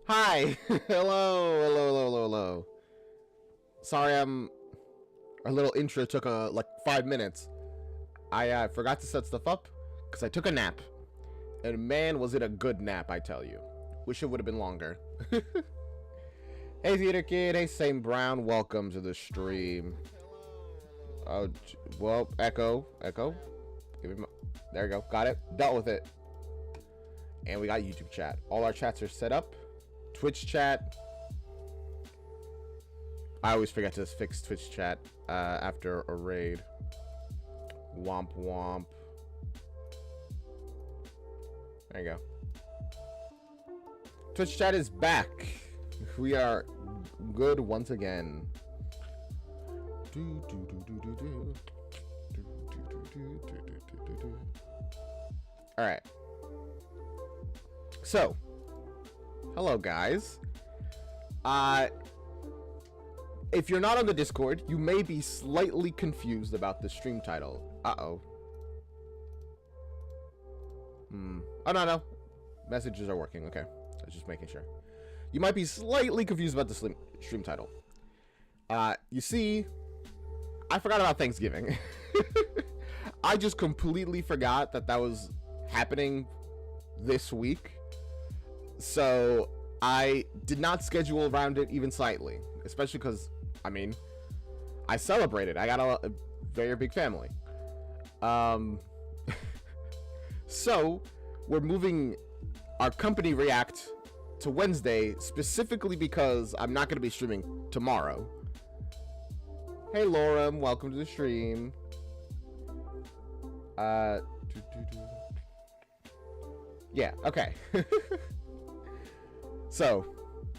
Hi. Hello. Sorry, our little intro took like 5 minutes. I forgot to set stuff up because I took a nap, and man, was it a good nap! I tell you. Wish it would have been longer. Hey, Theater Kid. Hey, Same Brown. Welcome to the stream. Oh, well, Echo. Give me there you go. Got it. Dealt with it. And we got YouTube chat. All our chats are set up. Twitch chat. I always forget to fix Twitch chat after a raid. Womp womp. There you go. Twitch chat is back. We are good once again. All right. So, hello guys. If you're not on the Discord, you may be slightly confused about the stream title. Uh-oh. Oh, no. Messages are working. Okay. I was just making sure. You might be slightly confused about the stream title. You see, I forgot about Thanksgiving. I just completely forgot that was happening this week. So I did not schedule around it even slightly, especially because, I mean, I celebrated. I got a very big family. So we're moving our company React to Wednesday, specifically because I'm not going to be streaming tomorrow. Hey, Lorem, welcome to the stream. Yeah, okay. So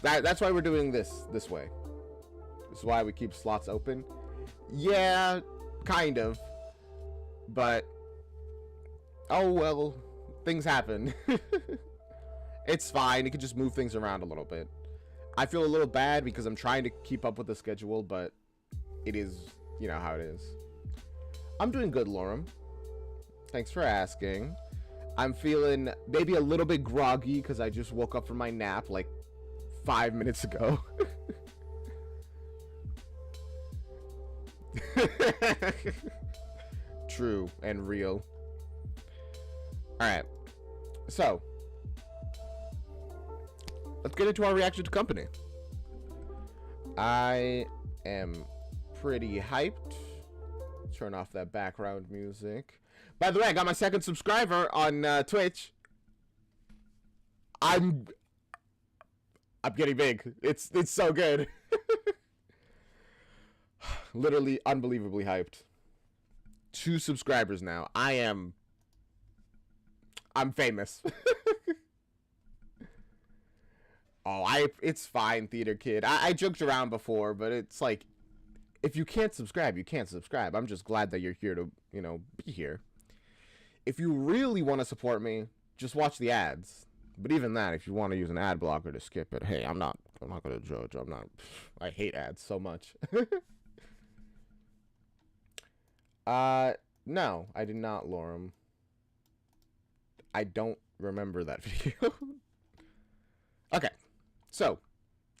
that's why we're doing this way. This is why we keep slots open. Yeah, kind of. But oh well, things happen. It's fine. You can just move things around a little bit. I feel a little bad because I'm trying to keep up with the schedule, but it is, you know how it is. I'm doing good, Lorem. Thanks for asking. I'm feeling maybe a little bit groggy because I just woke up from my nap like 5 minutes ago. True and real. Alright. So, let's get into our reaction to company. I am pretty hyped. Turn off that background music. By the way, I got my second subscriber on Twitch. I'm getting big. It's so good. Literally unbelievably hyped. 2 subscribers now. I'm famous. Oh, it's fine, Theater Kid. I joked around before, but it's like, if you can't subscribe, you can't subscribe. I'm just glad that you're here to, you know, be here. If you really want to support me, just watch the ads. But even that, if you want to use an ad blocker to skip it, hey, I'm not going to judge. I hate ads so much. No, I did not, Lorem. I don't remember that video. Okay. So,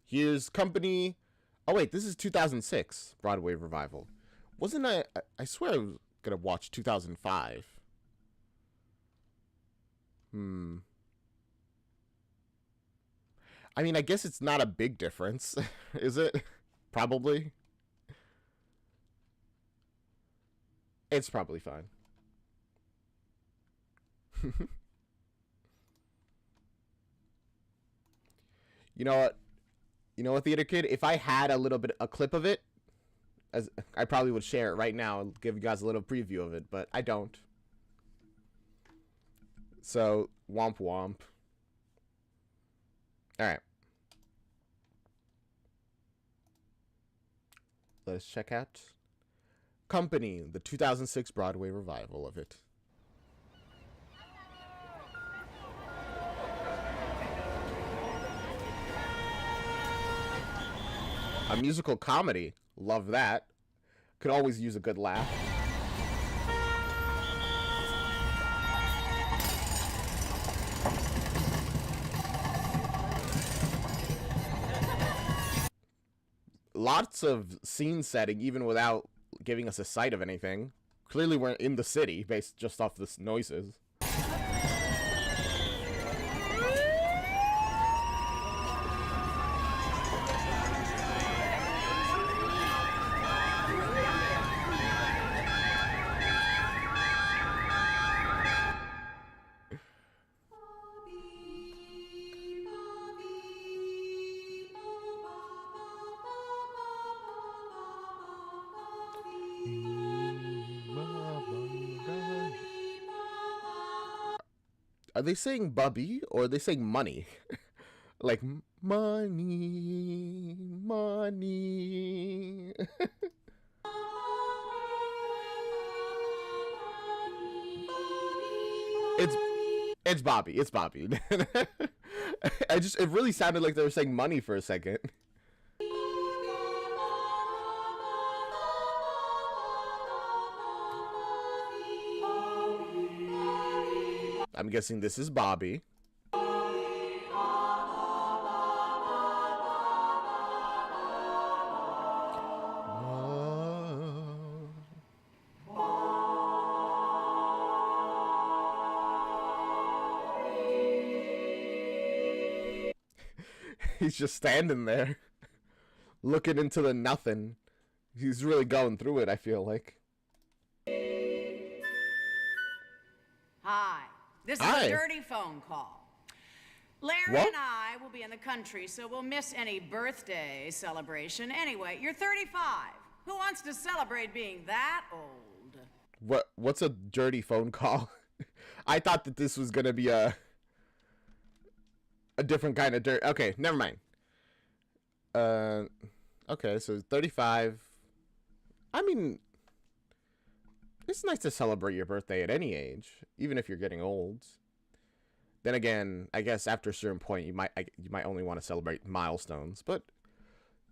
here's company. Oh wait, this is 2006 Broadway revival. Wasn't I swear I was going to watch 2005. I mean, I guess it's not a big difference, is it? Probably. It's probably fine. You know what? You know what, Theater Kid? If I had a clip of it, as I probably would share it right now and give you guys a little preview of it, but I don't. So, womp womp. Alright. Let us check out Company, the 2006 Broadway revival of it. A musical comedy. Love that. Could always use a good laugh. lots of scene setting, even without giving us a sight of anything. Clearly we're in the city, based just off the noises. Are they saying Bubby or are they saying money? Like, money, money. It's Bobby. It's Bobby. It really sounded like they were saying money for a second. I'm guessing this is Bobby. He's just standing there, looking into the nothing. He's really going through it, I feel like. Hi. This is a dirty phone call. Larry and I will be in the country, so we'll miss any birthday celebration. Anyway, you're 35. Who wants to celebrate being that old? What's a dirty phone call? I thought that this was gonna be a different kind of dirt. Okay, never mind. Okay, so 35. I mean, it's nice to celebrate your birthday at any age, even if you're getting old. Then again, I guess after a certain point, you might only want to celebrate milestones. But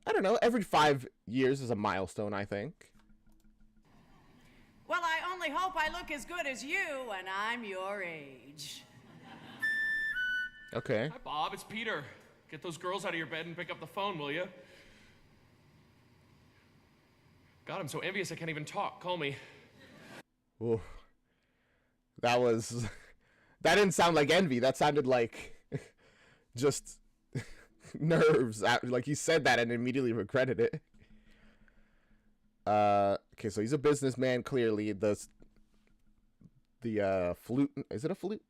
I don't know. Every 5 years is a milestone, I think. Well, I only hope I look as good as you when I'm your age. Okay. Hi, Bob. It's Peter. Get those girls out of your bed and pick up the phone, will you? God, I'm so envious I can't even talk. Call me. Ooh. That didn't sound like envy. That sounded like just nerves. Like he said that and immediately regretted it. Okay, so he's a businessman, clearly. The flute, is it a flute?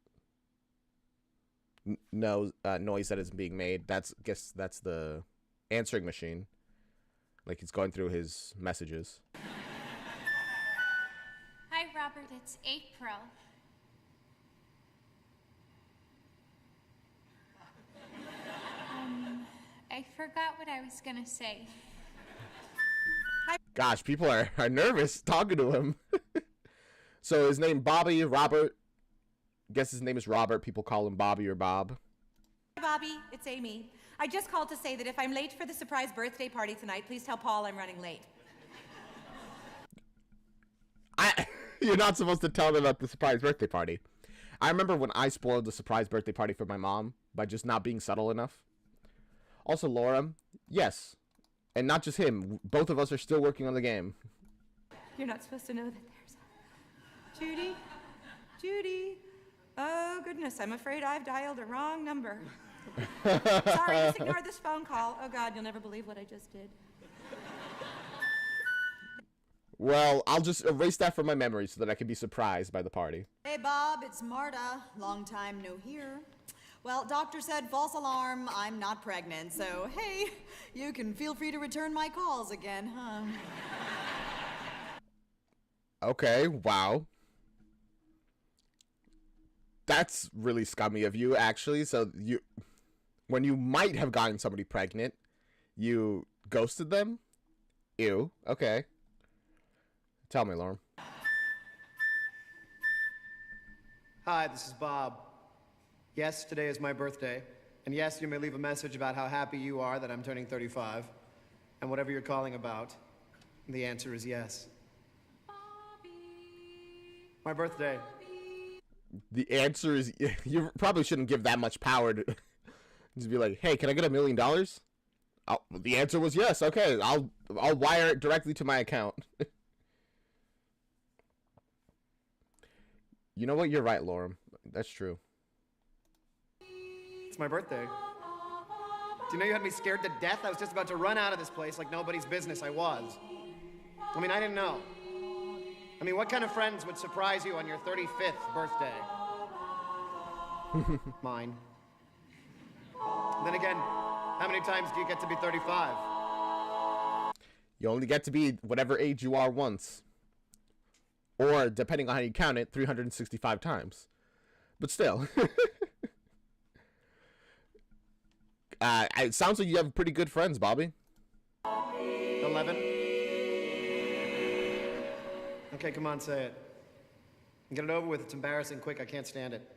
No, noise that is being made. Guess that's the answering machine. Like he's going through his messages. Hi, Robert. It's April. I forgot what I was gonna say. Gosh, people are nervous talking to him. So his name Bobby, Robert. Guess his name is Robert. People call him Bobby or Bob. Hi, Bobby. It's Amy. I just called to say that if I'm late for the surprise birthday party tonight, please tell Paul I'm running late. You're not supposed to tell them about the surprise birthday party. I remember when I spoiled the surprise birthday party for my mom by just not being subtle enough. Also, Laura, yes. And not just him. Both of us are still working on the game. You're not supposed to know that there's... Judy? Judy? Oh, goodness. I'm afraid I've dialed a wrong number. Sorry, just ignore this phone call. Oh, God, you'll never believe what I just did. Well, I'll just erase that from my memory so that I can be surprised by the party. Hey, Bob, it's Marta. Long time no hear. Well, doctor said false alarm, I'm not pregnant, so hey, you can feel free to return my calls again, huh? Okay, wow. That's really scummy of you, actually. So when you might have gotten somebody pregnant, you ghosted them? Ew, okay. Tell me, Lauren. Hi, this is Bob. Yes, today is my birthday. And yes, you may leave a message about how happy you are that I'm turning 35. And whatever you're calling about, the answer is yes. Bobby. My birthday. The answer is... You probably shouldn't give that much power to... Just be like, hey, can I get $1 million? Oh, the answer was yes. Okay, I'll wire it directly to my account. You know what? You're right, Lorem. That's true. It's my birthday. Do you know you had me scared to death? I was just about to run out of this place like nobody's business. I was. I mean, I didn't know. I mean, what kind of friends would surprise you on your 35th birthday? Mine. Then again, how many times do you get to be 35? You only get to be whatever age you are once. Or, depending on how you count it, 365 times. But still. It sounds like you have pretty good friends, Bobby. 11. Okay, come on, say it. Get it over with. It's embarrassing. Quick, I can't stand it.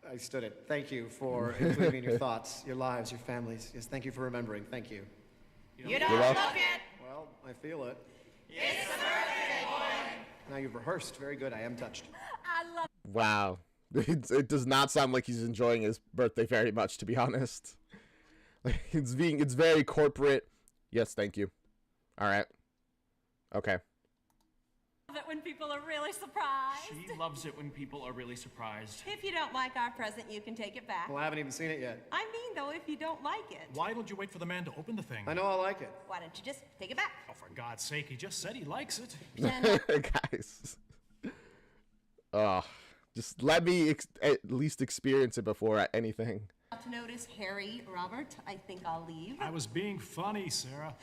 I stood it. Thank you for including me in your thoughts, your lives, your families. Yes, thank you for remembering. Thank you. You don't look it. Well, I feel it. It's the birthday boy. Now you've rehearsed. Very good. I am touched. Wow. It does not sound like he's enjoying his birthday very much, to be honest. Like, it's very corporate. Yes, thank you. All right. Okay. Love it when people are really surprised. She loves it when people are really surprised. If you don't like our present, you can take it back. Well, I haven't even seen it yet. I mean, though, if you don't like it, Why don't you wait for the man to open the thing? I know I like it. why don't you just take it back? Oh, for God's sake, he just said he likes it. Guys. Just let me at least experience it before anything. To notice Harry, Robert, I think I'll leave. I was being funny, Sarah.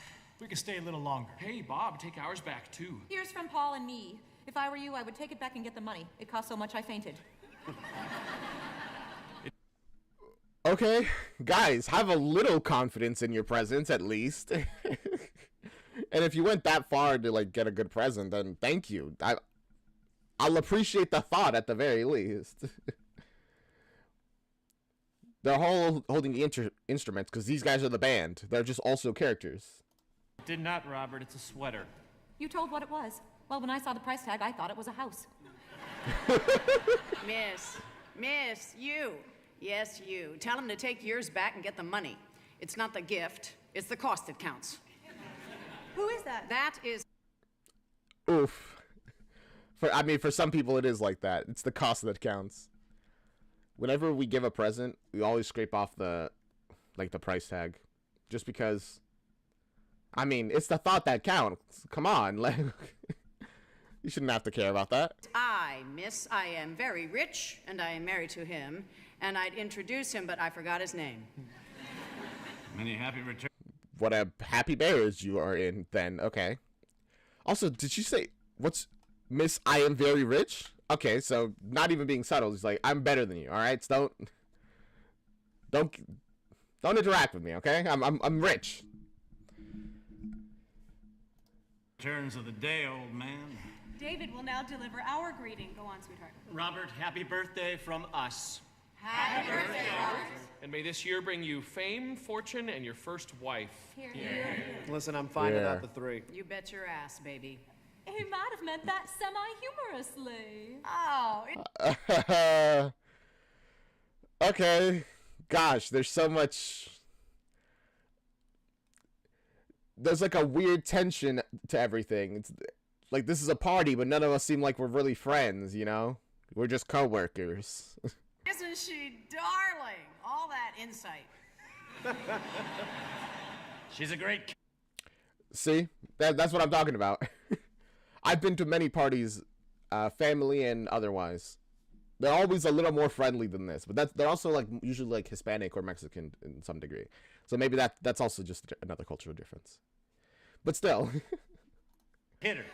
We can stay a little longer. Hey, Bob, take ours back, too. Here's from Paul and me. If I were you, I would take it back and get the money. It cost so much I fainted. Okay, guys, have a little confidence in your presents, at least. And if you went that far to, like, get a good present, then thank you. I'll appreciate the thought at the very least. They're all holding the instruments because these guys are the band. They're just also characters. Did not, Robert. It's a sweater. You told what it was. Well, when I saw the price tag, I thought it was a house. Miss, you. Yes, you. Tell him to take yours back and get the money. It's not the gift. It's the cost that counts. Who is that? That is... Oof. For some people it is like that. It's the cost that counts. Whenever we give a present, we always scrape off the price tag. Just because, I mean, it's the thought that counts. Come on. You shouldn't have to care about that. Miss, I am very rich, and I am married to him, and I'd introduce him, but I forgot his name. Many happy returns. What a happy marriage you are in, then. Okay. Also, did you say, Miss, I am very rich? Okay, so not even being subtle. He's like, I'm better than you, all right? So don't interact with me, okay? I'm rich. Returns of the day, old man. David will now deliver our greeting. Go on, sweetheart. Robert, happy birthday from us. Happy birthday, Robert. And may this year bring you fame, fortune, and your first wife. Here. Listen, I'm fine without the 3. You bet your ass, baby. He might have meant that semi-humorously. Oh, Okay. Gosh, there's so much. There's like a weird tension to everything. It's like this is a party, but none of us seem like we're really friends, you know? We're just coworkers. isn't she darling? All that insight. She's a great... See? That's what I'm talking about. I've been to many parties, family and otherwise. They're always a little more friendly than this, but they're also like usually like Hispanic or Mexican in some degree. So maybe that's also just another cultural difference. But still. Hit her.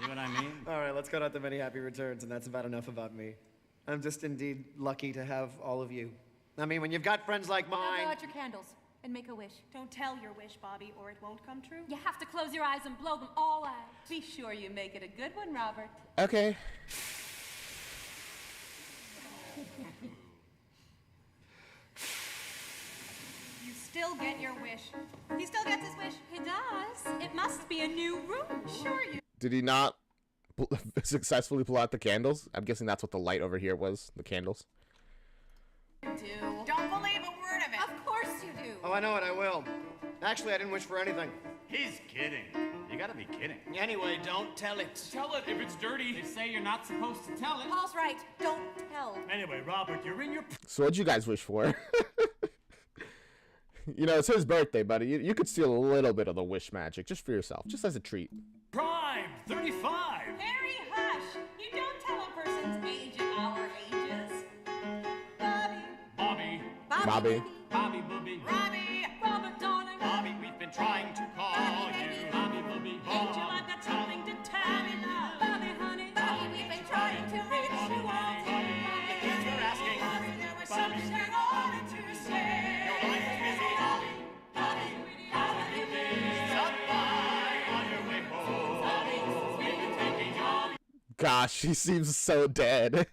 See what I mean? All right, let's go out to many happy returns, and that's about enough about me. I'm just indeed lucky to have all of you. I mean, when you've got friends like Now mine... blow out your candles and make a wish. Don't tell your wish, Bobby, or it won't come true. You have to close your eyes and blow them all out. Be sure you make it a good one, Robert. Okay. You still get your wish. He still gets his wish. He does. It must be a new room. Sure you Did he not successfully pull out the candles? I'm guessing that's what the light over here was, the candles. Do. Don't believe a word Oh, I know it, I will. Actually, I didn't wish for anything. He's kidding. You gotta be kidding. Anyway, don't tell it. Tell it if it's dirty. They say you're not supposed to tell it. Paul's right. Don't tell. Anyway, Robert, you're in your So what'd you guys wish for? You know, it's his birthday, buddy. You could steal a little bit of the wish magic just for yourself, just as a treat. prime, 35. Harry, hush. You don't tell a person's age at our ages. Bobby. Bobby. Bobby Booby. Robbie. Robert, darling. Bobby, we've been trying to call you. Bobby Booby. Angel, I've got something to tell you. Bobby, honey. Bobby, we've been trying to reach you all day. Thanks for asking. Bobby, there was something I wanted to say. Your life is busy. Bobby, Bobby, Stop by on your way home. We've been taking all Gosh, he seems so dead.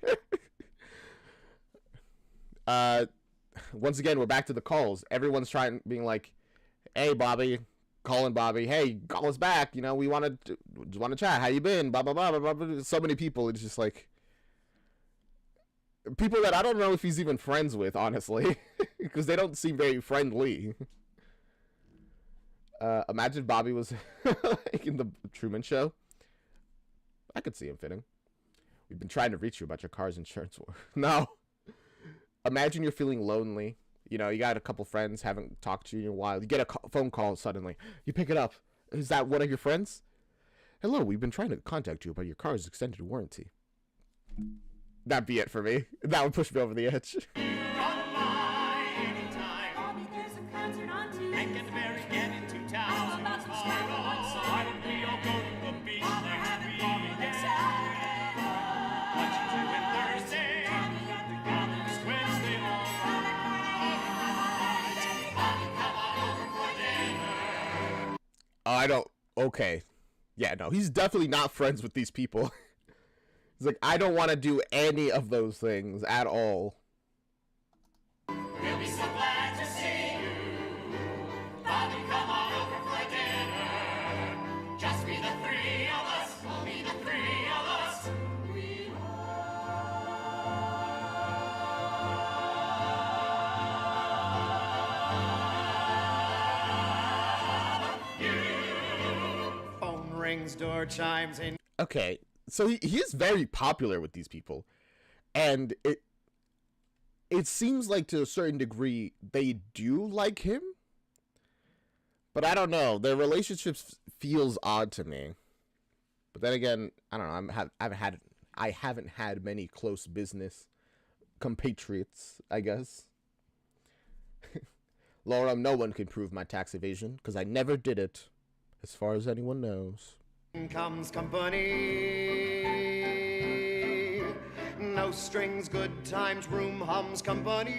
Once again, we're back to the calls. Everyone's being like, "Hey, Bobby," calling Bobby. "Hey, call us back. You know, we want to chat. How you been?" Blah blah blah blah blah. So many people. It's just like people that I don't know if he's even friends with, honestly, because they don't seem very friendly. Imagine Bobby was like in the Truman Show. I could see him fitting. "We've been trying to reach you about your car's insurance war." No. Imagine you're feeling lonely. You know, you got a couple friends, haven't talked to you in a while. You get a phone call suddenly. You pick it up. Is that one of your friends? "Hello, we've been trying to contact you about your car's extended warranty." That'd be it for me. That would push me over the edge. Come by anytime. Bobby, there's a concert on Tuesday. Hank and Mary get into town. How about some Scrabble on Why don't we all go to the beach Bobby, next having week? fun with Saturday. What you doing Thursday? It's Wednesday all right. Oh, I don't. Okay. Yeah, no, he's definitely not friends with these people. He's like, I don't want to do any of those things at all. We'll be so glad to see you. Bobby, come on over for dinner. Just be the three of us. We'll be the three of us. Phone rings, door chimes in. Okay, so he is very popular with these people, and it seems like to a certain degree they do like him, but I don't know, their relationship feels odd to me. But then again, I don't know, I haven't had many close business compatriots, I guess. Laura, no one can prove my tax evasion because I never did it, as far as anyone knows. Comes company. No strings, good times, room hums company.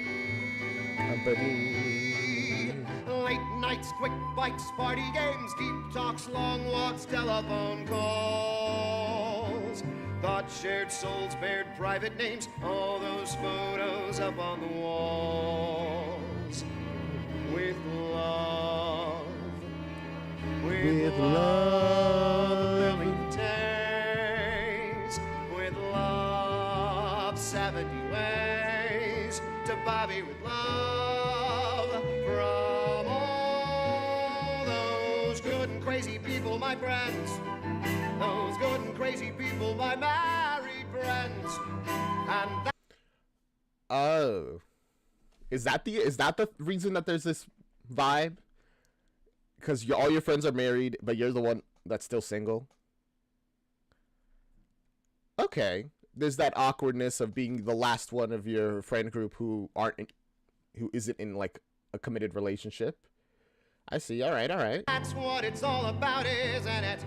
Late nights, quick bites, party games, deep talks, long walks, telephone calls. Thoughts shared, souls bared, private names, all those photos up on the walls. With love. With love, living days. With love, 70 ways to Bobby with love from all those good and crazy people, my friends. Those good and crazy people, my married friends. And that Oh, is that the reason that there's this vibe? Because all your friends are married, but you're the one that's still single. Okay, there's that awkwardness of being the last one of your friend group who isn't in like a committed relationship. I see. All right, all right. that's what it's all about, isn't it?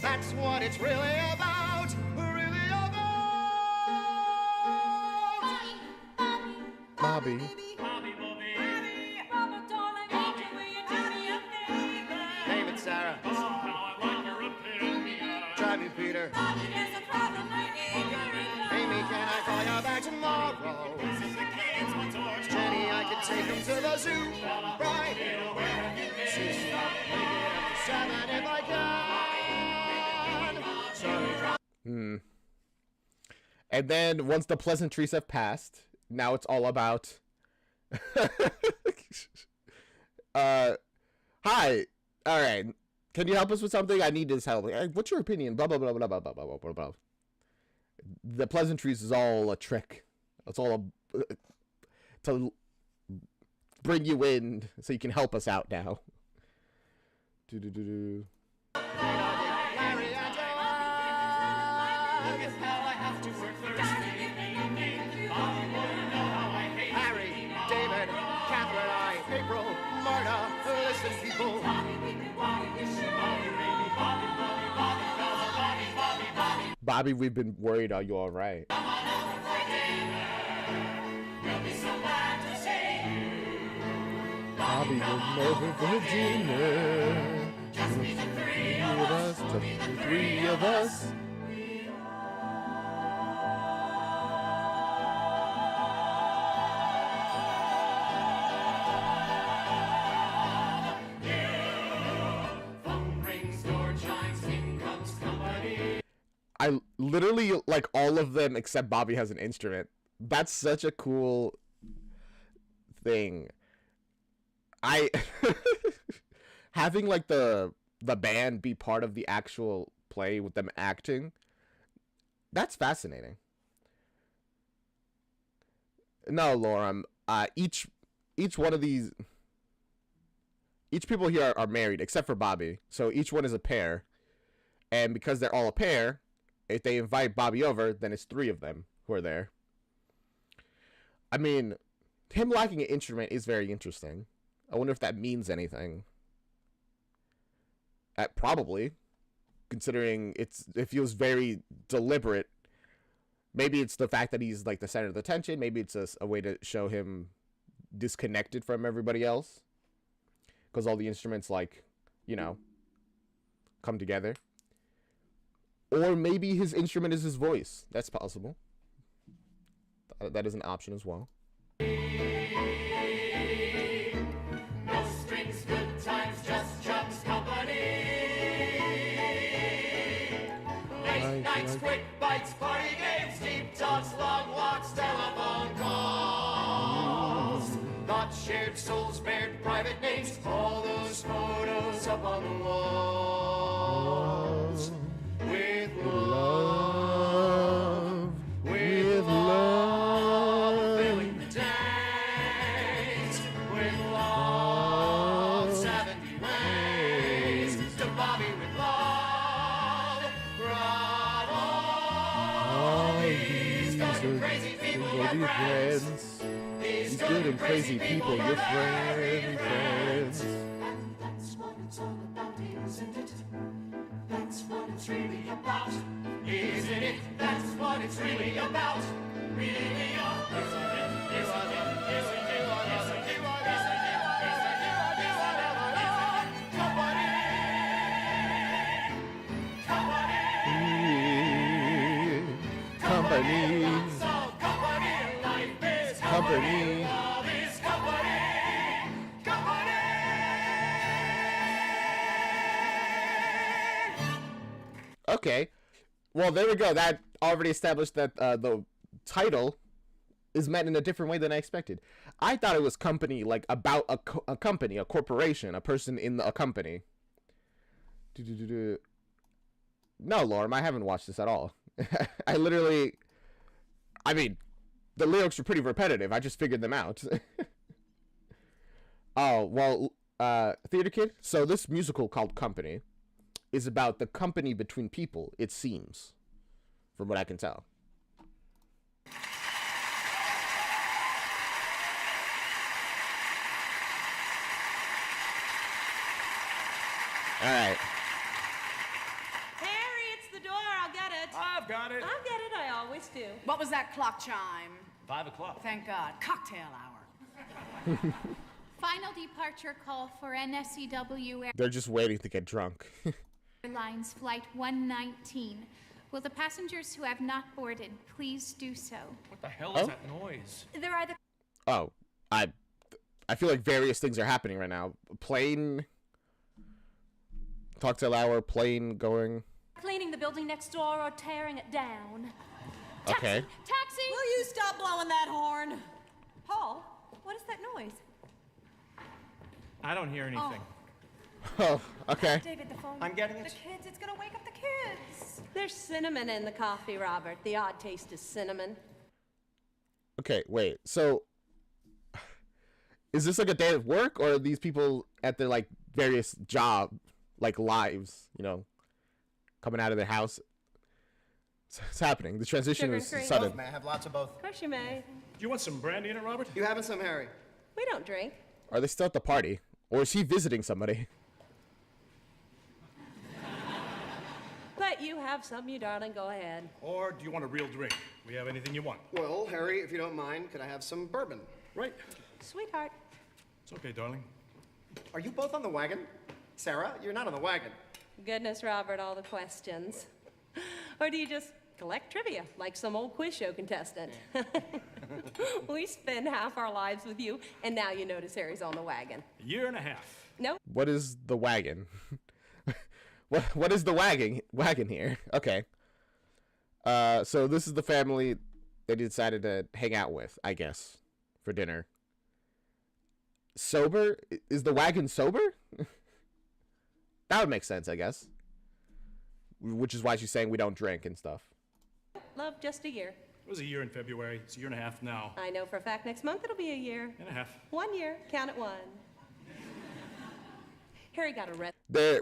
That's what it's really about. Really about. Bobby. Bobby Booby. Robert, darling, Angel, will you do me a favor? Name it, Sarah. Oh, how I like your opinion. Try me, Peter. Bobby, there's a problem I need to resolve. Amy, can I call you back tomorrow? This is the kids' one torch. Jenny, I could take them to the zoo. Friday, Where have you been? make it up to 7 if I can. Sorry. And then once the pleasantries have passed, now it's all about Hi. All right. Can you help us with something? I need this help. What's your opinion? Blah blah blah blah blah blah blah blah blah. The pleasantries is all a trick. It's all to bring you in so you can help us out now. Do. Harry, David, Catherine, April, Marta, listen, people. Bobby, we've been worried. Are you all right? Bobby, we're over for dinner. Just be the three of us. Just the three of us. I literally like all of them except Bobby has an instrument. That's such a cool thing. I having like the band be part of the actual play with them acting. That's fascinating. No, Laura, each one of these people here are married except for Bobby. So each one is a pair. And because they're all a pair, if they invite Bobby over, then it's 3 of them who are there. I mean, him lacking an instrument is very interesting. I wonder if that means anything. Probably, considering it feels very deliberate. Maybe it's the fact that he's like the center of attention. Maybe it's a way to show him disconnected from everybody else. Because all the instruments, like, you know, come together. Or maybe his instrument is his voice. That's possible. That is an option as well. No strings, good times, just chums company. Late nights, quick bites, party games, deep talks, long walks, telephone calls. Not shared souls, bared private names, all those photos up on the walls. With love, filling the tanks, with love, 70 ways to Bobby with love. Bravo! These good and crazy people, your friends. These good and crazy people, your friends. And that's what it's all about, isn't it? That's what it's really about, isn't it? That's what it's really about. Really about, isn't it? Isn't it? Isn't it? Isn't it? Company. Life is company. Love is company. Okay. Well, there we go. That already established that the title is meant in a different way than I expected. I thought it was company, like about a company, a corporation, a person in a company. No, Lorem, I haven't watched this at all. I mean, the lyrics are pretty repetitive. I just figured them out. Oh, well, Theater Kid, so this musical called Company is about the company between people, it seems, from what I can tell. All right. Harry, it's the door. I'll get it. I've got it. I'll get it. I always do. What was that clock chime? 5 o'clock. Thank God. Cocktail hour. Final departure call for NSEW They're just waiting to get drunk. Airlines Flight 119. Will the passengers who have not boarded please do so? What the hell is that noise? There are the... Oh, I feel like various things are happening right now. Plane, cocktail hour, plane going. Cleaning the building next door or tearing it down. Okay. Taxi! Will you stop blowing that horn? Paul, what is that noise? I don't hear anything. Oh, okay. David, the phone. I'm getting it. The kids, it's gonna wake up the kids. There's cinnamon in the coffee, Robert. The odd taste is cinnamon. Okay, wait. So, is this like a day of work, or are these people at their like various job, like lives? You know, coming out of their house. It's happening. The transition Sugar is and cream. sudden. Both, may I have lots of both? Of course you may. Do you want some brandy in it, Robert? You having some, Harry? We don't drink. Are they still at the party, or is he visiting somebody? But you have some, you darling. Go ahead. Or do you want a real drink? We have anything you want. Well, Harry, if you don't mind, could I have some bourbon? Right. Sweetheart. It's okay, darling. Are you both on the wagon? Sarah, you're not on the wagon. Goodness, Robert, all the questions. Or do you just collect trivia like some old quiz show contestant? We spend half our lives with you, and now you notice Harry's on the wagon. A year and a half. No. What is the wagon? What is the wagon here? Okay. So this is the family they decided to hang out with, I guess, for dinner. Sober? Is the wagon sober? That would make sense, I guess. Which is why she's saying we don't drink and stuff. Love, just a year. It was a year in February. It's a year and a half now. I know for a fact next month it'll be a year. And a half. 1 year. Count it 1. Harry got arrested There.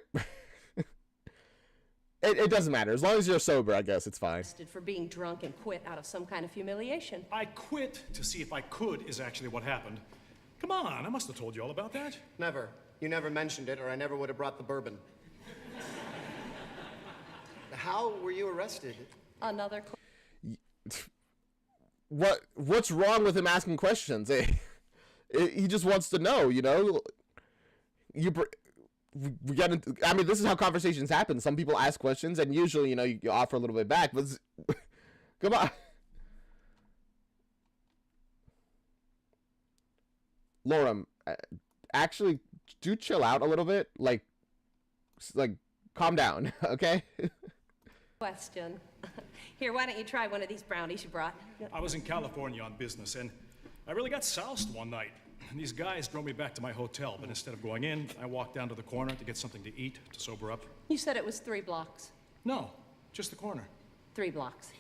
It doesn't matter. As long as you're sober, I guess it's fine. for being drunk and quit out of some kind of humiliation. I quit to see if I could is actually what happened. Come on, I must have told you all about that. Never. You never mentioned it, or I never would have brought the bourbon. How were you arrested? Another. What's wrong with him asking questions? He just wants to know, you know. We get into, I mean, this is how conversations happen. Some people ask questions, and usually, you know, you offer a little bit back. But come on, Laura, actually, do chill out a little bit. Like, calm down, okay? Question. Here, why don't you try one of these brownies you brought? I was in California on business, and I really got soused one night. And these guys drove me back to my hotel, but instead of going in, I walked down to the corner to get something to eat to sober up. You said it was 3 blocks. No, just the corner. 3 blocks.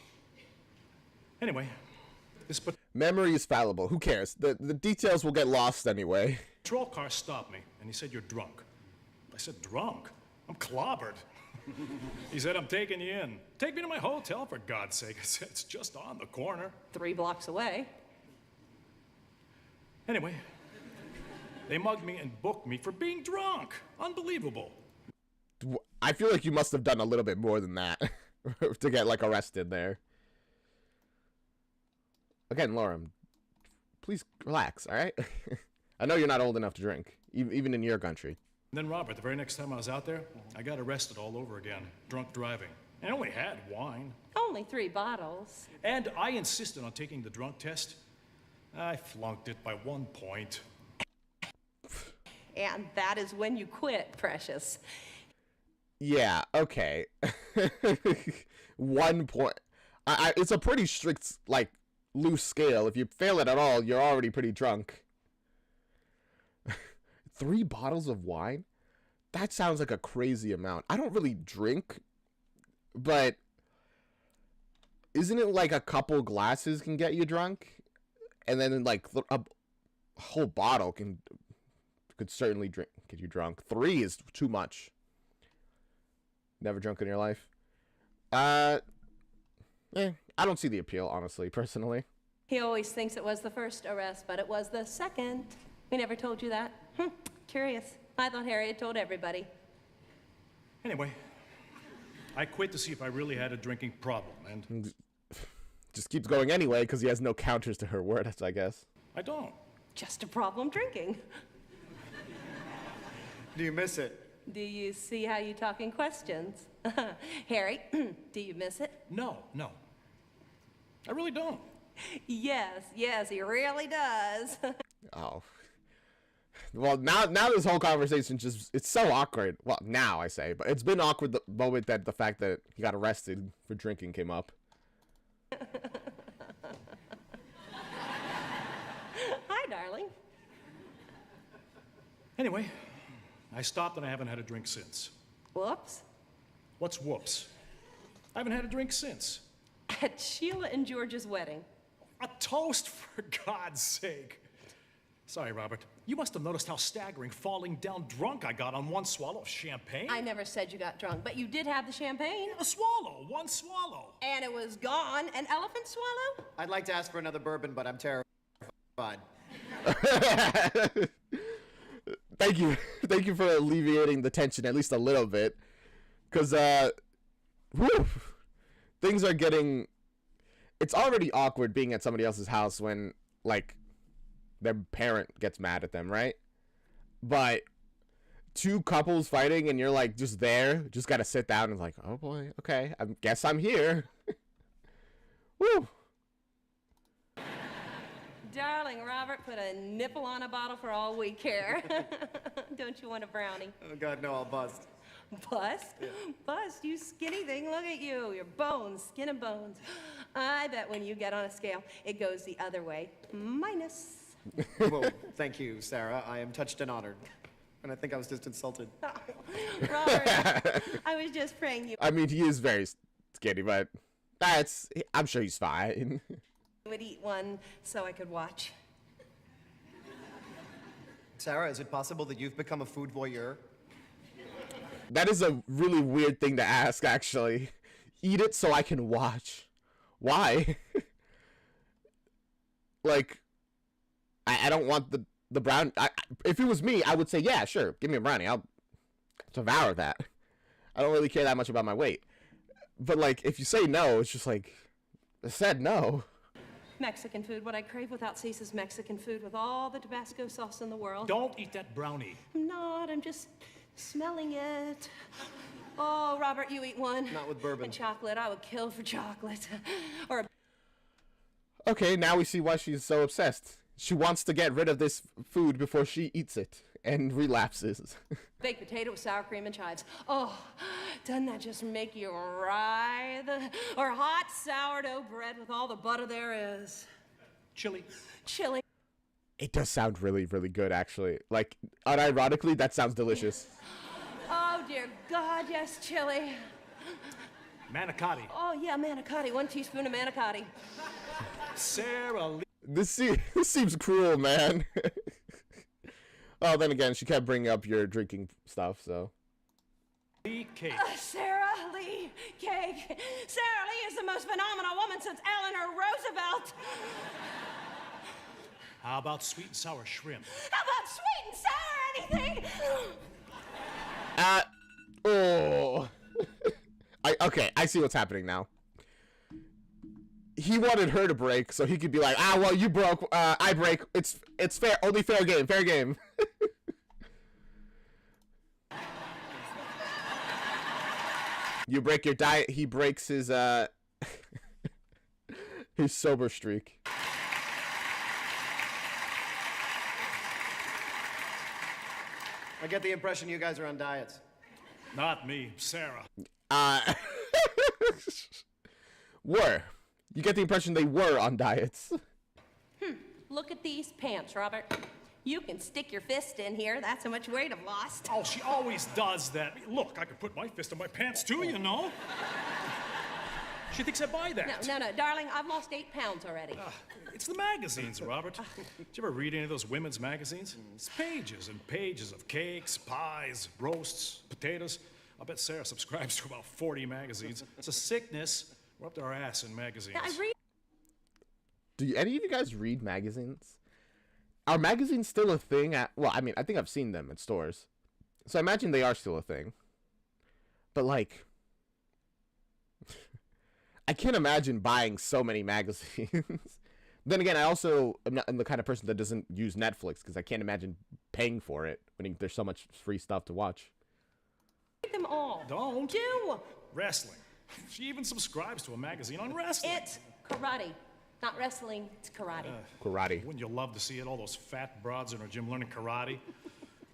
Anyway, memory is fallible. Who cares? The details will get lost anyway. patrol car stopped me, and he said, "You're drunk." I said, "Drunk? I'm clobbered." He said, "I'm taking you in. Take me to my hotel, for God's sake." I said, "It's just on the corner." 3 blocks away. Anyway, they mugged me and booked me for being drunk. Unbelievable. I feel like you must have done a little bit more than that to get, like, arrested there. Again, Laura, please relax, all right? I know you're not old enough to drink, even in your country. And then, Robert, the very next time I was out there, I got arrested all over again, drunk driving. I only had wine. Only 3 bottles. And I insisted on taking the drunk test. I flunked it by 1 point. And that is when you quit, precious. Yeah, okay. 1 point. It's a pretty strict, like, loose scale. If you fail it at all, you're already pretty drunk. 3 bottles of wine? That sounds like a crazy amount. I don't really drink, but isn't it like a couple glasses can get you drunk? And then, like, a whole bottle could certainly get you drunk. 3 is too much. Never drunk in your life? I don't see the appeal, honestly, personally. He always thinks it was the first arrest, but it was the second. We never told you that. Curious. I thought Harry had told everybody. Anyway, I quit to see if I really had a drinking problem, and just keeps going anyway because he has no counters to her words, I guess. I don't. Just a problem drinking. Do you miss it? Do you see how you talk in questions? Harry, do you miss it? No. I really don't. Yes, he really does. Oh. Well, now this whole conversation it's so awkward. Well, now I say, but it's been awkward the moment that the fact that he got arrested for drinking came up. Hi, darling. Anyway, I stopped and I haven't had a drink since. Whoops. What's whoops? I haven't had a drink since. At Sheila and George's wedding. A toast, for God's sake. Sorry, Robert. You must have noticed how staggering falling down drunk I got on one swallow of champagne. I never said you got drunk, but you did have the champagne. A swallow, one swallow. And it was gone. An elephant swallow? I'd like to ask for another bourbon, but I'm terrified. Thank you. Thank you for alleviating the tension at least a little bit. Because, things are getting... It's already awkward being at somebody else's house when, like, their parent gets mad at them, right? But two couples fighting and you're, like, just there, just gotta sit down and like, oh boy, okay, I guess I'm here. Woo! Darling, Robert put a nipple on a bottle for all we care. Don't you want a brownie? Oh, God, no, I'll bust. Bust? Yeah. Bust, you skinny thing, look at you. Your bones, skin and bones. I bet when you get on a scale, it goes the other way. Minus. Well, thank you, Sarah. I am touched and honored. And I think I was just insulted. Oh, Robert, I was just praying you I mean, he is very skinny, but I'm sure he's fine. would eat one so I could watch. Sarah, is it possible that you've become a food voyeur? That is a really weird thing to ask, actually. Eat it so I can watch. Why? Like, I don't want the brown... if it was me, I would say, yeah, sure, give me a brownie. I'll devour that. I don't really care that much about my weight. But, like, if you say no, it's just like, I said no. Mexican food, what I crave without cease is Mexican food with all the Tabasco sauce in the world. Don't eat that brownie. I'm not, I'm just smelling it. Oh, Robert, you eat one. Not with bourbon. And chocolate, I would kill for chocolate. Or a Okay, now we see why she's so obsessed. She wants to get rid of this food before she eats it and relapses. baked potato with sour cream and chives. Oh, doesn't that just make you writhe? Or hot sourdough bread with all the butter there is. Chili. Chili. It does sound really, really good, actually. Like, unironically, that sounds delicious. Oh, dear God, yes, chili. Manicotti. Oh, yeah, manicotti. 1 teaspoon of manicotti. Sarah Lee. This seems cruel, man. Oh, then again, she kept bringing up your drinking stuff, so. Lee cake. Sarah Lee cake. Sarah Lee is the most phenomenal woman since Eleanor Roosevelt. How about sweet and sour shrimp? How about sweet and sour anything? Oh. Okay, I see what's happening now. He wanted her to break so he could be like, well, you broke, I break. It's fair, only fair game, fair game. You break your diet, he breaks his his sober streak. I get the impression you guys are on diets. Not me, Sarah. Were. You get the impression they were on diets. Look at these pants, Robert. You can stick your fist in here. That's how much weight I've lost. Oh, she always does that. Look, I could put my fist in my pants too, you know. She thinks I buy that. No, darling, I've lost 8 pounds already. It's the magazines, Robert. Did you ever read any of those women's magazines? It's pages and pages of cakes, pies, roasts, potatoes. I bet Sarah subscribes to about 40 magazines. It's a sickness. We're up to our ass in magazines. I read. Do any of you guys read magazines? Are magazines still a thing? Well, I mean, I think I've seen them in stores. So I imagine they are still a thing. But, like, I can't imagine buying so many magazines. Then again, I also am not the kind of person that doesn't use Netflix because I can't imagine paying for it when there's so much free stuff to watch. Read them all. Don't. Do. Wrestling. She even subscribes to a magazine on wrestling. It's karate. Not wrestling, it's karate. Karate. Wouldn't you love to see it? All those fat broads in her gym learning karate.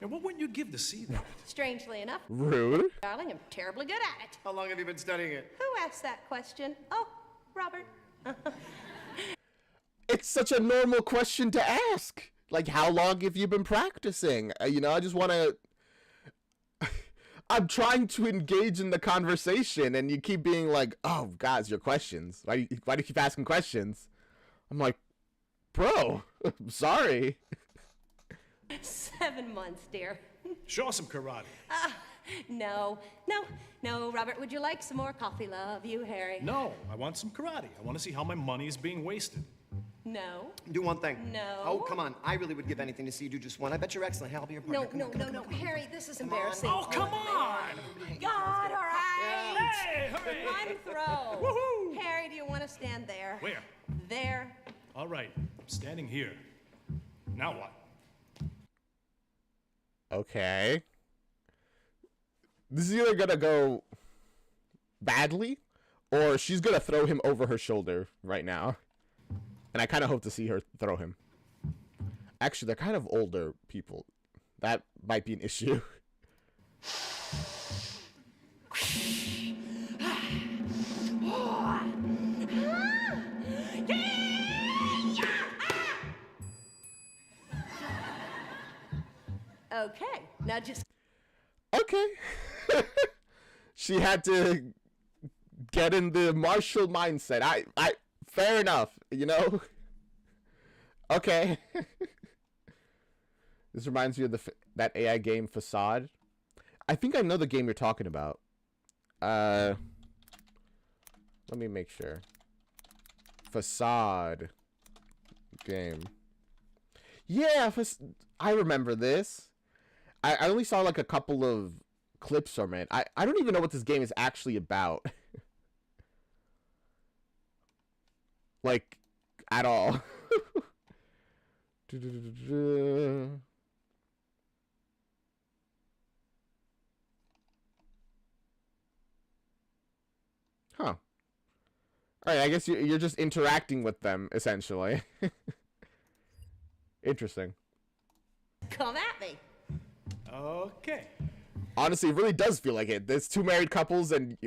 And what wouldn't you give to see that? Strangely enough, Rude. darling, I'm terribly good at it. How long have you been studying it? Who asked that question? Oh, Robert. It's such a normal question to ask. Like, how long have you been practicing? You know, I just want to... I'm trying to engage in the conversation, and you keep being like, oh, guys, your questions. Why do you keep asking questions? I'm like, bro, I'm sorry. 7 months, dear. Show us some karate. No, Robert. Would you like some more coffee, love? You, Harry? No, I want some karate. I want to see how my money is being wasted. No. Do one thing. No. Oh, come on. I really would give anything to see you do just one. I bet you're excellent. Hey, I'll be your partner. No, Harry, this is embarrassing. Oh, come on! God, all right. Hey, hurry! One throw. Woohoo! Harry, do you want to stand there? Where? There. All right, I'm standing here. Now what? Okay. This is either gonna go badly, or she's gonna throw him over her shoulder right now. And I kind of hope to see her throw him. Actually, they're kind of older people. That might be an issue. Okay, now just... Okay. She had to get in the martial mindset. I fair enough, you know? Okay. This reminds me of that AI game Facade. I think I know the game you're talking about. Let me make sure. Facade game. Yeah, I remember this. I only saw like a couple of clips from it. I don't even know what this game is actually about. Like, at all. Huh. Alright, I guess you're just interacting with them, essentially. Interesting. Come at me. Okay. Honestly, it really does feel like it. There's two married couples, and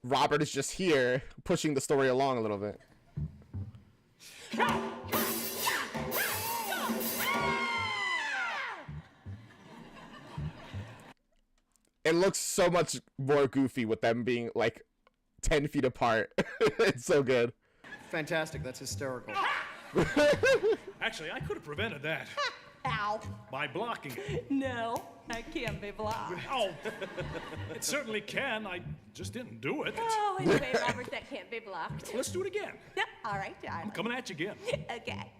Robert is just here, pushing the story along a little bit. It looks so much more goofy with them being, like, 10 feet apart. It's so good. Fantastic. That's hysterical. Actually, I could have prevented that. Ow. By blocking it. No, I can't be blocked. Oh, it certainly can. I just didn't do it. Oh, anyway, Robert, that can't be blocked. Well, let's do it again. Yep, all right, darling. I'm coming at you again. Okay.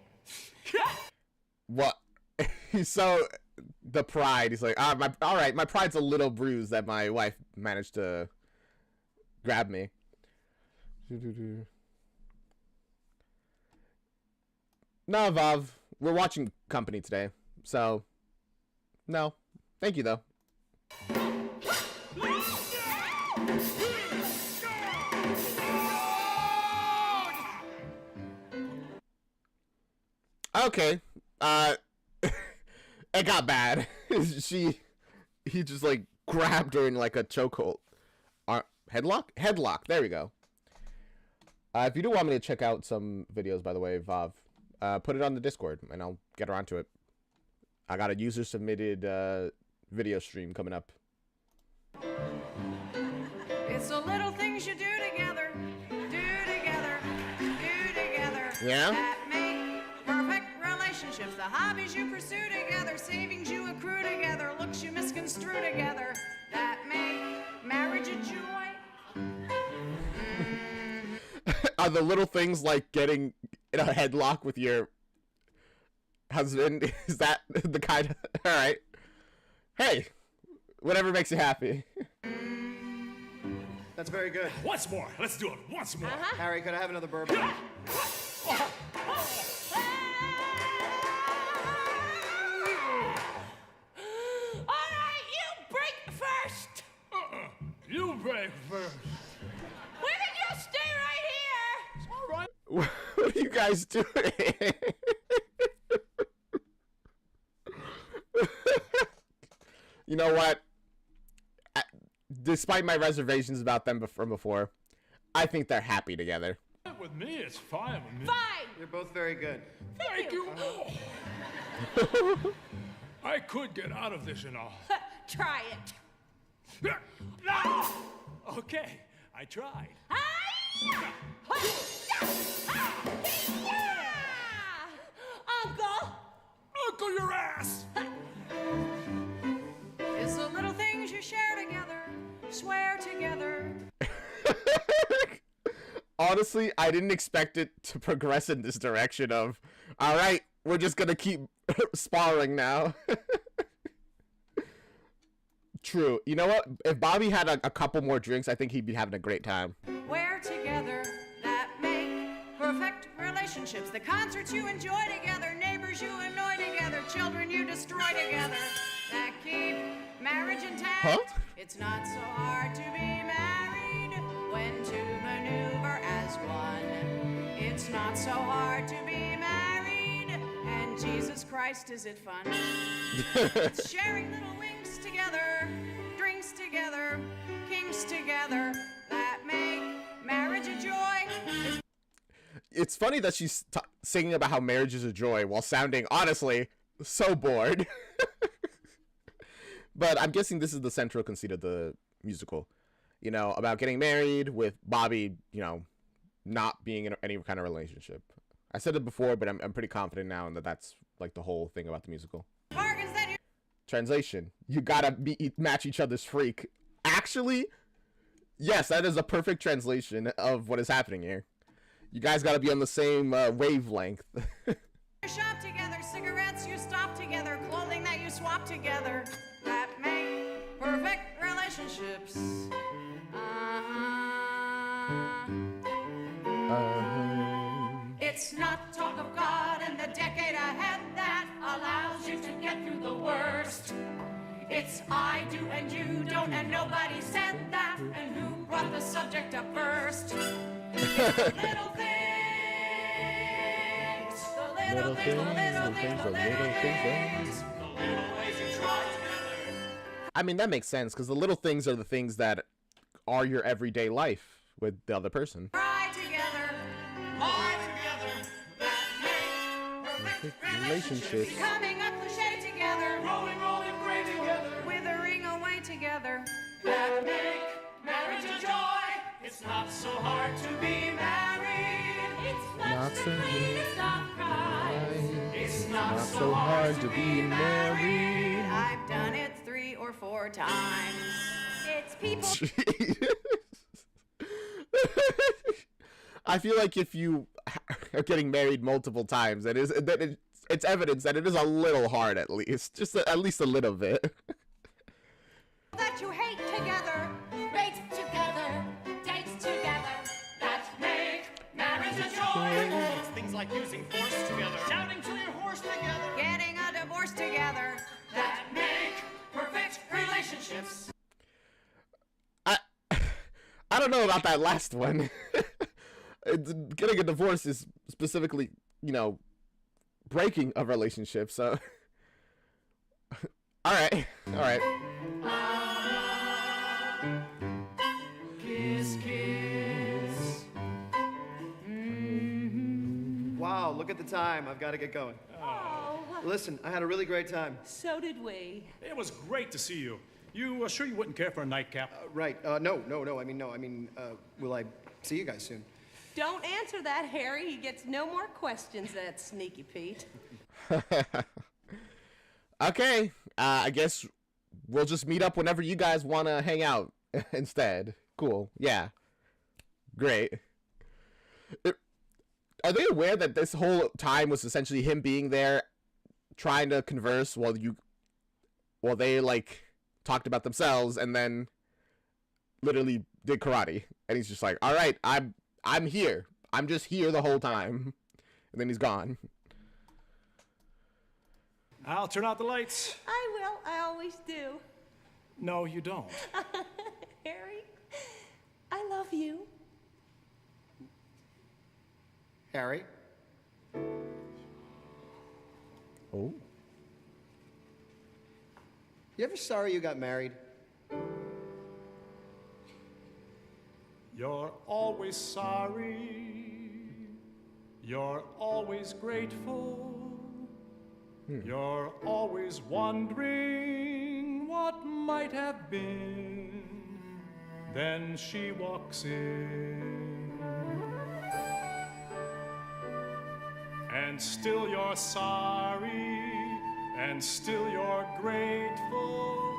What? He's so... The pride. He's like, all right, my pride's a little bruised that my wife managed to grab me. No, Vav. We're watching Company today, so... No. Thank you, though. Okay. It got bad. He just, like, grabbed her in, like, a chokehold. Headlock? Headlock. There we go. If you do want me to check out some videos, by the way, Vav, put it on the Discord, and I'll get around to it. I got a user-submitted video stream coming up. It's the little things you do together, Yeah? that make perfect relationships. The hobbies you pursue together, savings you accrue together, looks you misconstrue together, that make marriage a joy. Are the little things like getting in a headlock with your husband, is that the kind of... Alright. Hey, whatever makes you happy. That's very good. Once more. Let's do it. Once more. Harry, could I have another bourbon? All right, you break first. You break first. Women, you stay right here. All right. What are you guys doing? You know what? Despite my reservations about them from before, I think they're happy together. With me, it's fine with me. Fine. You're both very good. Thank you. I could get out of this, you know. Try it. Okay, I tried. Uncle! Uncle your ass! It's the little things you share together, swear together. Honestly, I didn't expect it to progress in this direction of, all right, we're just gonna keep sparring now. True. You know what? If Bobby had a couple more drinks, I think he'd be having a great time. We're together that make perfect relationships. The concerts you enjoy together, neighbors you annoy together, children you destroy together, that keep marriage intact. Huh? It's not so hard to be married when to maneuver as one. It's not so hard to be married, and Jesus Christ, is it fun? It's sharing little wings together, drinks together, kings together, that make marriage a joy. It's funny that she's singing about how marriage is a joy while sounding, honestly, so bored. But I'm guessing this is the central conceit of the musical. You know, about getting married with Bobby, you know, not being in any kind of relationship. I said it before, but I'm pretty confident now in that that's like the whole thing about the musical. Bargains that you Translation: you gotta match each other's freak. Actually, yes, that is a perfect translation of what is happening here. You guys gotta be on the same wavelength. shop together, cigarettes you stop together, clothing that you swap together, that make perfect relationships. It's not talk of God and the decade ahead that allows you to get through the worst. It's I do and you don't, and nobody said that, and who brought the subject up first? It's the little things, the little things, the little things, the little things, the little ways you try together. I mean, that makes sense, because the little things are the things that are your everyday life with the other person. Try together, lie together, that make perfect relationships. Coming up cliche together, rolling gray together, withering away together, that make marriage a joy. It's not so hard to be married. It's Not so greatest of crimes. It's not so hard to be married. I've done it 3 or 4 times. It's people. I feel like if you are getting married multiple times, it's evidence that it is a little hard, at least. Just at least a little bit. That you hate together, rate together, dates together, that make marriage a joy. It's things like using force together, shouting to your horse together, Getting a divorce together, that make perfect relationships. I don't know about that last one. Getting a divorce is specifically, you know, breaking a relationship, so... Alright. Kiss, kiss. Wow, look at the time. I've got to get going. Oh, Listen, I had a really great time. so did we. It was great to see you. You sure you wouldn't care for a nightcap? Right. No. I mean, will I see you guys soon? Don't answer that, Harry. He gets no more questions, that sneaky Pete. Okay, I guess we'll just meet up whenever you guys want to hang out instead. Cool, yeah. Great. Are they aware that this whole time was essentially him being there, trying to converse while they, like, talked about themselves and then literally did karate? And he's just like, all right, I'm here. I'm just here the whole time. And then he's gone. I'll turn out the lights. I will. I always do. No, you don't. Harry, I love you. Harry? Oh. You ever sorry you got married? You're always sorry. You're always grateful. You're always wondering what might have been. Then she walks in. And still you're sorry, and still you're grateful,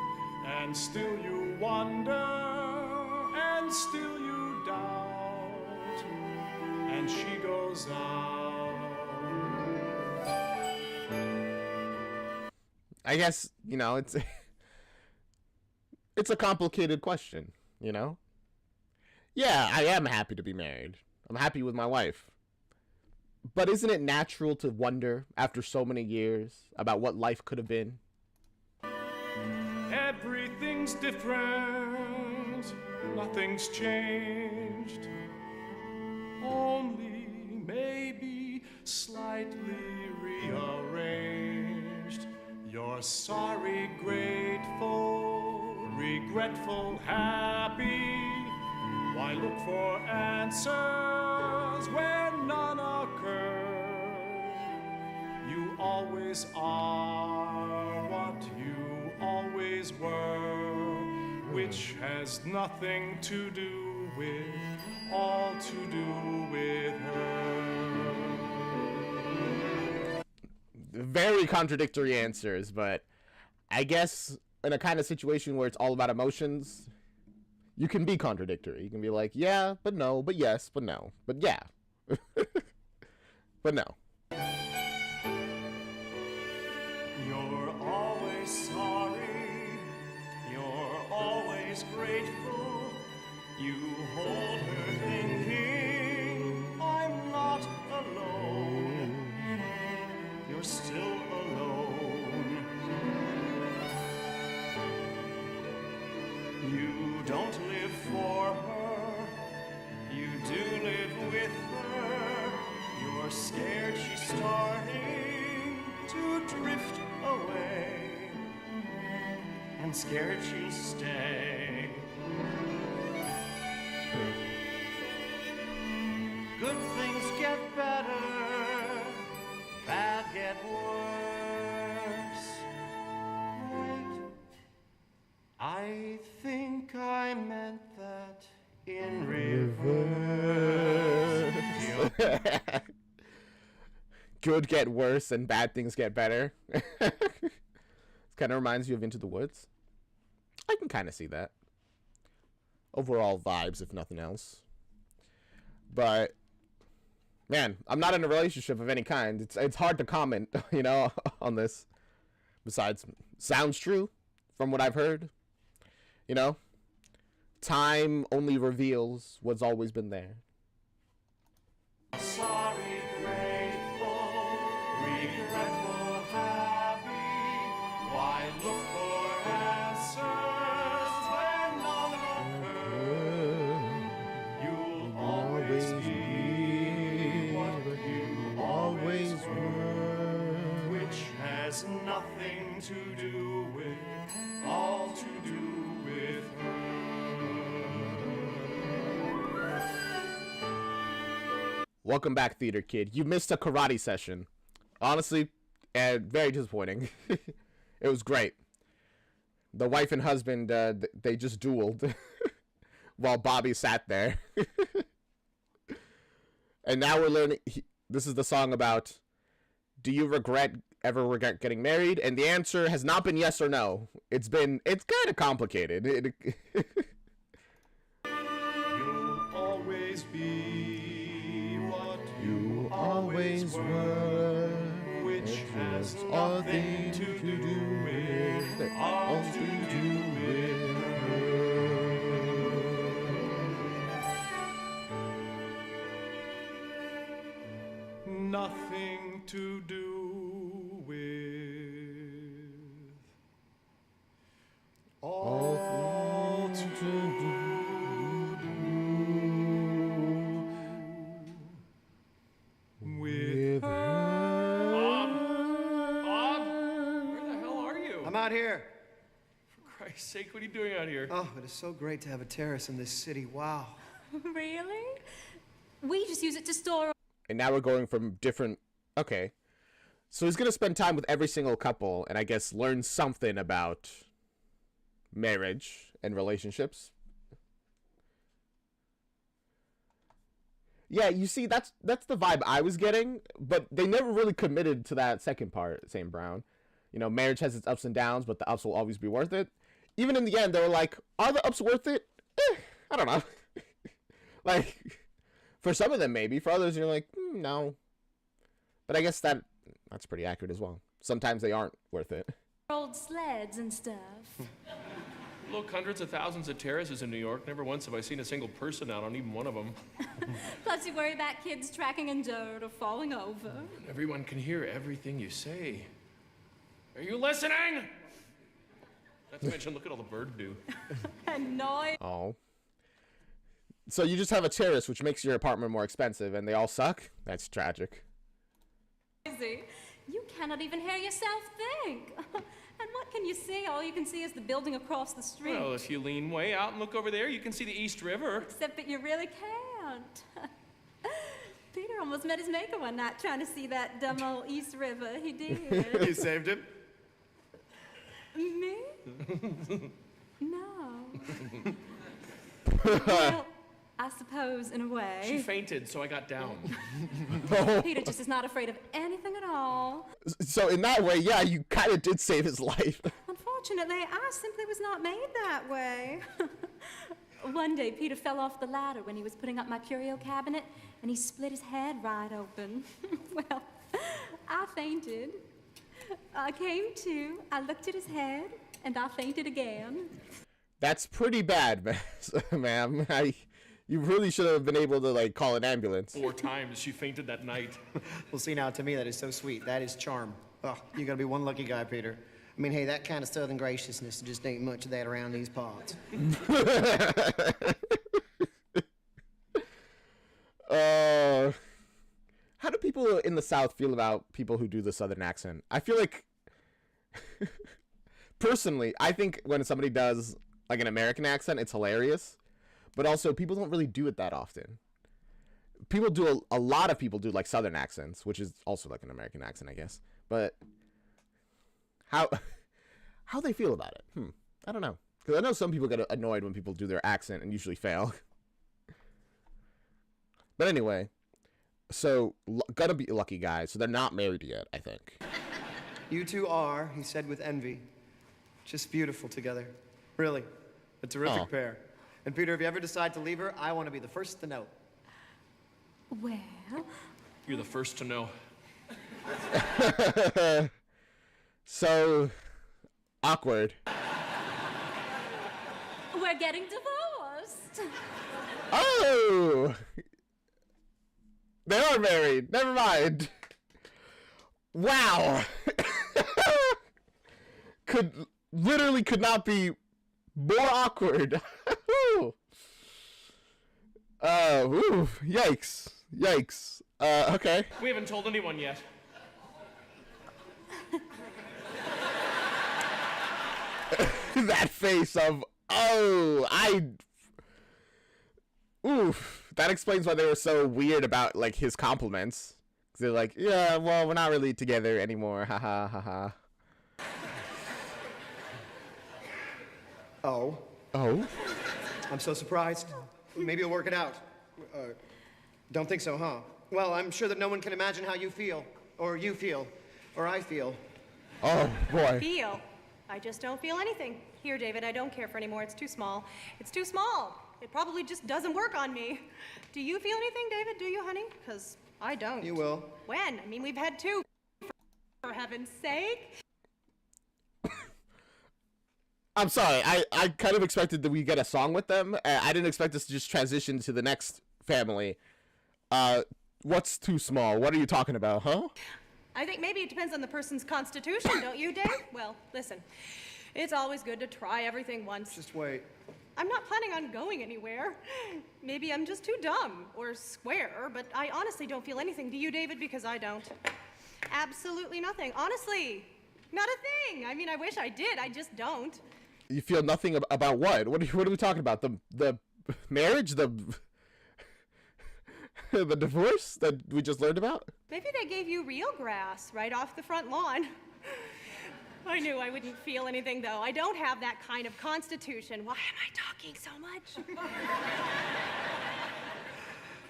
and still you wonder, and still you doubt, and she goes out. I guess, you know, it's a complicated question, you know? Yeah, I am happy to be married. I'm happy with my wife. But isn't it natural to wonder, after so many years, about what life could have been? Everything's different, nothing's changed. Only maybe slightly rearranged. You're sorry, grateful, regretful, happy. Why look for answers where none occur? You always are what you always were, which has nothing to do with, all to do with her. Very contradictory answers, but I guess in a kind of situation where it's all about emotions, you can be contradictory. You can be like, yeah, but no, but yes, but no, but yeah. But no. You're always sorry, you're always grateful. You hold her thinking, I'm not alone. You're still alone. You don't live for her, you do live with her. You're scared she's starting to drift away, and scared she'll stay. Good things get better, bad get worse. Wait, I think I meant that in reverse. Good get worse and bad things get better. It kind of reminds you of Into the Woods. I can kind of see that. Overall vibes, if nothing else. But man, I'm not in a relationship of any kind. It's hard to comment, you know, on this. Besides, sounds true from what I've heard. You know, time only reveals what's always been there. Sorry, grateful, regretful, happy. Why look for answers when none occur? You'll always be what you always were, which has nothing to do with, all to do with her. Welcome back, theater kid. You missed a karate session. Honestly, and very disappointing. It was great. The wife and husband, they just dueled while Bobby sat there. And now we're learning. This is the song about, do you ever regret getting married? And the answer has not been yes or no. It's kind of complicated. You'll always be what you always were, which has nothing to do with, all to do with her. Nothing to do with, all to do with her. Bob, where the hell are you? I'm out here. For Christ's sake, what are you doing out here? Oh, it is so great to have a terrace in this city. Wow. Really? We just use it to store. And now we're going from different. Okay. So he's going to spend time with every single couple and I guess learn something about marriage and relationships. Yeah, you see, that's the vibe I was getting, but they never really committed to that second part, St. Brown. You know, marriage has its ups and downs, but the ups will always be worth it. Even in the end, they were like, are the ups worth it? I don't know. Like, for some of them, maybe. For others, you're like, no. But I guess that's pretty accurate as well. Sometimes they aren't worth it. Old sleds and stuff. Look, hundreds of thousands of terraces in New York. Never once have I seen a single person out on even one of them. Plus you worry about kids tracking in dirt or falling over. Everyone can hear everything you say. Are you listening? Not to mention, look at all the birds do. Annoying. Oh. So you just have a terrace, which makes your apartment more expensive, and they all suck? That's tragic. You cannot even hear yourself think. And what can you see? All you can see is the building across the street. Well, if you lean way out and look over there, you can see the East River. Except that you really can't. Peter almost met his maker one night trying to see that dumb old East River. He did. You saved him? Me? No. Well, I suppose, in a way. She fainted, so I got down. Peter just is not afraid of anything at all. So in that way, yeah, you kind of did save his life. Unfortunately, I simply was not made that way. One day, Peter fell off the ladder when he was putting up my curio cabinet, and he split his head right open. Well, I fainted. I came to, I looked at his head, and I fainted again. That's pretty bad, ma'am. You really should have been able to, like, call an ambulance. 4 times she fainted that night. Well, see, now, to me, that is so sweet. That is charm. Oh, you're gonna be one lucky guy, Peter. I mean, hey, that kind of southern graciousness just ain't much of that around these parts. How do people in the South feel about people who do the southern accent? I feel like, personally, I think when somebody does like an American accent, it's hilarious. But also, people don't really do it that often. People do, a lot of people do like southern accents, which is also like an American accent, I guess. But how they feel about it? I don't know. Because I know some people get annoyed when people do their accent and usually fail. But anyway, so gotta be lucky guys. So they're not married yet, I think. You two are, he said with envy, just beautiful together. Really, a terrific pair. And Peter, if you ever decide to leave her, I want to be the first to know. Well, You're the first to know. So awkward. we're getting divorced. Oh! They are married. Never mind. Wow. Literally could not be more awkward. Yikes. Yikes. Okay. We haven't told anyone yet. That face of, that explains why they were so weird about, like, his compliments. 'Cause they're like, yeah, well, we're not really together anymore, haha, haha. Oh? I'm so surprised. Maybe you'll work it out. Don't think so, huh? Well, I'm sure that no one can imagine how you feel, or you feel, or I feel. Oh, boy. Feel? I just don't feel anything. Here, David, I don't care for anymore. It's too small. It's too small. It probably just doesn't work on me. Do you feel anything, David? Do you, honey? Because I don't. You will. When? I mean, we've had 2, for heaven's sake. I'm sorry, I kind of expected that we get a song with them. I didn't expect us to just transition to the next family. What's too small? What are you talking about, huh? I think maybe it depends on the person's constitution, don't you, Dave? Well, listen, it's always good to try everything once. Just wait. I'm not planning on going anywhere. Maybe I'm just too dumb or square, but I honestly don't feel anything. Do you, David? Because I don't. Absolutely nothing. Honestly, not a thing. I mean, I wish I did. I just don't. You feel nothing about what? What are we talking about? The marriage? The divorce that we just learned about? Maybe they gave you real grass right off the front lawn. I knew I wouldn't feel anything, though. I don't have that kind of constitution. Why am I talking so much?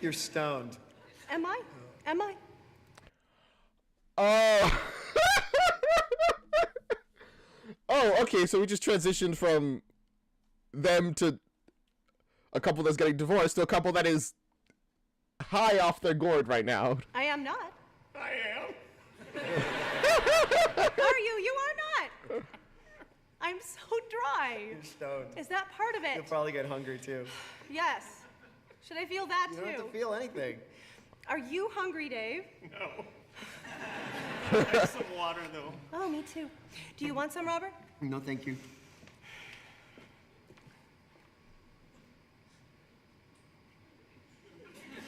You're stoned. Am I? Am I? Oh. Oh, okay, so we just transitioned from them to a couple that's getting divorced to a couple that is high off their gourd right now. I am not. I am. Are you? You are not. I'm so dry. You're stoned. Is that part of it? You'll probably get hungry too. Yes. Should I feel that You too? don't have to feel anything. Are you hungry, Dave? No. I have some water, though. Oh, me too. Do you want some, Robert? No, thank you.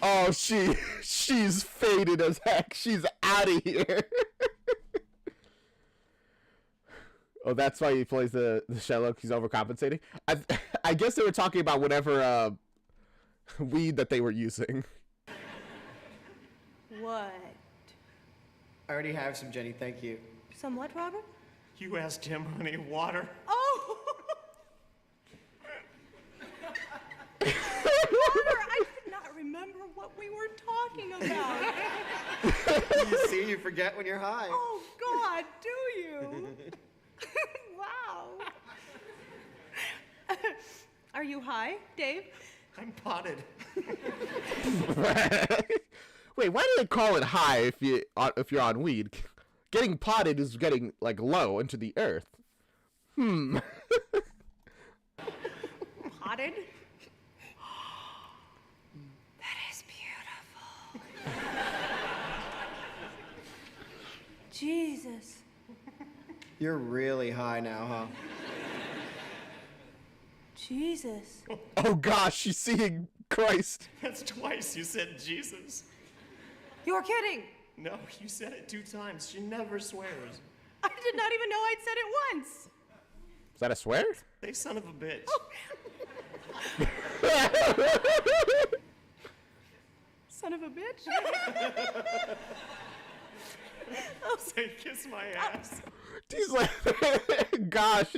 Oh, she's faded as heck. She's out of here. Oh, that's why he plays the cello. He's overcompensating. I guess they were talking about whatever weed that they were using. What? I already have some, Jenny. Thank you. Some what, Robert? You asked him, honey, water. Oh! Robert, I did not remember what we were talking about. You see, you forget when you're high. Oh, God, do you? Wow. Are you high, Dave? I'm potted. Wait, why do they call it high if you're on weed? Getting potted is getting like low into the earth. Potted? That is beautiful. Jesus. You're really high now, huh? Jesus. Oh gosh, she's seeing Christ. That's twice you said Jesus. You're kidding. No, you said it 2 times. She never swears. I did not even know I'd said it once. Is that a swear? Say son of a bitch. Son of a bitch. Say kiss my ass. He's like, gosh,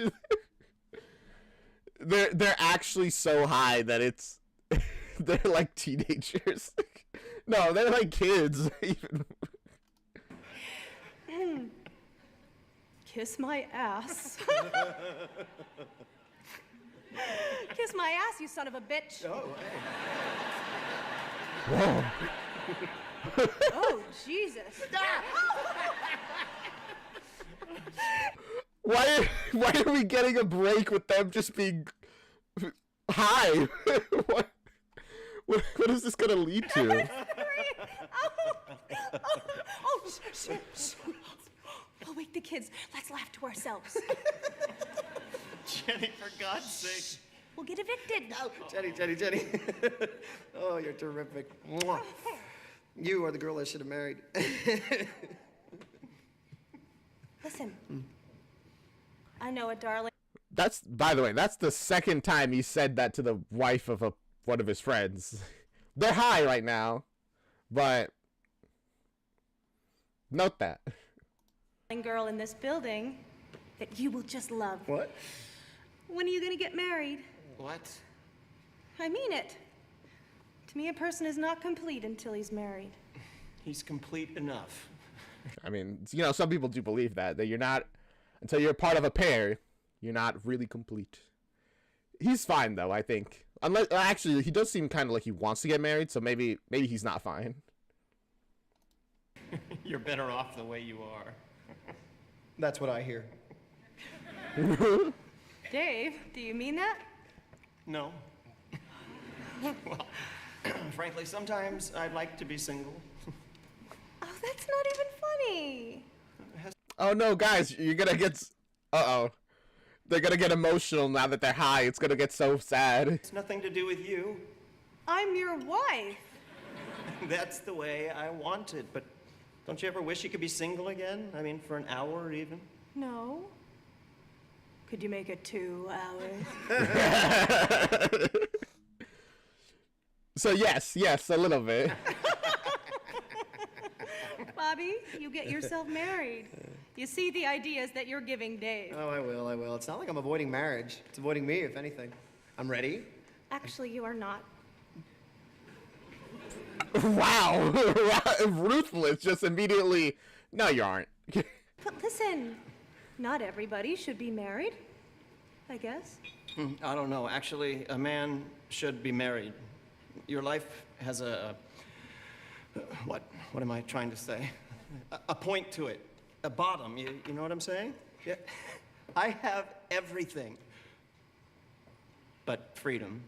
they're actually so high that it's they're like teenagers. No, they're like kids. Even. Kiss my ass. Kiss my ass, you son of a bitch. Oh, hey. Whoa. Oh, Jesus. Why are we getting a break with them just being high? What is this gonna lead to? Shh. We'll wake the kids. Let's laugh to ourselves. Jenny, for God's sake. We'll get evicted. No, Jenny. Oh, you're terrific. Mwah. You are the girl I should have married. Listen. I know it, darling. That's, by the way, that's the second time he said that to the wife of one of his friends. They're high right now, but note that. Girl in this building that you will just love. What? When are you gonna get married? What? I mean it. To me, a person is not complete until he's married. He's complete enough. I mean, you know, some people do believe that you're not, until you're part of a pair, you're not really complete. He's fine though, I think. Unless, actually, he does seem kind of like he wants to get married, so maybe he's not fine. You're better off the way you are. That's what I hear. Dave, do you mean that? No. Well, frankly, sometimes I'd like to be single. Oh, that's not even funny. Oh no, guys, you're gonna get, uh-oh. They're gonna get emotional now that they're high. It's gonna get so sad. It's nothing to do with you. I'm your wife. That's the way I want it, but don't you ever wish you could be single again? I mean, for an hour even? No. Could you make it 2 hours? So yes, a little bit. Bobby. You get yourself married. You see, the idea is that you're giving Dave. Oh, I will. It's not like I'm avoiding marriage. It's avoiding me, if anything. I'm ready. Actually, you are not. Wow. Ruthless. Just immediately. No, you aren't. But listen, not everybody should be married, I guess. I don't know. Actually, a man should be married. Your life has what am I trying to say? A point to it. A bottom. You know what I'm saying? Yeah. I have everything. But freedom.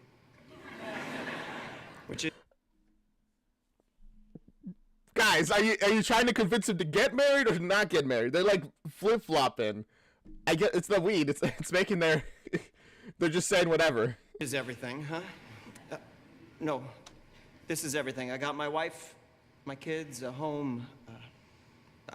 Which is... Guys, are you trying to convince him to get married or not get married? They're like flip-flopping. I get it's the weed. It's making their they're just saying whatever. Is everything, huh? No. This is everything. I got my wife, my kids, a home.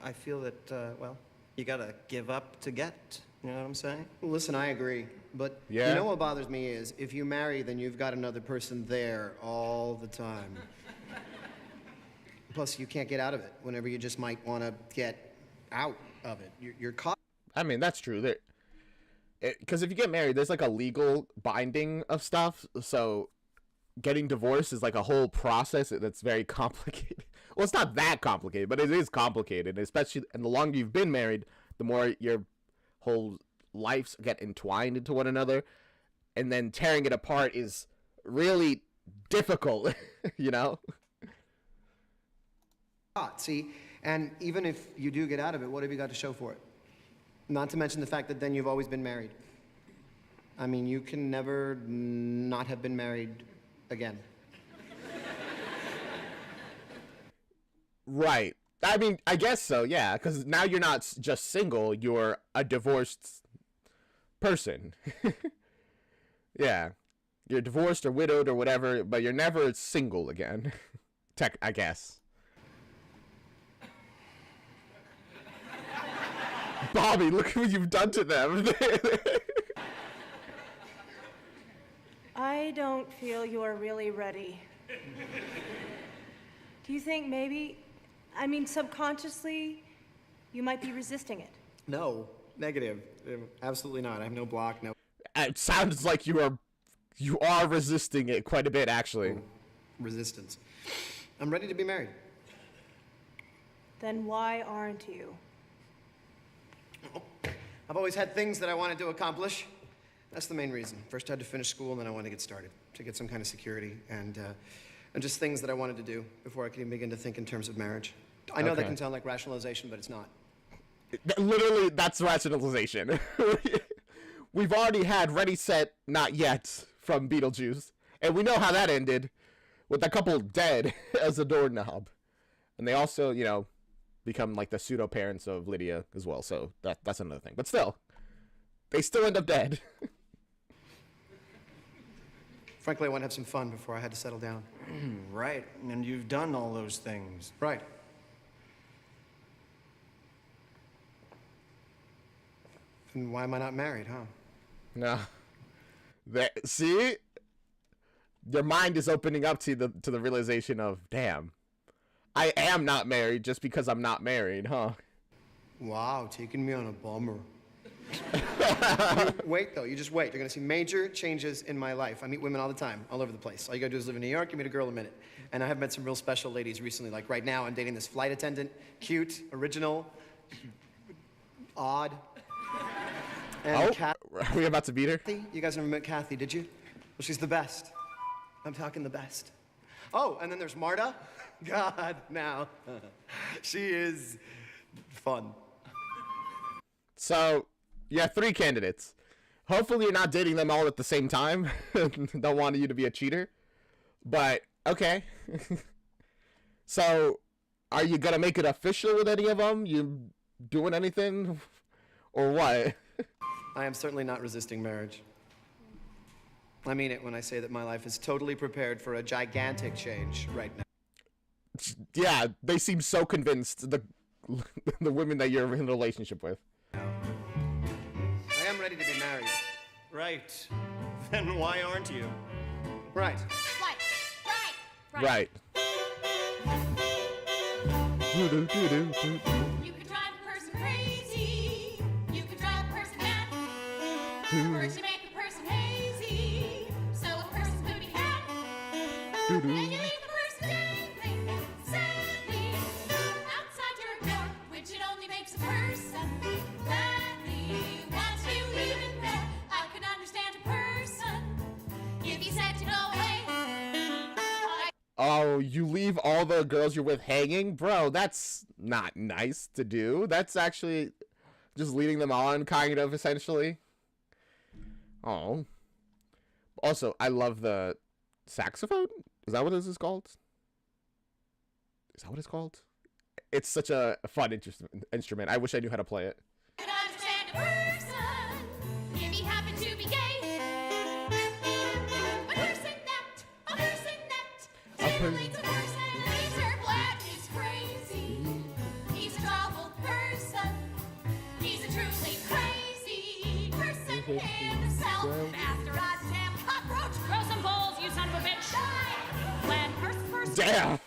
I feel that, well, you gotta give up to get. You know what I'm saying? Listen, I agree. But Yeah. you know what bothers me is if you marry, then you've got another person there all the time. Plus, you can't get out of it whenever you just might want to get out of it. You're caught. I mean, that's true. Because if you get married, there's like a legal binding of stuff. So getting divorced is like a whole process that's very complicated. Well, it's not that complicated, but it is complicated. Especially, and the longer you've been married, the more your whole lives get entwined into one another. And then tearing it apart is really difficult, you know? See, and even if you do get out of it, what have you got to show for it? Not to mention the fact that then you've always been married. I mean, you can never not have been married again. Right. I mean, I guess so, yeah. Because now you're not just single, you're a divorced person. Yeah. You're divorced or widowed or whatever, but you're never single again. I guess. Bobby, look what you've done to them. I don't feel you're really ready. Do you think maybe, I mean, subconsciously, you might be resisting it? No, negative. Absolutely not. I have no block, no. It sounds like you are resisting it quite a bit, actually. Resistance. I'm ready to be married. Then why aren't you? I've always had things that I wanted to accomplish. That's the main reason. First, I had to finish school, and then I wanted to get started, to get some kind of security, and just things that I wanted to do before I could even begin to think in terms of marriage. I know that can sound like rationalization, but it's not. Literally, that's rationalization. We've already had Ready, Set, Not Yet from Beetlejuice, and we know how that ended, with a couple dead as a doorknob. And they also, you know, become like the pseudo parents of Lydia as well, so that's another thing. But still, they still end up dead. Frankly, I want to have some fun before I had to settle down. Right, and you've done all those things. Right. And why am I not married, huh? No. See? Your mind is opening up to the realization of, damn, I am not married just because I'm not married, huh? Wow, taking me on a bummer. Wait, though. You just wait. You're going to see major changes in my life. I meet women all the time, all over the place. All you got to do is live in New York, you meet a girl in a minute. And I have met some real special ladies recently. Like right now, I'm dating this flight attendant. Cute, original, odd. And are we about to beat her? Kathy? You guys never met Kathy, did you? Well, she's the best. I'm talking the best. Oh, and then there's Marta. God, now. She is fun. So, you have 3 candidates. Hopefully you're not dating them all at the same time. Don't want you to be a cheater. But, okay. So, are you going to make it official with any of them? You doing anything? Or what? I am certainly not resisting marriage. I mean it when I say that my life is totally prepared for a gigantic change right now. Yeah, they seem so convinced, the women that you're in a relationship with. I am ready to be married. Right. Then why aren't you? Right. Right. Right. You could drive a person crazy. You could drive a person mad. First you make a person hazy, so a person could be had. And you leave a person dangling, sadly, outside your door, which it only makes a person gladly. Once you leave it there, I could understand a person if he said to go away. Oh, you leave all the girls you're with hanging? Bro, that's not nice to do. That's actually just leading them on, kind of, essentially. Oh. Also, I love the saxophone. Is that what this is called? Is that what it's called? It's such a fun instrument. I wish I knew how to play it. Could understand a person if he happened to be gay. A person that stimulates a person and leaves her black is crazy. He's a troubled person. He's a truly crazy person himself. Bastardized damn cockroach. Grow some balls, you son of a bitch. When person. Damn!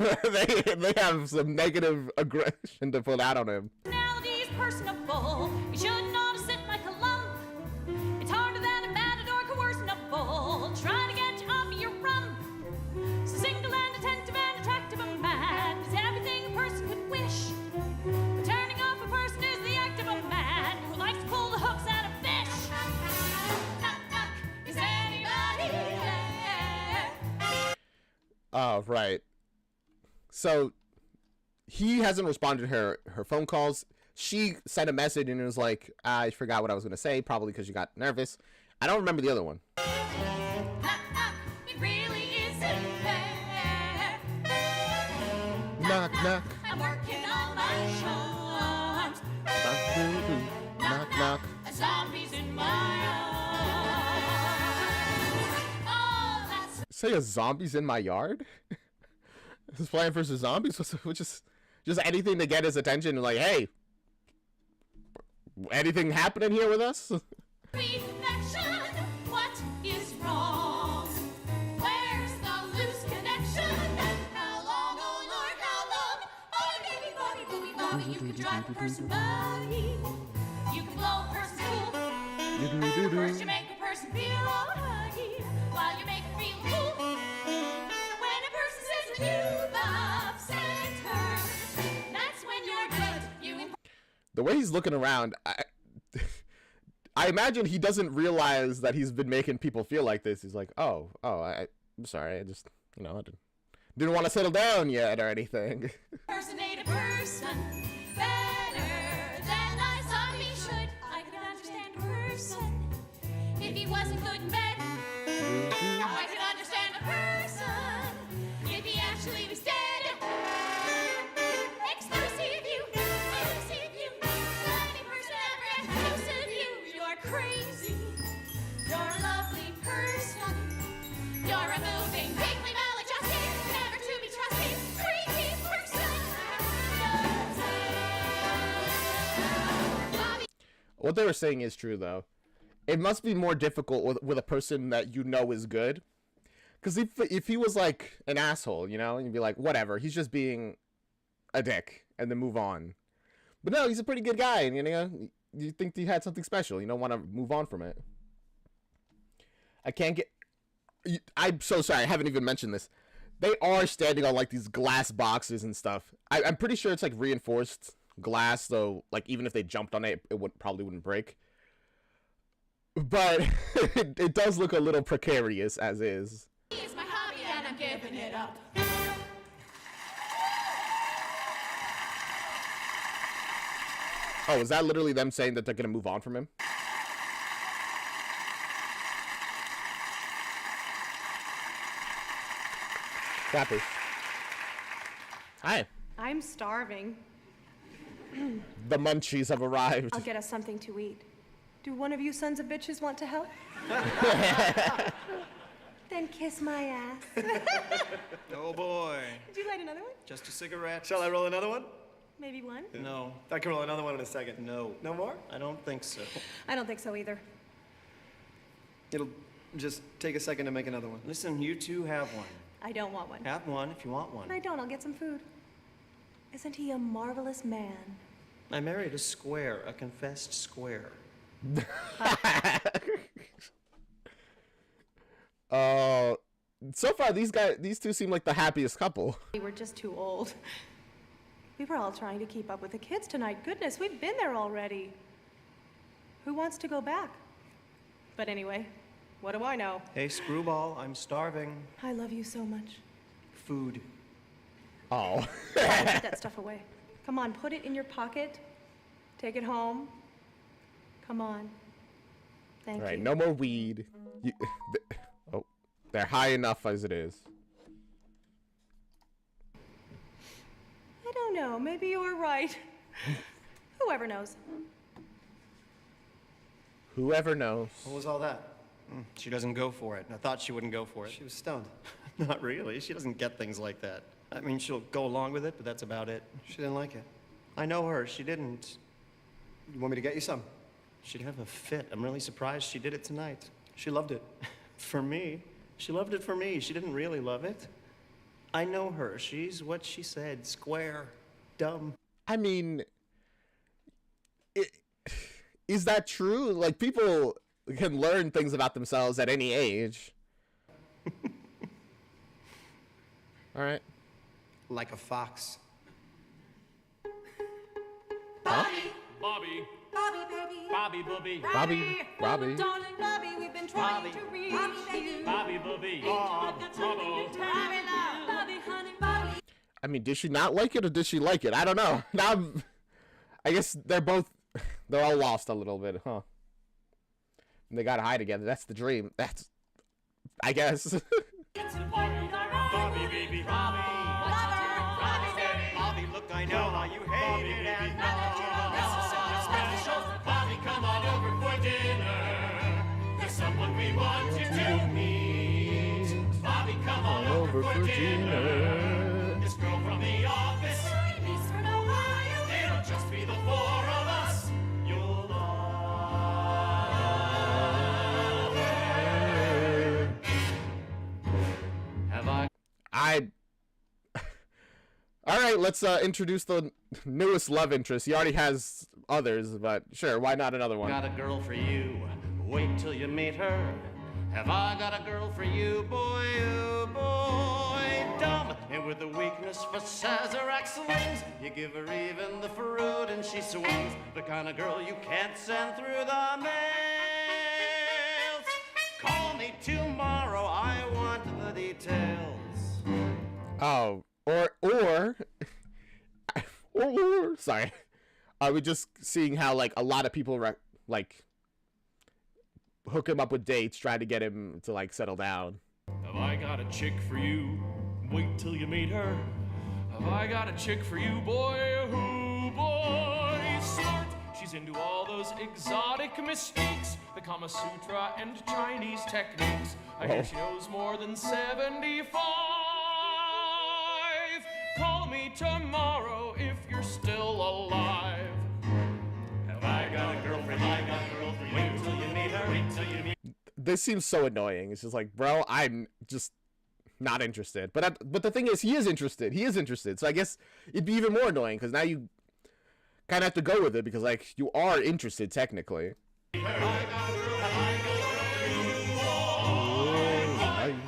they have some negative aggression to put out on him. Personality's personable. You shouldn't ought to sit like a lump. It's harder than a matador coercionable. Trying to get you off of your rump. So single and attentive and attractive a man is everything a person could wish. But turning off a person is the act of a man who likes to pull the hooks out of fish. Knock, knock, is anybody there? Oh, right. So he hasn't responded to her phone calls. She sent a message and it was like, I forgot what I was going to say, probably because you got nervous. I don't remember the other one. Knock, knock, it really isn't fair. Knock, knock. I'm working on my charms. Knock, knock. A zombie's in my arms. Oh, that's Say a zombie's in my yard? This is Plant vs. Zombies? Which is just anything to get his attention. Like, hey, anything happening here with us? reflection. What is wrong? Where's the loose connection? How long, oh Lord, how long? Oh, baby, Bobby, booby, Bobby, you can drive a person buggy. You can blow a person cool. First you make a person feel all huggy, while you make her feel cool. When a person says that you've upset her, that's when you're good. You The way he's looking around, I imagine he doesn't realize that he's been making people feel like this. He's like, I'm sorry. I just, I didn't want to settle down yet or anything. impersonate a person better than I zombie should. I could understand a person if he wasn't good in bed. I could understand a person if he actually was dead. Exclusive you, any person ever exclusive you. You're crazy, you're a lovely person. You're a moving, vaguely maladjusted, never to be trusted, creepy person. What they were saying is true, though. It must be more difficult with a person that you know is good. Because if he was like an asshole, and you'd be like, whatever, he's just being a dick, and then move on. But no, he's a pretty good guy, and you think he had something special. You don't want to move on from it. I'm so sorry, I haven't even mentioned this. They are standing on like these glass boxes and stuff. I'm pretty sure it's like reinforced glass, so like even if they jumped on it, it probably wouldn't break. But it does look a little precarious as is. It's my hobby and I'm giving it up. Oh, is that literally them saying that they're gonna move on from him? Clappers. Hi. I'm starving. The munchies have arrived. I'll get us something to eat. Do one of you sons of bitches want to help? Then kiss my ass. Oh boy. Would you light another one? Just a cigarette. Shall I roll another one? Maybe one? No. I can roll another one in a second. No. No more? I don't think so. I don't think so either. It'll just take a second to make another one. Listen, you two have one. I don't want one. Have one if you want one. I don't. I'll get some food. Isn't he a marvelous man? I married a square, a confessed square. So far these two seem like the happiest couple. We were just too old. We were all trying to keep up with the kids tonight. Goodness, we've been there already. Who wants to go back? But anyway, what do I know? Hey, Screwball, I'm starving. I love you so much. Food. Oh. Put that stuff away. Come on, put it in your pocket. Take it home. Come on. Thank All right, you. no more weed. Oh, they're high enough as it is. I don't know. Maybe you were right. Whoever knows. Whoever knows. What was all that? She doesn't go for it. I thought she wouldn't go for it. She was stoned. Not really. She doesn't get things like that. I mean, she'll go along with it, but that's about it. She didn't like it. I know her. She didn't. You want me to get you some? She'd have a fit. I'm really surprised she did it tonight. She loved it. For me. She loved it for me. She didn't really love it. I know her. She's what she said. Square. Dumb. I mean, is that true? Like, people can learn things about themselves at any age. All right. Like a fox. Bobby, Bobby. Bobby, baby. Bobby, Bobby. Robbie. Darling Bobby, we've been trying Bobby. to reach you. Bobby, Bobby. Bravo. Bobby, love. Bobby, honey, Bobby. I mean, did she not like it or did she like it? I don't know. Now, I guess they're all lost a little bit, huh? And they gotta hide together. That's the dream. That's, I guess. It's important, all right. Bobby, baby. Bobby, baby. Bobby, look, I know how you hate it and This is something special. Bobby, come on over for dinner. There's someone we want you to meet. Bobby, come on over for dinner. This girl from the office, Eastern Ohio. It'll just be the four of us. You'll love her. Have I? All right, let's introduce the newest love interest. He already has others, but sure, why not another one? Got a girl for you. Wait till you meet her. Have I got a girl for you, boy, oh boy? Dumb and with a weakness for Sazerac slings. You give her even the fruit and she swings. The kind of girl you can't send through the mail. Call me tomorrow, I want the details. Oh, sorry. Are we just seeing how, like, a lot of people, like, hook him up with dates, try to get him to, like, settle down? Have I got a chick for you? Wait till you meet her. Have I got a chick for you, boy? Who, boy? Smart. She's into all those exotic mystiques, the Kama Sutra and Chinese techniques. I hear she knows more than 75. Call me tomorrow if you're still alive. Have I got a girlfriend? I got a girl for you. Wait till you meet her. Wait till you meet. This seems so annoying. It's just like, bro, I'm just not interested. But the thing is, he is interested. He is interested. So I guess it'd be even more annoying because now you kind of have to go with it because, like, you are interested technically. To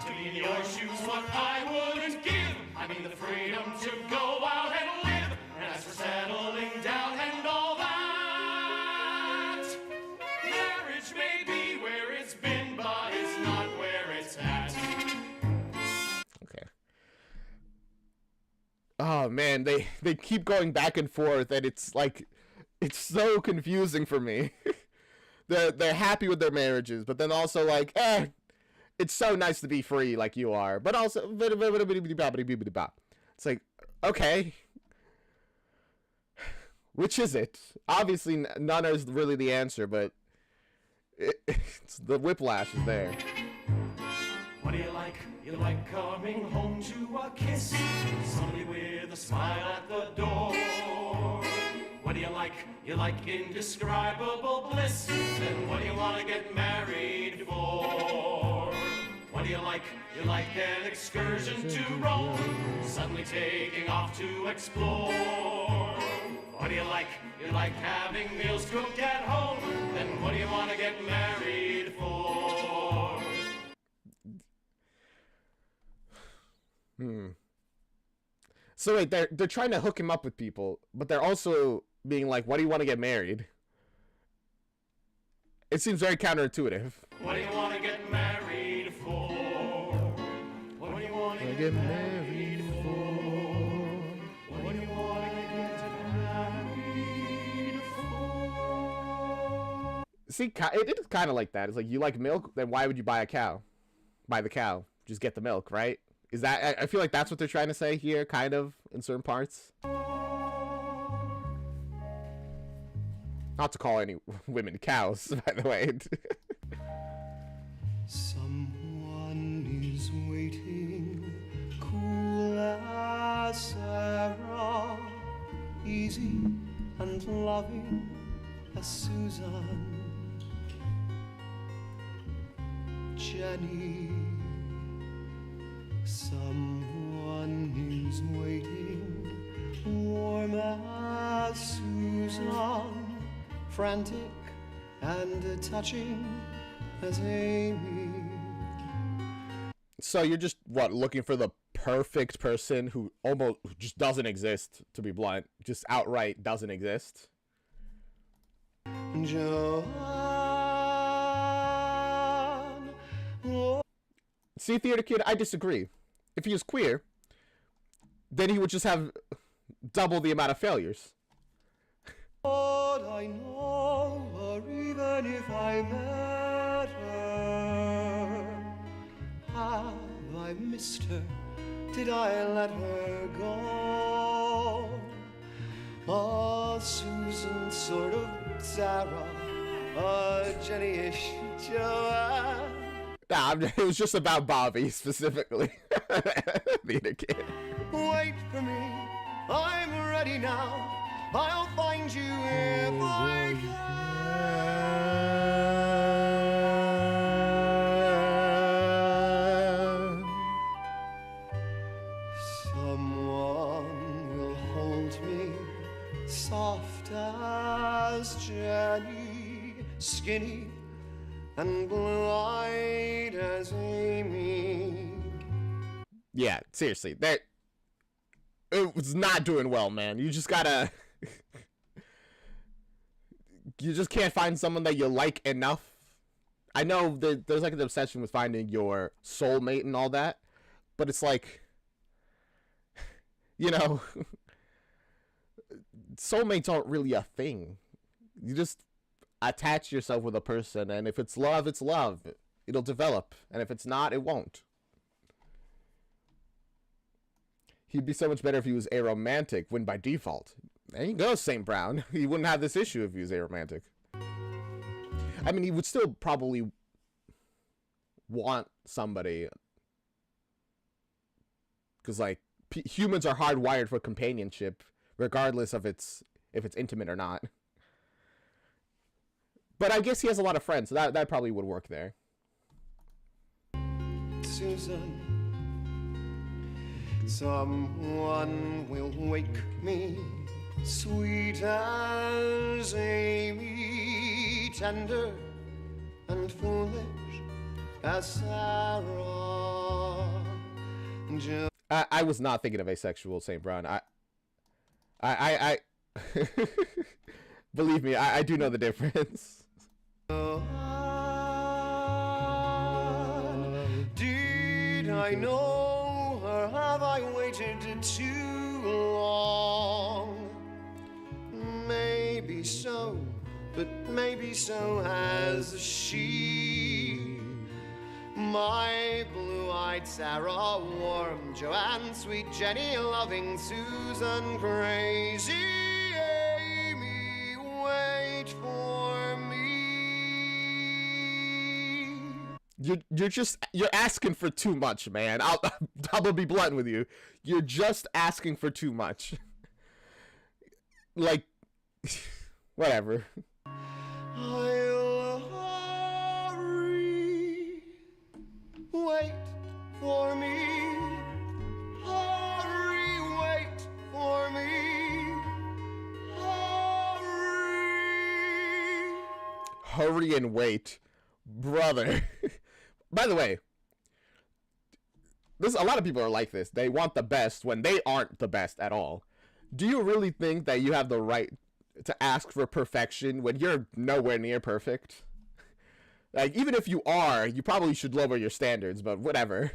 be in your shoes, what I wouldn't give. I mean the freedom to go out and live. And as for settling down and all that, marriage may be where it's been, but it's not where it's at. Okay. Oh man, they keep going back and forth, and it's like, it's so confusing for me. They're happy with their marriages, but then also like, it's so nice to be free like you are, but also it's like, okay, which is it? Obviously none is really the answer, but it's, the whiplash is there. What do you like? You like coming home to a kiss? Somebody with a smile at the door. What do you like? You like indescribable bliss. Then what do you want to get married for? What do do you like? You like an excursion to Rome, suddenly taking off to explore. What do you like? You like having meals cooked at home. Then what do you want to get married for? So wait, they're trying to hook him up with people, but they're also being like, "What do you want to get married?" It seems very counterintuitive. What do you want to get married for? What do you want to get married for? What do you want to get married for? See, it is kind of like that. It's like, you like milk, then why would you buy a cow? Buy the cow. Just get the milk, right? Is that? I feel like that's what they're trying to say here, kind of, in certain parts. Not to call any women cows, by the way. Someone is waiting, cool as Sarah, easy and loving as Susan. Jenny, someone is waiting, warm as Susan, frantic and touching as Amy. So you're just, what, looking for the perfect person who almost just doesn't exist, to be blunt. Just outright doesn't exist. Joanne. Oh. See, Theater Kid, I disagree. If he was queer, then he would just have double the amount of failures. Would I know her even if I met her? Have I missed her? Did I let her go? A Susan sort of Sarah, a Jenny-ish Joanne. Nah, it was just about Bobby specifically. Theater Kid. Wait for me, I'm ready now. I'll find you if I can. Someone will hold me, soft as Jenny, skinny and blue-eyed as Amy. Yeah, seriously, that it was not doing well, man. You just gotta, you just can't find someone that you like enough. I know that there's like an obsession with finding your soulmate and all that, but it's like, you know, soulmates aren't really a thing. You just attach yourself with a person, and if it's love, it's love. It'll develop, and if it's not, it won't. He'd be so much better if he was aromantic, when by default. There you go, St. Brown. He wouldn't have this issue if he was aromantic. I mean, he would still probably want somebody. Because, like, humans are hardwired for companionship, regardless of if it's intimate or not. But I guess he has a lot of friends, so that probably would work there. Susan, someone will wake me, sweet as Amy, tender and foolish as Sarah. I was not thinking of asexual, St. Brown. I believe me, I do know the difference. Did I know her? Have I waited too long? Maybe so, but maybe so has she. My blue-eyed Sarah, warm Joanne, sweet Jenny, loving Susan, crazy Amy, wait for me. You're asking for too much, man. I'll be blunt with you. You're just asking for too much. Like, whatever. I'll hurry. Wait hurry and wait. Brother. By the way, a lot of people are like this. They want the best when they aren't the best at all. Do you really think that you have the right to ask for perfection when you're nowhere near perfect? Like, even if you are, you probably should lower your standards, but whatever.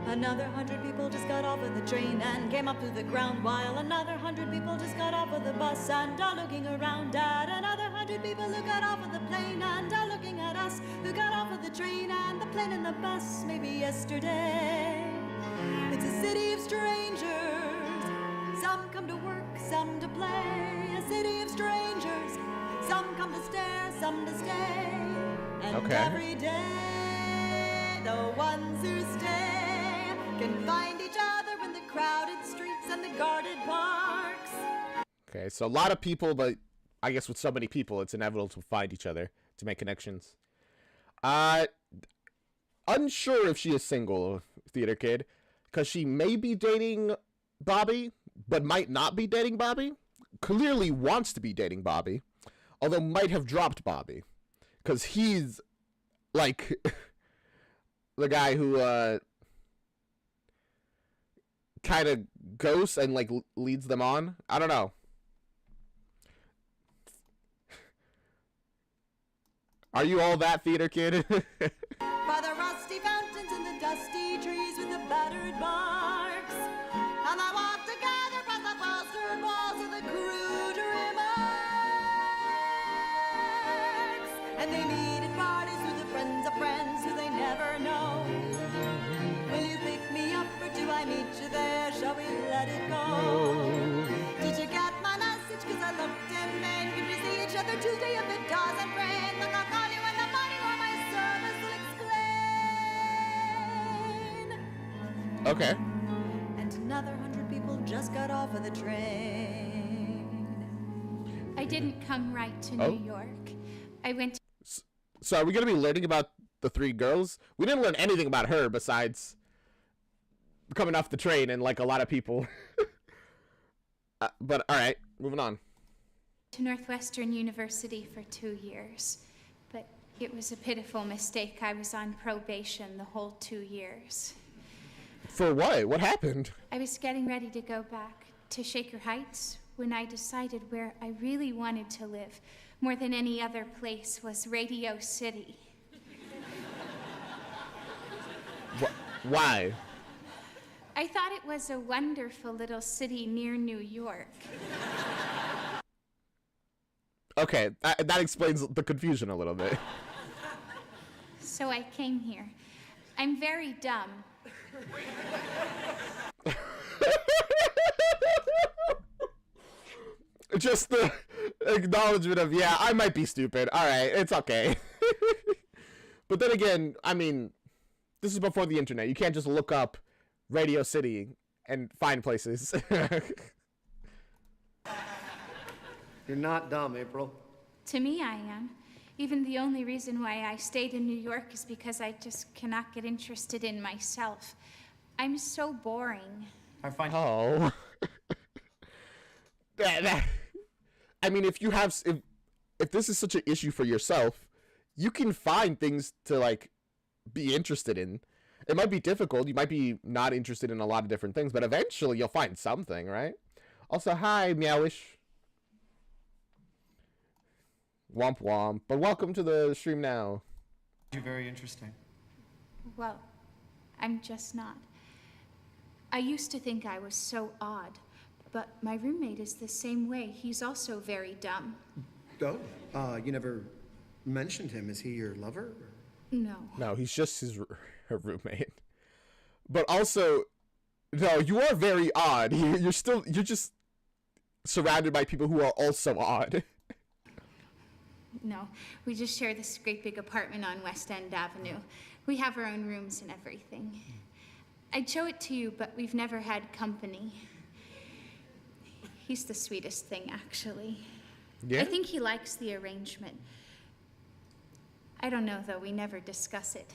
Another 100 people just got off of the train and came up to the ground, while another 100 people just got off of the bus and are looking around at another 100 people who got off of the plane and are looking at us who got off of the train and the plane and the bus maybe yesterday. It's a city of strangers. Some come to work, some to play. A city of strangers. Some come to stare, some to stay. And every day, the ones who stay can find each other in the crowded streets and the guarded parks. Okay, so a lot of people, but I guess with so many people, it's inevitable to find each other, to make connections. Unsure if she is single, theater kid, because she may be dating Bobby, but might not be dating Bobby. Clearly wants to be dating Bobby, although might have dropped Bobby, because he's, like, the guy who, kind of ghosts and like leads them on. I don't know. Are you all that, theater kid? By the rusty fountains and the dusty trees with the battered marks, and I walk together past the plastered walls of the crude remarks, and they meet at parties with the friends of friends who they never know. Will you pick me up or do I meet you there? Shall we let it go? Did you get my message? Cause I looked in vain. Could we see each other Tuesday if it doesn't rain? Look, I'll call you in the morning or my service will explain. Okay. And another 100 people just got off of the train. I didn't come right to New York. I went to... So are we going to be learning about the three girls? We didn't learn anything about her besides coming off the train and like a lot of people. But all right, moving on. To Northwestern University for 2 years, but it was a pitiful mistake. I was on probation the whole 2 years. For what? What happened? I was getting ready to go back to Shaker Heights when I decided where I really wanted to live, more than any other place, was Radio City. Why? I thought it was a wonderful little city near New York. Okay, that explains the confusion a little bit. So I came here. I'm very dumb. Just the acknowledgement of, yeah, I might be stupid. All right, it's okay. But then again, I mean, this is before the internet. You can't just look up Radio City and find places. You're not dumb, April. To me, I am. Even the only reason why I stayed in New York is because I just cannot get interested in myself. I'm so boring. I find. Oh. I mean, if this is such an issue for yourself, you can find things to like be interested in. It might be difficult. You might be not interested in a lot of different things, but eventually you'll find something, right? Also, hi, Meowish. Womp womp. But welcome to the stream now. You're very interesting. Well, I'm just not. I used to think I was so odd, but my roommate is the same way. He's also very dumb. Oh, you never mentioned him. Is he your lover? No. No, he's just her roommate. But also, no, you are very odd. You're just surrounded by people who are also odd. No, we just share this great big apartment on West End Avenue. We have our own rooms and everything. I'd show it to you, but we've never had company. He's the sweetest thing, actually. Yeah? I think he likes the arrangement. I don't know, though. We never discuss it.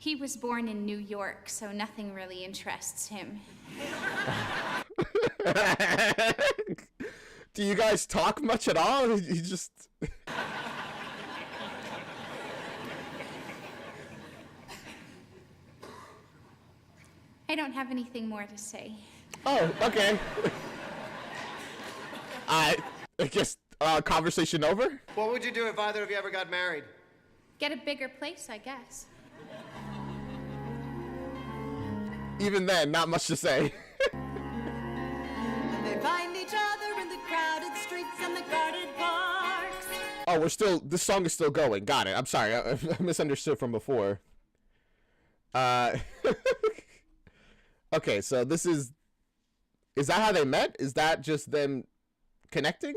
He was born in New York, so nothing really interests him. Do you guys talk much at all? You just... I don't have anything more to say. Oh, okay. I guess conversation over? What would you do if either of you ever got married? Get a bigger place, I guess. Even then, not much to say. They find each other in the crowded streets and the guarded parks. Oh, this song is still going. Got it. I'm sorry. I misunderstood from before. Okay, so this is that how they met? Is that just them connecting?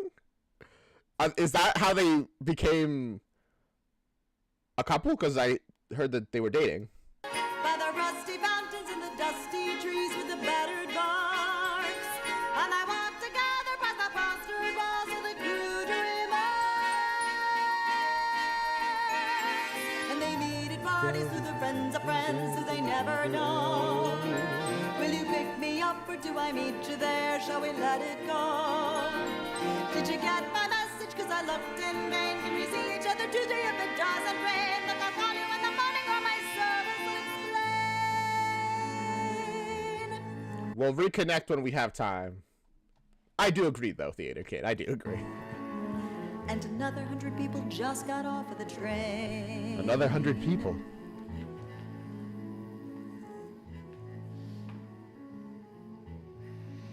Is that how they became a couple? Because I heard that they were dating. By the rusty fountains and the dusty trees with the battered barks. And I walk together past the plastered walls of the crude remarks. And they meet at parties with the friends of friends who they never know. Will you pick me up or do I meet you there? Shall we let it go? Did you get my message? Cause I looked in vain. Can we see each other Tuesday if it doesn't rain? Look, I'll call you in the morning or my service will explain. We'll reconnect when we have time. I do agree though, Theater Kid. I do agree. And another 100 people just got off of the train. Another 100 people.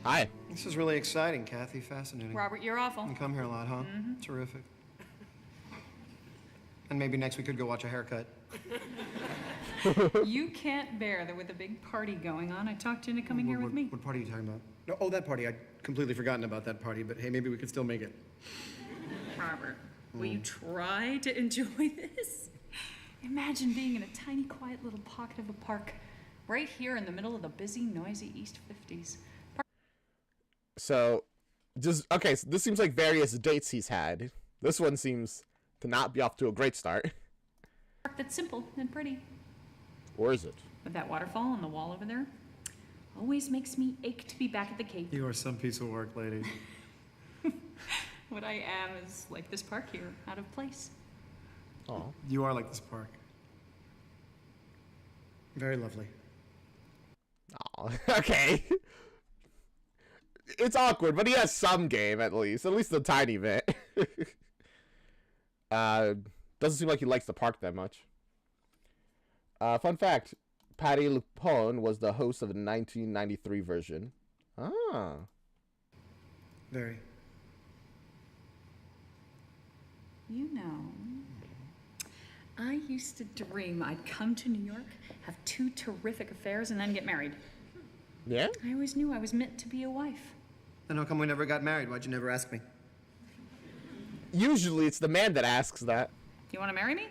Hi. This is really exciting, Kathy. Fascinating. Robert, you're awful. You come here a lot, huh? Mm-hmm. Terrific. And maybe next we could go watch a haircut. You can't bear that with a big party going on. I talked you into coming here with me. What party are you talking about? No, oh, that party. I'd completely forgotten about that party, but hey, maybe we could still make it. Robert, will you try to enjoy this? Imagine being in a tiny, quiet little pocket of a park right here in the middle of the busy, noisy East 50s. So, okay, so this seems like various dates he's had. This one seems to not be off to a great start. Park that's simple and pretty. Or is it? But that waterfall on the wall over there always makes me ache to be back at the Cape. You are some piece of work, lady. What I am is like this park here, out of place. Oh. You are like this park. Very lovely. Oh, okay. It's awkward, but he has some game at least a tiny bit. Doesn't seem like he likes the park that much. Fun fact, Patti LuPone was the host of the 1993 version. Ah. Very. You know, I used to dream I'd come to New York, have 2 terrific affairs, and then get married. Yeah? I always knew I was meant to be a wife. Then how come we never got married? Why'd you never ask me? Usually it's the man that asks that. You want to marry me?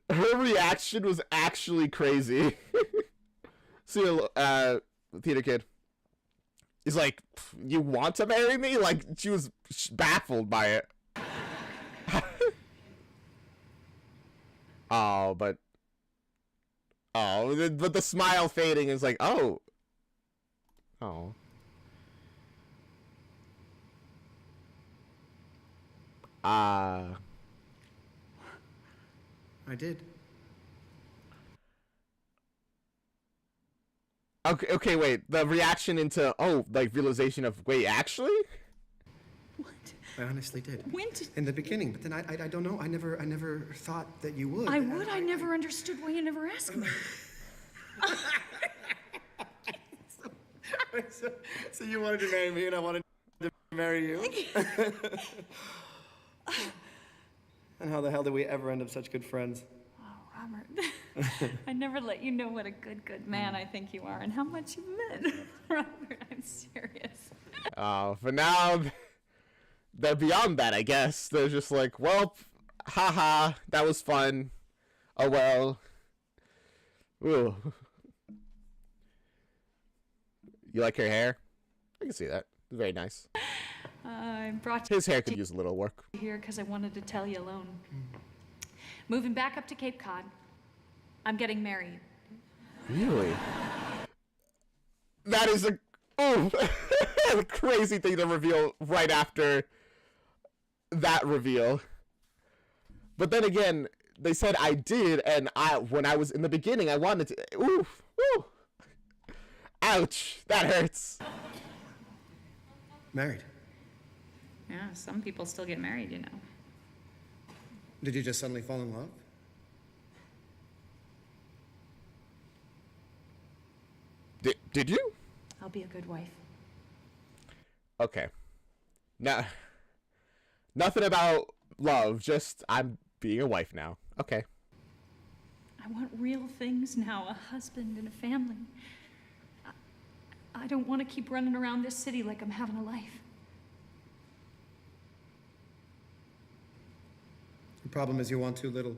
Her reaction was actually crazy. See, Theater Kid. He's like, you want to marry me? Like, she was baffled by it. But the smile fading is like, oh. I did. Okay, wait. The reaction into, like, realization of, wait, actually? What? I honestly did. When did... In the beginning, but then I don't know. I never thought that you would. I would. I never understood why you never asked me. So you wanted to marry me and I wanted to marry you? And how the hell did we ever end up such good friends? Oh, Robert. I never let you know what a good man I think you are and how much you meant. Robert, I'm serious. For now, they're beyond that, I guess. They're just like, well, haha, that was fun. Oh, well. Ooh. You like her hair? I can see that. Very nice. I brought His hair could use a little work. you here because I wanted to tell you alone. Moving back up to Cape Cod. I'm getting married. Really? That is a crazy thing to reveal right after that reveal. But then again, they said I did, and when I was in the beginning, I wanted to. Oof, ooh, ouch, that hurts. Married? Yeah, some people still get married, you know. Did you just suddenly fall in love? Did you? I'll be a good wife. Okay. Nah. Nothing about love, just I'm being a wife now. Okay. I want real things now, a husband and a family. I don't want to keep running around this city like I'm having a life. The problem is you want too little.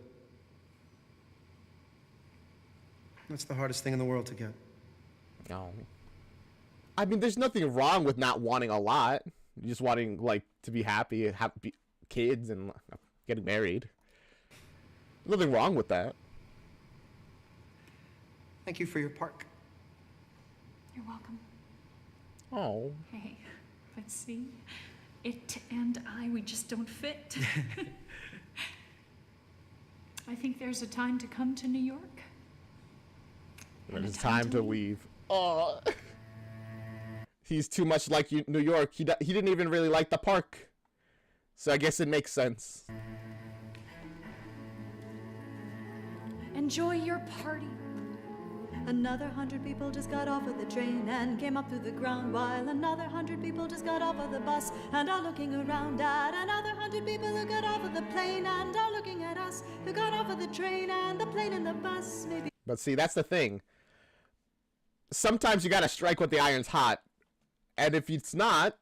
That's the hardest thing in the world to get. No. I mean, there's nothing wrong with not wanting a lot. Just wanting, like, to be happy, have kids, and getting married. Nothing wrong with that. Thank you for your park. You're welcome. Oh. Hey, but see, it and we just don't fit. I think there's a time to come to New York. And it's time to leave. Oh. He's too much like New York. He didn't even really like the park. So I guess it makes sense. Enjoy your party. Another 100 people just got off of the train and came up through the ground, while another 100 people just got off of the bus and are looking around at another 100 people who got off of the plane and are looking at us who got off of the train and the plane and the bus. Maybe. But see, that's the thing. Sometimes you gotta strike when the iron's hot. And if it's not,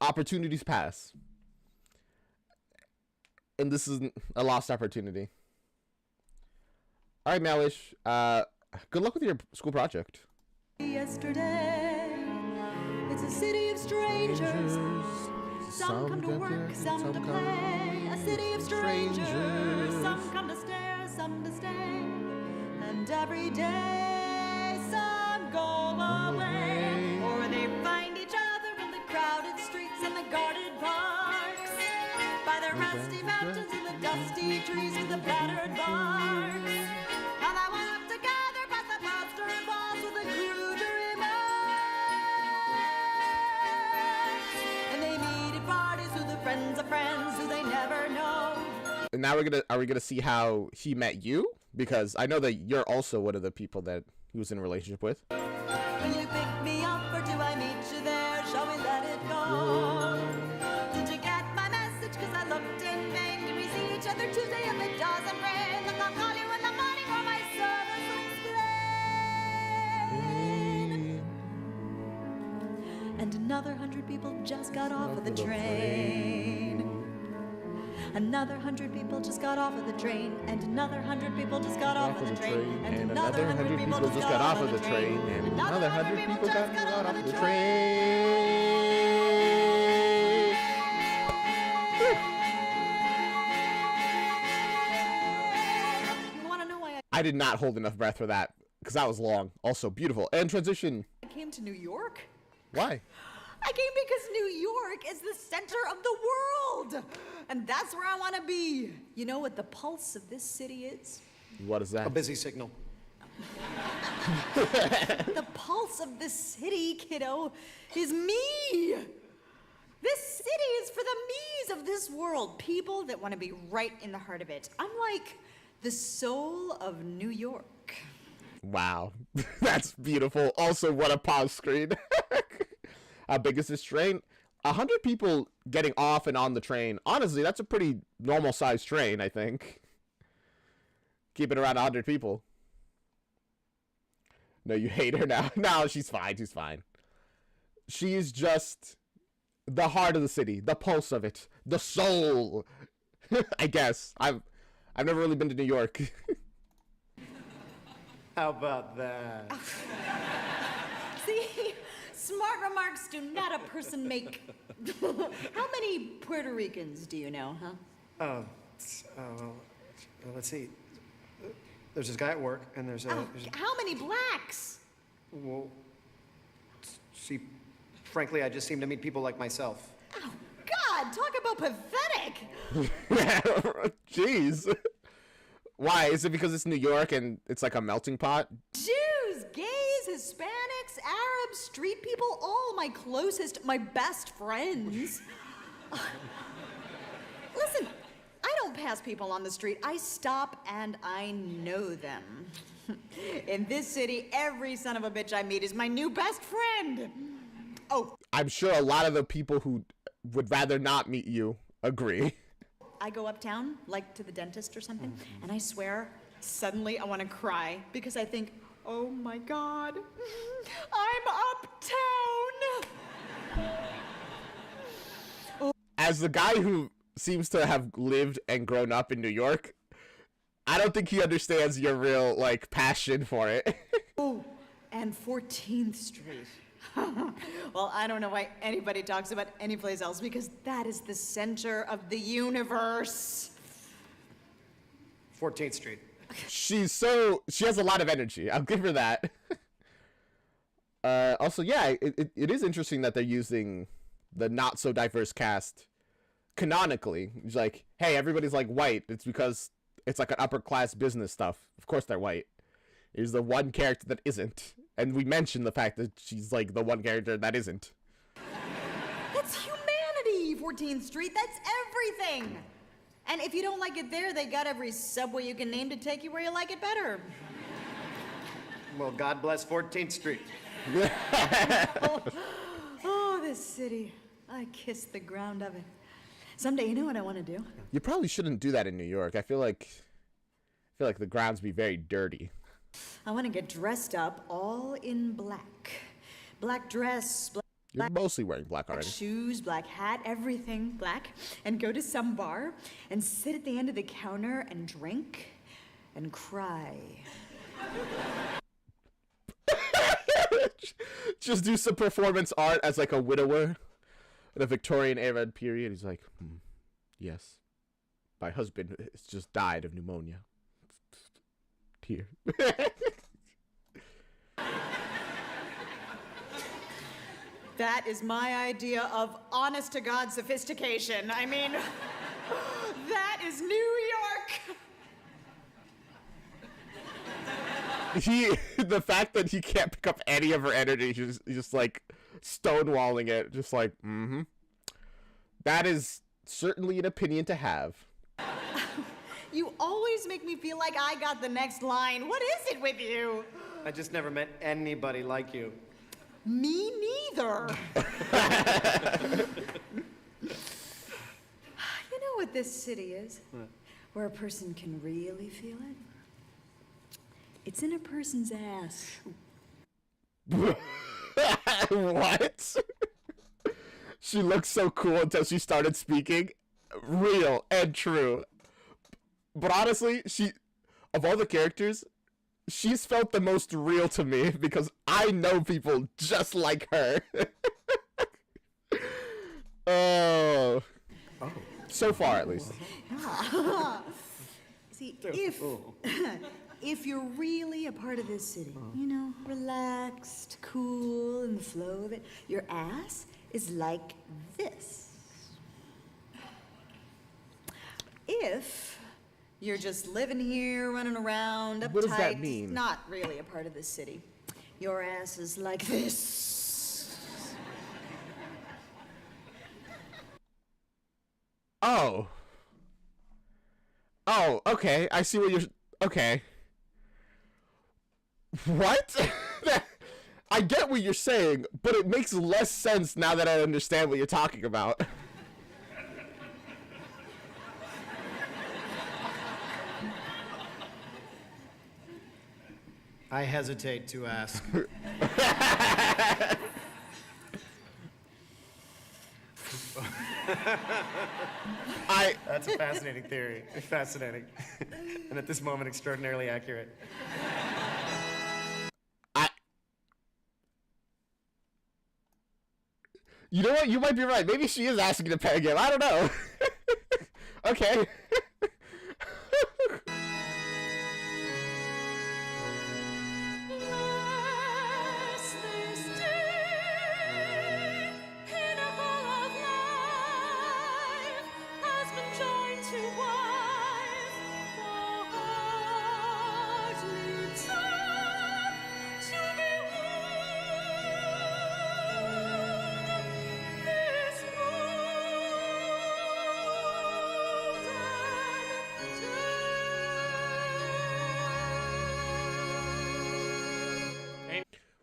opportunities pass. And this is a lost opportunity. All right, Malish. Good luck with your school project. Yesterday, it's a city of strangers. Some come to work, some to play. A city of strangers. Some come to stare, some to stay. And every day, some go away. Or they find each other in the crowded streets and the guarded parks. By the rusty mountains and the dusty trees with the battered barks. How they walk together past the poster walls with a crude remarks. And they meet at parties with the friends of friends who they never know. And now are we gonna see how he met you? Because I know that you're also one of the people that he was in a relationship with. Will you pick me up or do I meet you there? Shall we let it go? Did you get my message? Cause I looked in vain. Can we see each other Tuesday if it doesn't rain? Look, I'll call you in the morning or my service will explain. And another 100 people just got off of the train. Another 100 people just got off of the train, and another 100 people just got off of the train, and another 100 people just got off of the train, and another 100 people just got off of the train. You want to know why I did not hold enough breath for that because that was long. Also beautiful. And transition. I came to New York? Why? I came because New York is the center of the world, and that's where I want to be. You know what the pulse of this city is? What is that? A busy signal. The pulse of this city, kiddo, is me. This city is for the me's of this world, people that want to be right in the heart of it. I'm like the soul of New York. Wow. That's beautiful. Also, what a pause screen. How big is this train? 100 people getting off and on the train. Honestly, that's a pretty normal sized train, I think. Keep it around 100 people. No, you hate her now. No, she's fine. She's fine. She's just the heart of the city, the pulse of it, the soul. I guess. I've never really been to New York. How about that? See? Smart remarks do not a person make. How many Puerto Ricans do you know, huh? Let's see. There's this guy at work, and there's How many blacks? well, see, frankly, I just seem to meet people like myself. Oh, God, talk about pathetic. Jeez. Why? Is it because it's New York and it's like a melting pot? Jews, gays, Hispanics, Arabs, street people, all my closest, my best friends. Listen, I don't pass people on the street. I stop and I know them. In this city, every son of a bitch I meet is my new best friend. Oh. I'm sure a lot of the people who would rather not meet you agree. I go uptown, like to the dentist or something, and I swear, suddenly I want to cry because I think, oh my God, I'm uptown. As the guy who seems to have lived and grown up in New York, I don't think he understands your real, like, passion for it. Oh, and 14th Street. Well, I don't know why anybody talks about any place else because that is the center of the universe. 14th Street. She has a lot of energy. I'll give her that. Also, yeah, it is interesting that they're using the not so diverse cast canonically. It's like, hey, everybody's like white. It's because it's like an upper class business stuff. Of course they're white. There's the one character that isn't. And we mentioned the fact that she's like the one character that isn't. That's humanity, 14th Street. That's everything. And if you don't like it there, they got every subway you can name to take you where you like it better. Well, God bless 14th Street. Oh, this city. I kiss the ground of it. Someday, you know what I want to do? You probably shouldn't do that in New York. I feel like the grounds be very dirty. I want to get dressed up all in black. Black dress, You're mostly wearing black already. shoes, black hat, everything black, and go to some bar and sit at the end of the counter and drink and cry. Just do some performance art as like a widower in a Victorian era period. He's like, yes, my husband has just died of pneumonia. Tear. That is my idea of honest to God sophistication. I mean, that is New York. The fact that he can't pick up any of her energy, he's just like stonewalling it, just like, That is certainly an opinion to have. You always make me feel like I got the next line. What is it with you? I just never met anybody like you. Me neither. You know what this city is? What? Where a person can really feel it? It's in a person's ass. What? She looked so cool until she started speaking. Real and true. But honestly, of all the characters, she's felt the most real to me because I know people just like her. Oh. So far, at least. See, if you're really a part of this city, you know, relaxed, cool, in the flow of it, your ass is like this. If you're just living here, running around, uptight, What does that mean? not really a part of this city, your ass is like this. Oh. Oh, okay. I see what you're... Okay. What? I get what you're saying, but it makes less sense now that I understand what you're talking about. I hesitate to ask. That's a fascinating theory. Fascinating. And at this moment, extraordinarily accurate. You know what? You might be right. Maybe she is asking to pay again. I don't know. Okay.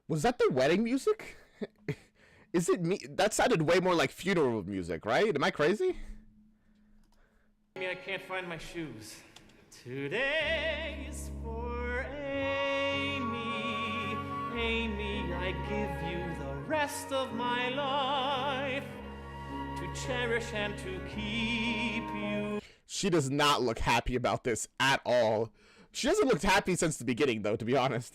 Was that the wedding music? Is it me? That sounded way more like funeral music, right? Am I crazy? I can't find my shoes. Today is for Amy. Amy, I give you the rest of my life to cherish and to keep you. She does not look happy about this at all. She hasn't looked happy since the beginning, though, to be honest.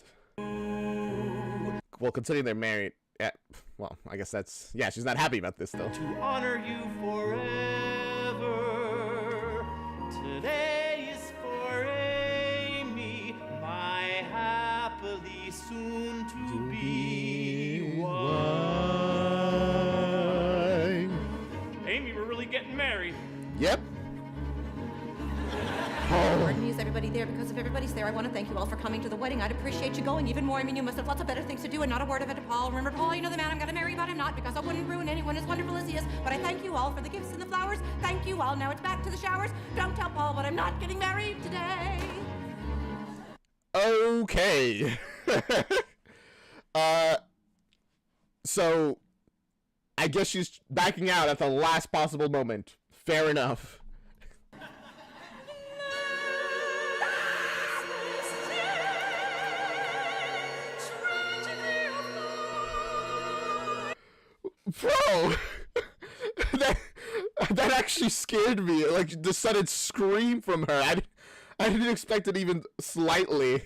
Well, considering they're married, yeah, well, I guess that's, yeah, she's not happy about this, though. To honor you forever. Today is for Amy, my happily soon to be wife. Amy, we're really getting married. Yep. Pardon me, is everybody there? Because if everybody's there, I want to thank you all for coming to the wedding. I'd appreciate you going even more. I mean, you must have lots of better things to do, and not a word of it to Paul. Remember, Paul, you know the man I'm going to marry, but I'm not, because I wouldn't ruin anyone as wonderful as he is. But I thank you all for the gifts and the flowers. Thank you all. Now it's back to the showers. Don't tell Paul, but I'm not getting married today. Okay. So I guess she's backing out at the last possible moment. Fair enough. Bro, that actually scared me. Like the sudden scream from her. I didn't expect it even slightly.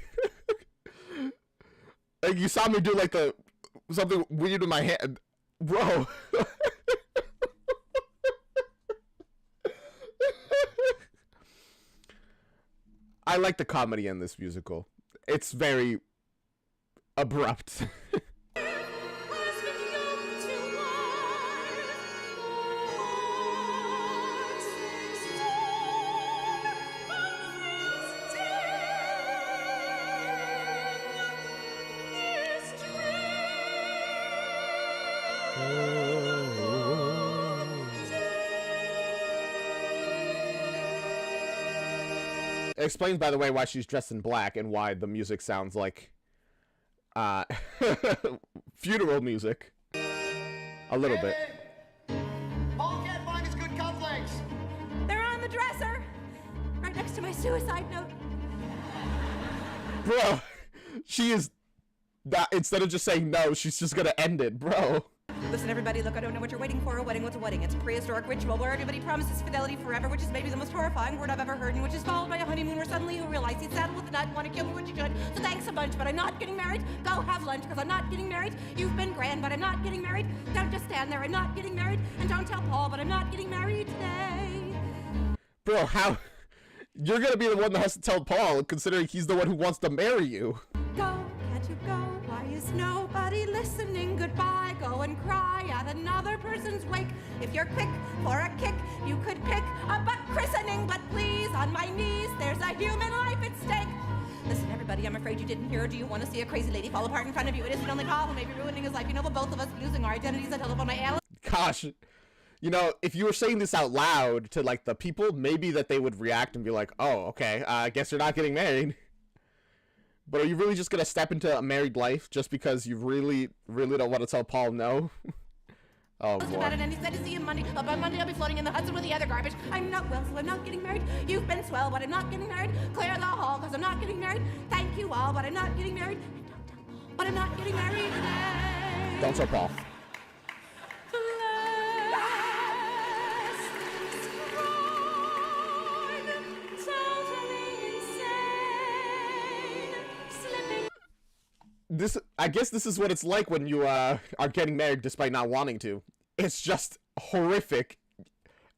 Like you saw me do like the something weird with my hand, bro. I like the comedy in this musical. It's very abrupt. It explains, by the way, why she's dressed in black and why the music sounds like funeral music. A little bit. Paul can't find his good cufflinks. They're on the dresser, right next to my suicide note. Bro, she is that instead of just saying no, she's just gonna end it, bro. Listen, everybody, look, I don't know what you're waiting for. A wedding, what's a wedding? It's a prehistoric ritual where everybody promises fidelity forever, which is maybe the most horrifying word I've ever heard, and which is followed by a honeymoon where suddenly you realize he's saddled with a nut and want to kill me when you should. So thanks a bunch, but I'm not getting married. Go have lunch, because I'm not getting married. You've been grand, but I'm not getting married. Don't just stand there, I'm not getting married. And don't tell Paul, but I'm not getting married today. Bro, how? You're gonna be the one that has to tell Paul, considering he's the one who wants to marry you. Go, can't you go? Why is nobody listening? Goodbye, go and cry at another person's wake. If you're quick for a kick, you could pick a butt christening. But please, on my knees, there's a human life at stake. Listen, everybody, I'm afraid you didn't hear. Do you want to see a crazy lady fall apart in front of you? It isn't only Paul who may be ruining his life. You know, but both of us losing our identities. I telephone my Alice. Gosh, you know, if you were saying this out loud to like the people, maybe that they would react and be like, "Oh, okay, I guess you're not getting married." But are you really just gonna step into a married life just because you really, really don't want to tell Paul no? Oh boy. About it, and he said to see him Monday. By Monday, I'll be floating in the Hudson with the other garbage. I'm not well, so I'm not getting married. You've been swell, but I'm not getting married. Clear the hall, because I'm not getting married. Thank you all, but I'm not getting married. And don't tell Paul, but I'm not getting married today. Don't tell Paul. I guess this is what it's like when you are getting married despite not wanting to. it's just horrific,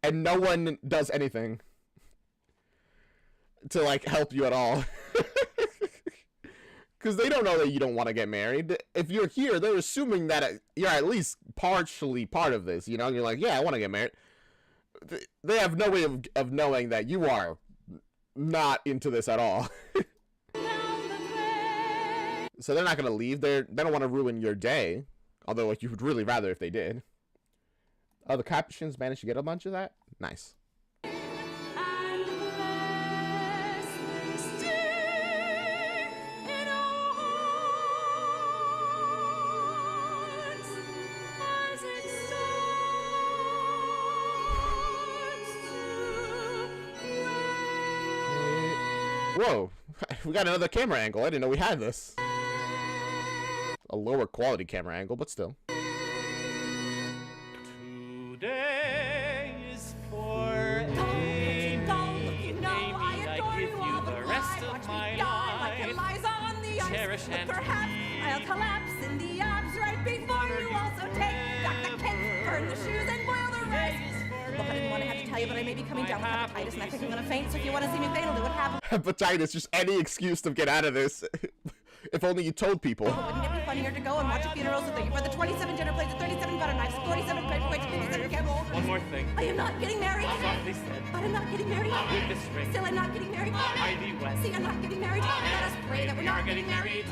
and no one does anything to like help you at all. Because they don't know that you don't want to get married. If you're here, they're assuming that you're at least partially part of this, you know? You're like, yeah, I want to get married. They have no way of knowing that you are not into this at all. So they're not going to leave. They don't want to ruin your day. Although you would really rather if they did. Oh, the Capuchins managed to get a bunch of that? Nice. Whoa, we got another camera angle. I didn't know we had this. A lower quality camera angle, but still. Today is for Amy. You know I adore give you you all the the rest time. of Watch my me die like life. Eliza on the ice. Cherish But and perhaps I'll collapse in the arms right before you. Also take back the kick, burn the shoes, and boil the rice. Look, I didn't want to have to tell you, but I may be coming down with hepatitis, and I think I'm gonna faint. So if you want to see me faint, I'll do what happened. Hepatitis, just any excuse to get out of this. If only you told people. Wouldn't it be funnier to go and watch a funeral so that you for the 27 dinner plates, the 37 butter knives, 47 paperweights, 57 candles? One more thing. I am not getting married. Softly said. But I'm not getting married. With this ring. Still, I'm not getting married. Ivy West. See, I'm not getting married. Let us pray that we're not getting married.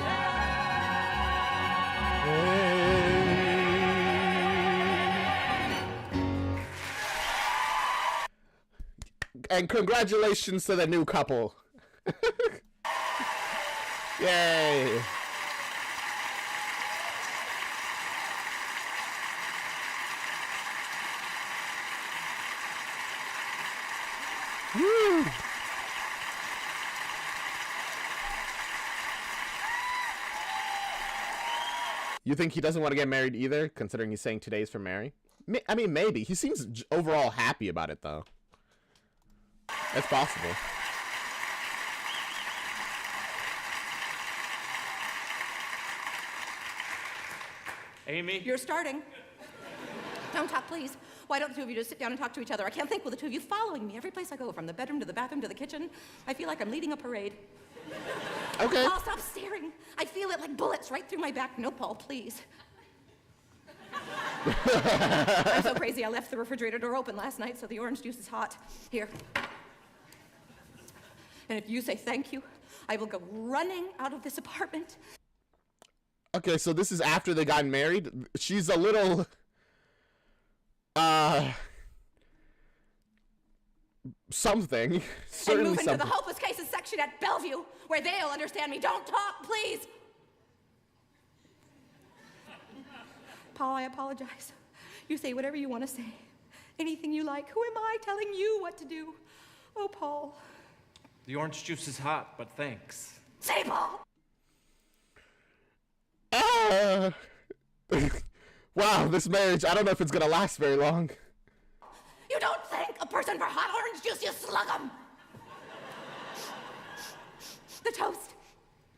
And congratulations to the new couple. Yay. Woo. You think he doesn't want to get married either, considering he's saying today's for Mary? I mean, maybe. He seems overall happy about it, though. That's possible. Amy? You're starting. Don't talk, please. Why don't the two of you just sit down and talk to each other? I can't think with the two of you following me every place I go, from the bedroom to the bathroom to the kitchen. I feel like I'm leading a parade. Okay. Paul, stop staring. I feel it like bullets right through my back. No, Paul, please. I'm so crazy I left the refrigerator door open last night, so the orange juice is hot. Here. And if you say thank you, I will go running out of this apartment. Okay, so this is after they got married. She's a little something. Certainly and move into something. the hopeless cases section at Bellevue, where they'll understand me. Don't talk, please. Paul, I apologize. You say whatever you want to say. Anything you like. Who am I telling you what to do? Oh, Paul. The orange juice is hot, but thanks. Say, Paul. Wow, this marriage, I don't know if it's gonna last very long. You don't thank a person for hot orange juice, you slug 'em. The toast.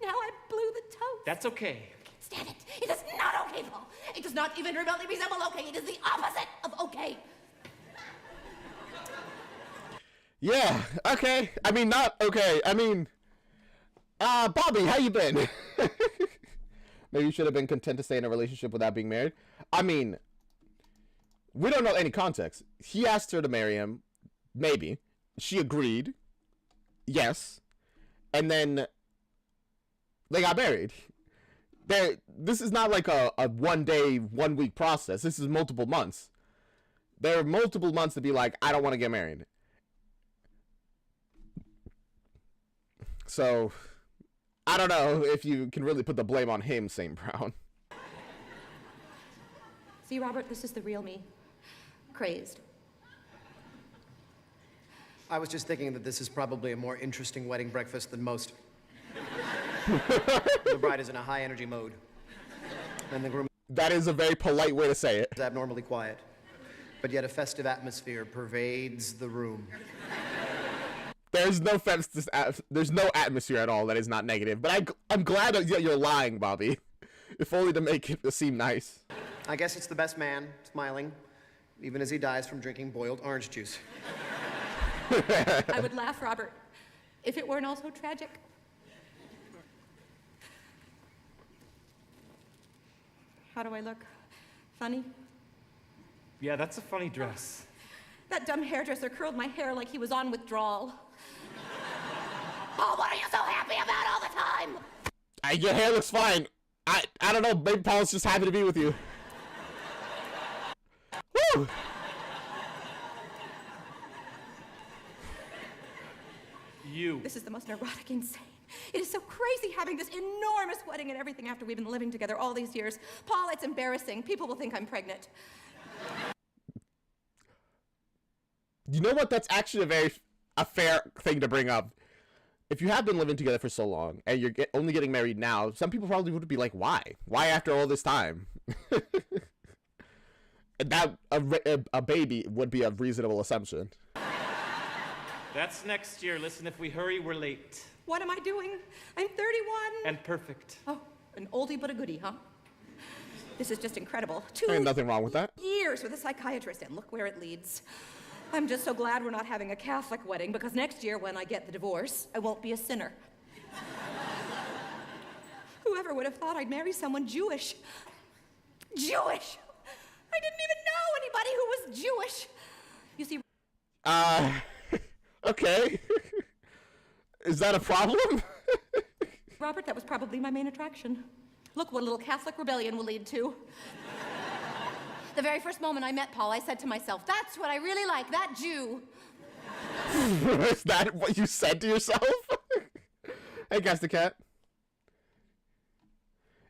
Now I blew the toast. That's okay. Stand it. It is not okay, Paul. It does not even remotely resemble okay. It is the opposite of okay. Yeah, okay. I mean, not okay. I mean, Bobby, how you been? Maybe you should have been content to stay in a relationship without being married. I mean, we don't know any context. He asked her to marry him. Maybe. She agreed. Yes. And then they got married. This is not like a 1 day, 1 week process. This is multiple months. There are multiple months to be like, I don't want to get married. So, I don't know if you can really put the blame on him, St. Brown. See, Robert, this is the real me. Crazed. I was just thinking that this is probably a more interesting wedding breakfast than most. The bride is in a high energy mode. And the groom That is a very polite way to say it. is abnormally quiet. But yet a festive atmosphere pervades the room. There's no atmosphere at all that is not negative. But I'm glad that you're lying, Bobby. If only to make it seem nice. I guess it's the best man, smiling, even as he dies from drinking boiled orange juice. I would laugh, Robert, if it weren't all so tragic. How do I look? Funny? Yeah, that's a funny dress. That dumb hairdresser curled my hair like he was on withdrawal. Oh, what are you so happy about all the time? Your hair looks fine. I don't know. Maybe Paul's just happy to be with you. Woo! You. This is the most neurotic, insane. It is so crazy having this enormous wedding and everything after we've been living together all these years. Paul, it's embarrassing. People will think I'm pregnant. You know what? That's actually a fair thing to bring up. If you have been living together for so long and you're only getting married now, some people probably would be like, why? Why after all this time? And that a baby would be a reasonable assumption. That's next year. Listen, if we hurry, we're late. What am I doing? I'm 31. And perfect. Oh, an oldie but a goodie, huh? This is just incredible. 2 Ain't nothing wrong with that. years with a psychiatrist, and look where it leads. I'm just so glad we're not having a Catholic wedding, because next year, when I get the divorce, I won't be a sinner. Whoever would have thought I'd marry someone Jewish? Jewish! I didn't even know anybody who was Jewish. You see... Okay. Is that a problem? Robert, that was probably my main attraction. Look what a little Catholic rebellion will lead to. The very first moment I met Paul, I said to myself, that's what I really like, that Jew. Is that what you said to yourself? Hey, Guess the Cat.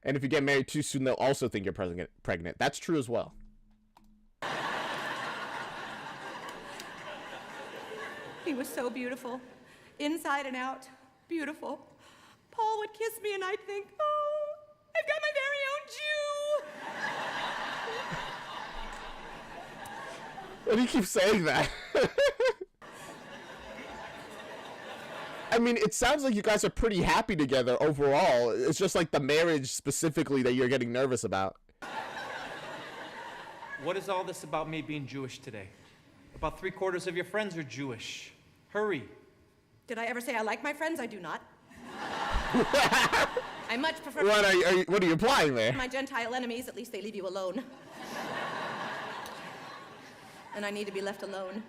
And if you get married too soon, they'll also think you're pregnant. That's true as well. He was so beautiful, inside and out, beautiful. Paul would kiss me and I'd think, oh, I've got my very own Jew. Why do you keep saying that? I mean, it sounds like you guys are pretty happy together overall. It's just like the marriage specifically that you're getting nervous about. What is all this about me being Jewish today? About 3/4 of your friends are Jewish. Hurry. Did I ever say I like my friends? I do not. I much prefer... What are you implying there? My Gentile enemies, at least they leave you alone. And I need to be left alone.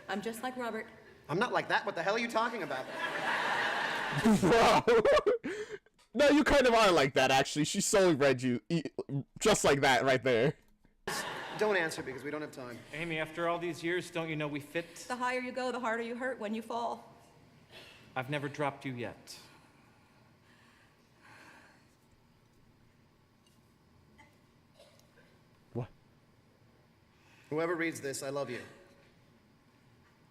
I'm just like Robert. I'm not like that. What the hell are you talking about? Bro. No, you kind of are like that, actually. She solely read you just like that right there. Don't answer because we don't have time. Amy, after all these years, don't you know we fit? The higher you go, the harder you hurt when you fall. I've never dropped you yet. What? Whoever reads this, I love you.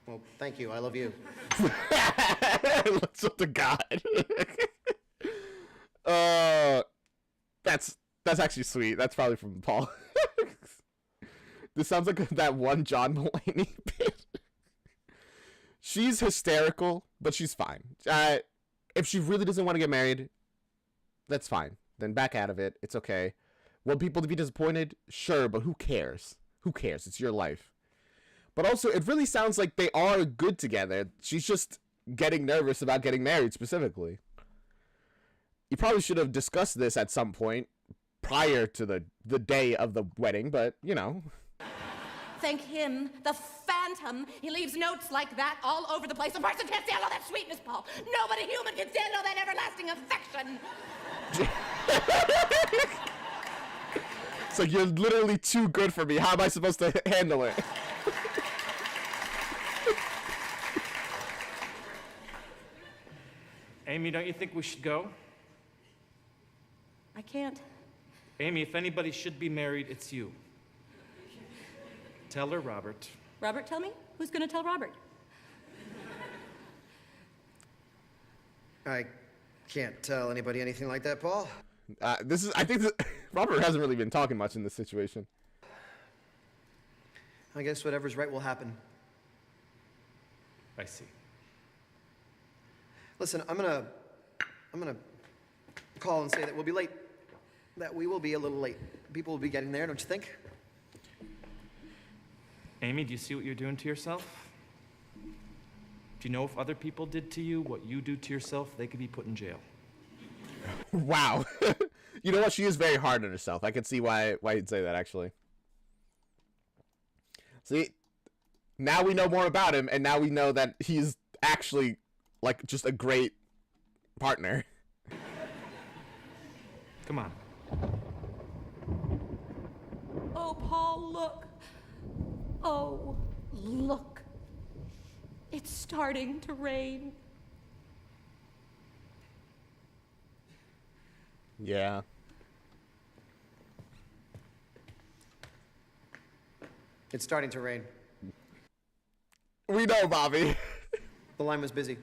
Well, thank you. I love you. Let's up to God. That's actually sweet. That's probably from Paul. This sounds like that one John Mulaney bit. She's hysterical, but she's fine. If she really doesn't want to get married, that's fine. Then back out of it. It's okay. Want people to be disappointed? Sure, but who cares? Who cares? It's your life. But also, it really sounds like they are good together. She's just getting nervous about getting married specifically. You probably should have discussed this at some point prior to the day of the wedding, but, you know. Thank him, the phantom. He leaves notes like that all over the place. A person can't stand all that sweetness, Paul. Nobody human can stand all that everlasting affection. So you're literally too good for me. How am I supposed to handle it? Amy, don't you think we should go? I can't. Amy, if anybody should be married, it's you. Tell her, Robert. Robert, tell me? Who's going to tell Robert? I can't tell anybody anything like that, Paul. I think Robert hasn't really been talking much in this situation. I guess whatever's right will happen. I see. Listen, I'm gonna call and say that we'll be late. That we will be a little late. People will be getting there, don't you think? Amy, do you see what you're doing to yourself? Do you know if other people did to you what you do to yourself, they could be put in jail? Wow. You know what? She is very hard on herself. I can see why you'd say that, actually. See, now we know more about him, and now we know that he's actually, like, just a great partner. Come on. Oh, Paul, look. Oh, look. It's starting to rain. Yeah. It's starting to rain. We know, Bobby. The line was busy.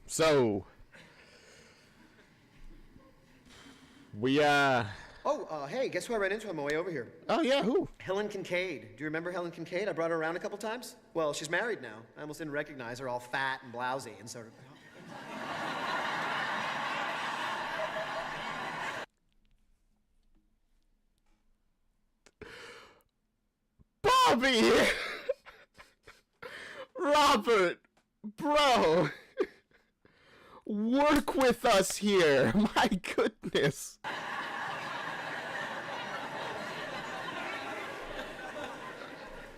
So, we, Oh, hey, guess who I ran into on my way over here? Oh, yeah, who? Helen Kincaid. Do you remember Helen Kincaid? I brought her around a couple times. Well, she's married now. I almost didn't recognize her, all fat and blousy and sort of... Bobby! Robert! Bro! Work with us here! My goodness!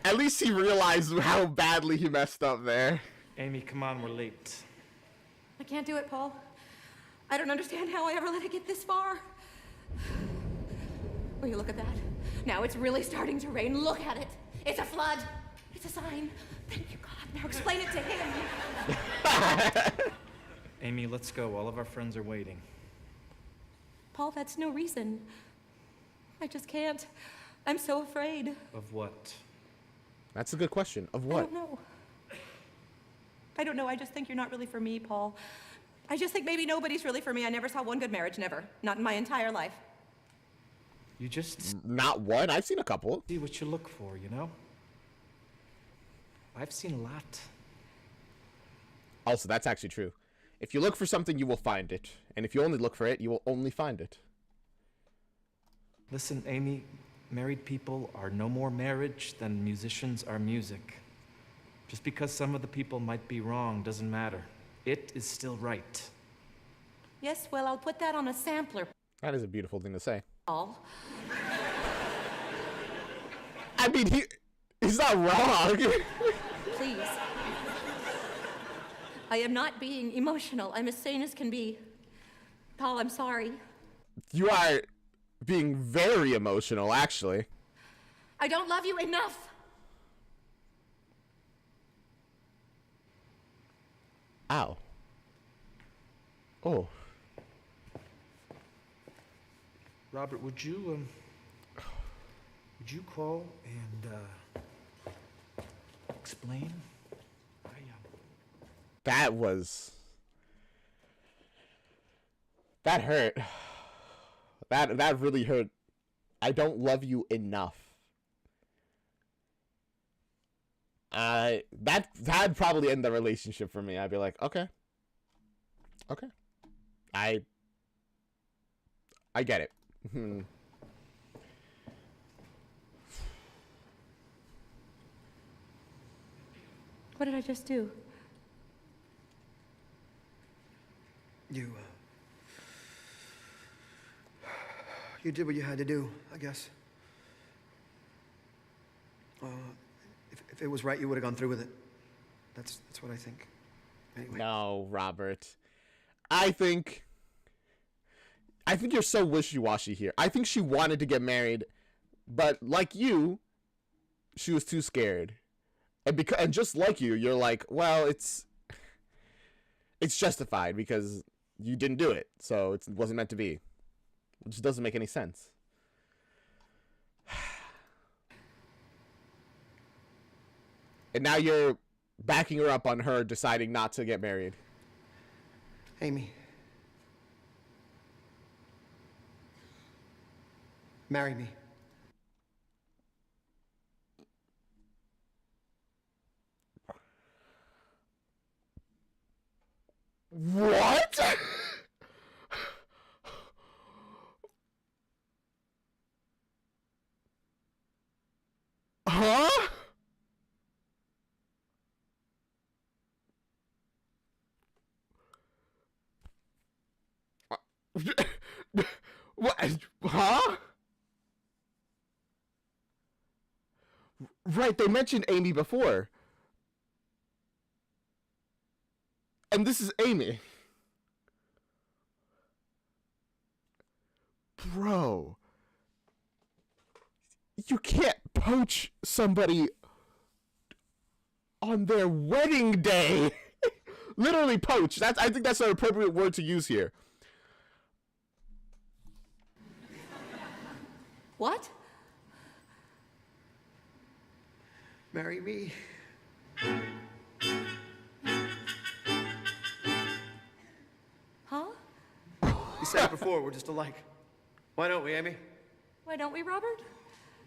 At least he realized how badly he messed up there. Amy, come on, we're late. I can't do it, Paul. I don't understand how I ever let it get this far. Will you look at that? Now it's really starting to rain. Look at it. It's a flood. It's a sign. Thank you, God. Now explain it to him. Amy, let's go. All of our friends are waiting. Paul, that's no reason. I just can't. I'm so afraid. Of what? That's a good question. Of what? I don't know. I don't know. I just think you're not really for me, Paul. I just think maybe nobody's really for me. I never saw one good marriage, never. Not in my entire life. You just... Not one? I've seen a couple. See what you look for, you know? I've seen a lot. Also, that's actually true. If you look for something, you will find it. And if you only look for it, you will only find it. Listen, Amy, married people are no more marriage than musicians are music. Just because some of the people might be wrong doesn't matter. It is still right. Yes, well, I'll put that on a sampler, That is a beautiful thing to say. Paul. I mean, he's not wrong. Please. I am not being emotional. I'm as sane as can be. Paul, I'm sorry. You are being very emotional, actually. I don't love you enough. Ow. Oh. Robert, would you call and, explain? That was... That hurt. That really hurt. I don't love you enough. That'd probably end the relationship for me. I'd be like, okay. Okay. I get it. What did I just do? You did what you had to do, I guess. If it was right, you would have gone through with it. That's what I think. Anyway. No, Robert. I think you're so wishy-washy here. I think she wanted to get married, but like you, she was too scared. And just like you're like, well, it's justified because you didn't do it, so it wasn't meant to be. It just doesn't make any sense. And now you're backing her up on her deciding not to get married. Amy. Marry me. What? What? Huh? Right, they mentioned Amy before. And this is Amy. Bro. You can't poach somebody on their wedding day. Literally poach. I think that's an appropriate word to use here. What? Marry me. Huh? You said it before, we're just alike. Why don't we, Amy? Why don't we, Robert?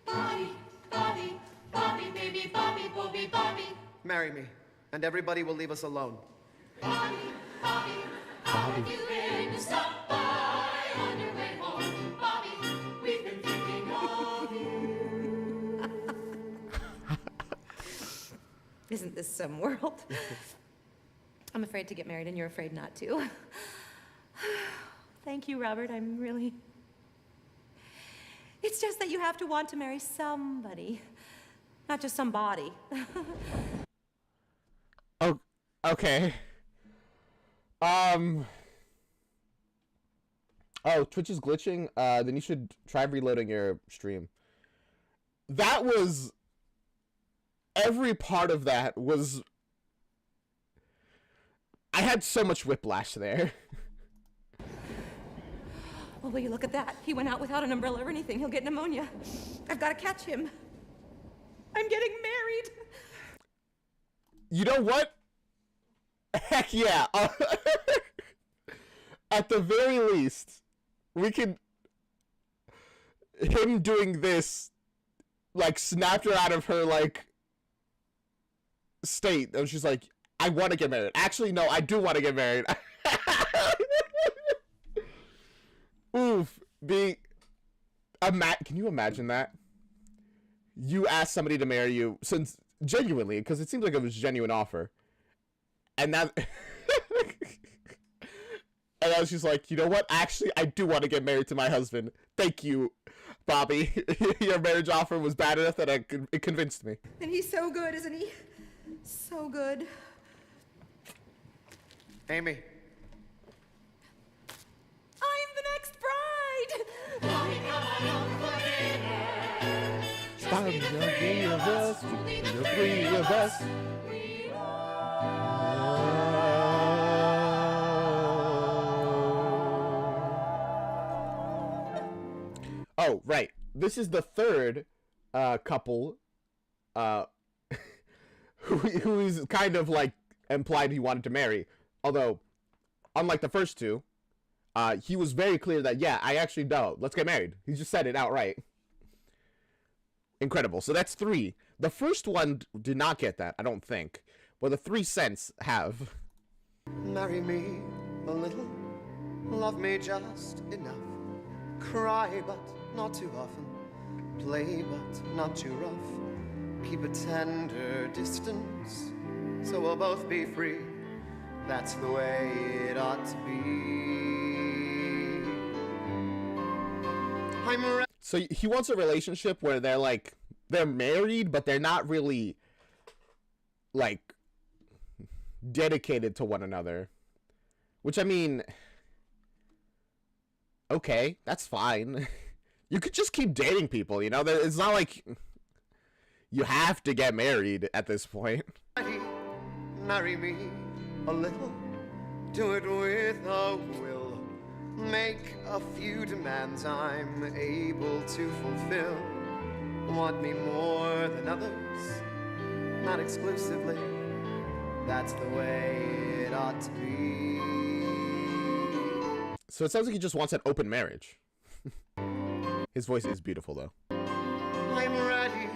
Bobby, Bobby, Bobby, baby, Bobby, Bobby, Bobby. Marry me, and everybody will leave us alone. Bobby, Bobby, how have you been? Stop by on your way home. Bobby, we've been thinking of you. Isn't this some world? I'm afraid to get married, and you're afraid not to. Thank you, Robert. I'm really... It's just that you have to want to marry somebody, not just somebody. Oh, okay. Oh, Twitch is glitching. Then you should try reloading your stream. That was... Every part of that was... I had so much whiplash there. Well, will you look at that? He went out without an umbrella or anything. He'll get pneumonia. I've got to catch him. I'm getting married. You know what? Heck yeah. At the very least, we can... Him doing this, like, snapped her out of her, like, state. And she's like, I want to get married. Actually, no, I do want to get married. Oof. Can you imagine that? You ask somebody to marry you, since genuinely, because it seems like it was a genuine offer. And that... And I was just like, you know what? Actually, I do want to get married to my husband. Thank you, Bobby. Your marriage offer was bad enough that it convinced me. And he's so good, isn't he? So good. Amy. I'm the next bride! Bobby, come on over for dinner. Bobby, the three of us. The three of us. Oh, right. This is the third couple who is kind of like implied he wanted to marry. Although, unlike the first two, he was very clear that, yeah, I actually know. Let's get married. He just said it outright. Incredible. So that's 3. The first one did not get that, I don't think. But the 3 cents have. Marry me a little, love me just enough. Cry, but not too often. Play, but not too rough. Keep a tender distance, so we'll both be free. That's the way it ought to be. I'm ready. So he wants a relationship where they're like, they're married, but they're not really, like, dedicated to one another. Which, I mean, okay, that's fine. You could just keep dating people, you know? It's not like you have to get married at this point. Marry me a little, do it with a will. Make a few demands I'm able to fulfill. Want me more than others, not exclusively. That's the way it ought to be. So it sounds like he just wants an open marriage. His voice is beautiful, though. I'm ready.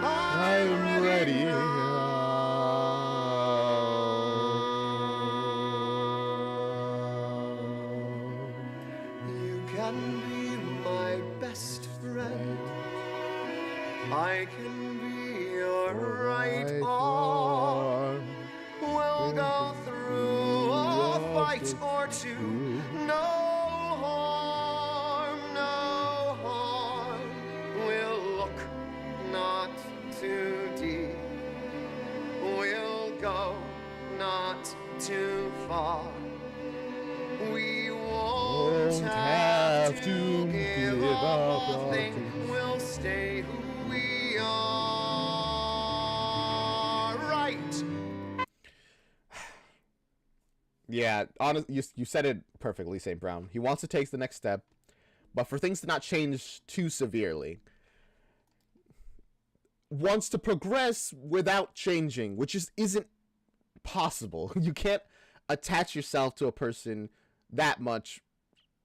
I'm ready. You can be my best friend. I can be your right arm. We'll go through a fight or two. No harm. We'll look not too deep. We'll go not too far. We won't have to give up a thing. We'll stay who we are. Right. Yeah, you said it perfectly, St. Brown. He wants to take the next step, but for things to not change too severely. Wants to progress without changing, which isn't possible. You can't attach yourself to a person that much,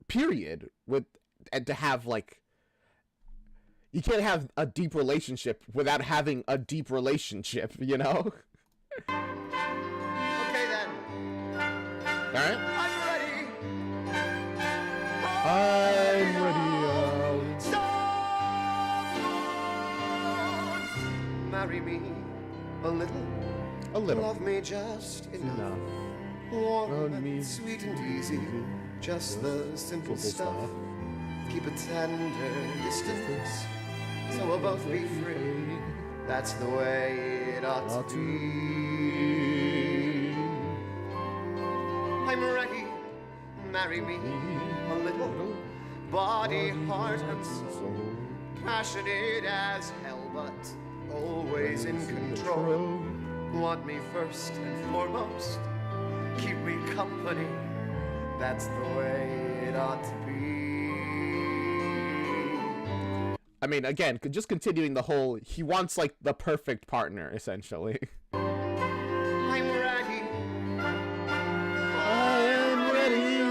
period, and to have, like, you can't have a deep relationship without having a deep relationship, you know? Okay then. All right. I'm ready. I'm ready. Marry me a little. A little. Love me just enough. Warm and sweet and easy. Just the simple stuff. Keep a tender distance, so we'll both be free. That's the way it ought to be. I'm ready. Marry me a little. Body, heart, and soul. Passionate as hell, but always in control. Want me first and foremost. Keep me company. That's the way it ought to be. I mean, again, just continuing the whole, he wants, like, the perfect partner, essentially. I'm ready. I'm ready.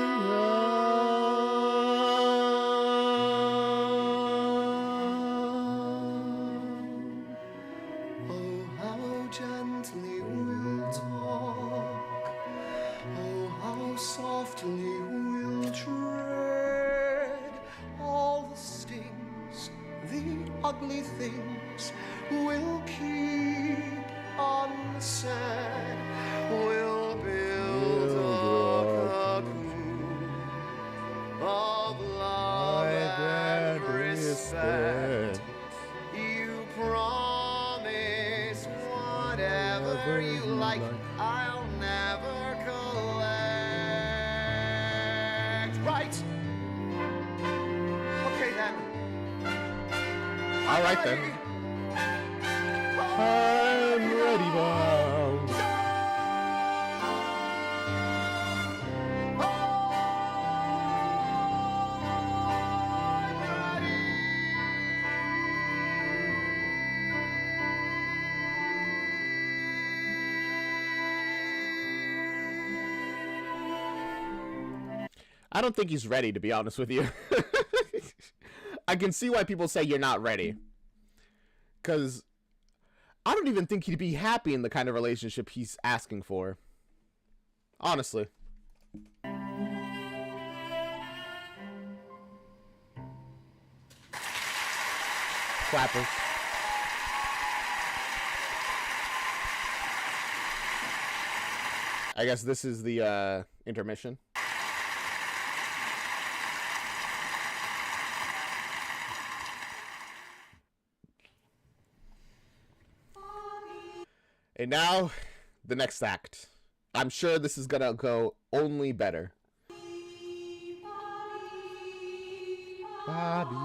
Oh, how gently we'll talk. Oh, how softly we'll tread. All the stings, the ugly things we'll keep unsaid. We'll build a cocoon of love and respect. You promise whatever you like, I'll never collect. Right. Okay then. All right, then. I'm ready, Bob. I don't think he's ready, to be honest with you. I can see why people say you're not ready. Because I don't even think he'd be happy in the kind of relationship he's asking for. Honestly. Clappers. I guess this is the intermission. And now, the next act. I'm sure this is gonna go only better. Bobby,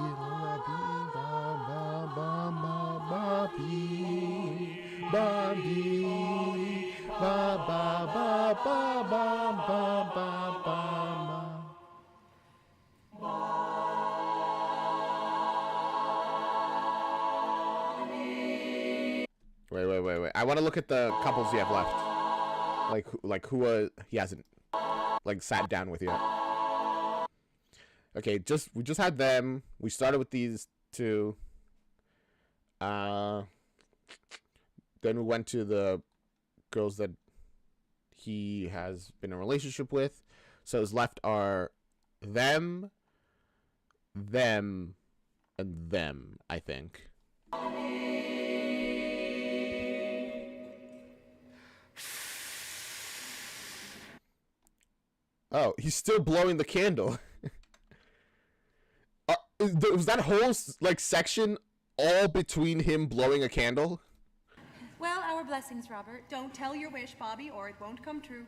Wait. I want to look at the couples you have left. Like who he hasn't like sat down with yet. Okay, we just had them. We started with these two. Then we went to the girls that he has been in a relationship with. So his left are them, and them, I think. Oh, he's still blowing the candle. Was that whole like section all between him blowing a candle? Well, our blessings, Robert. Don't tell your wish, Bobby, or it won't come true.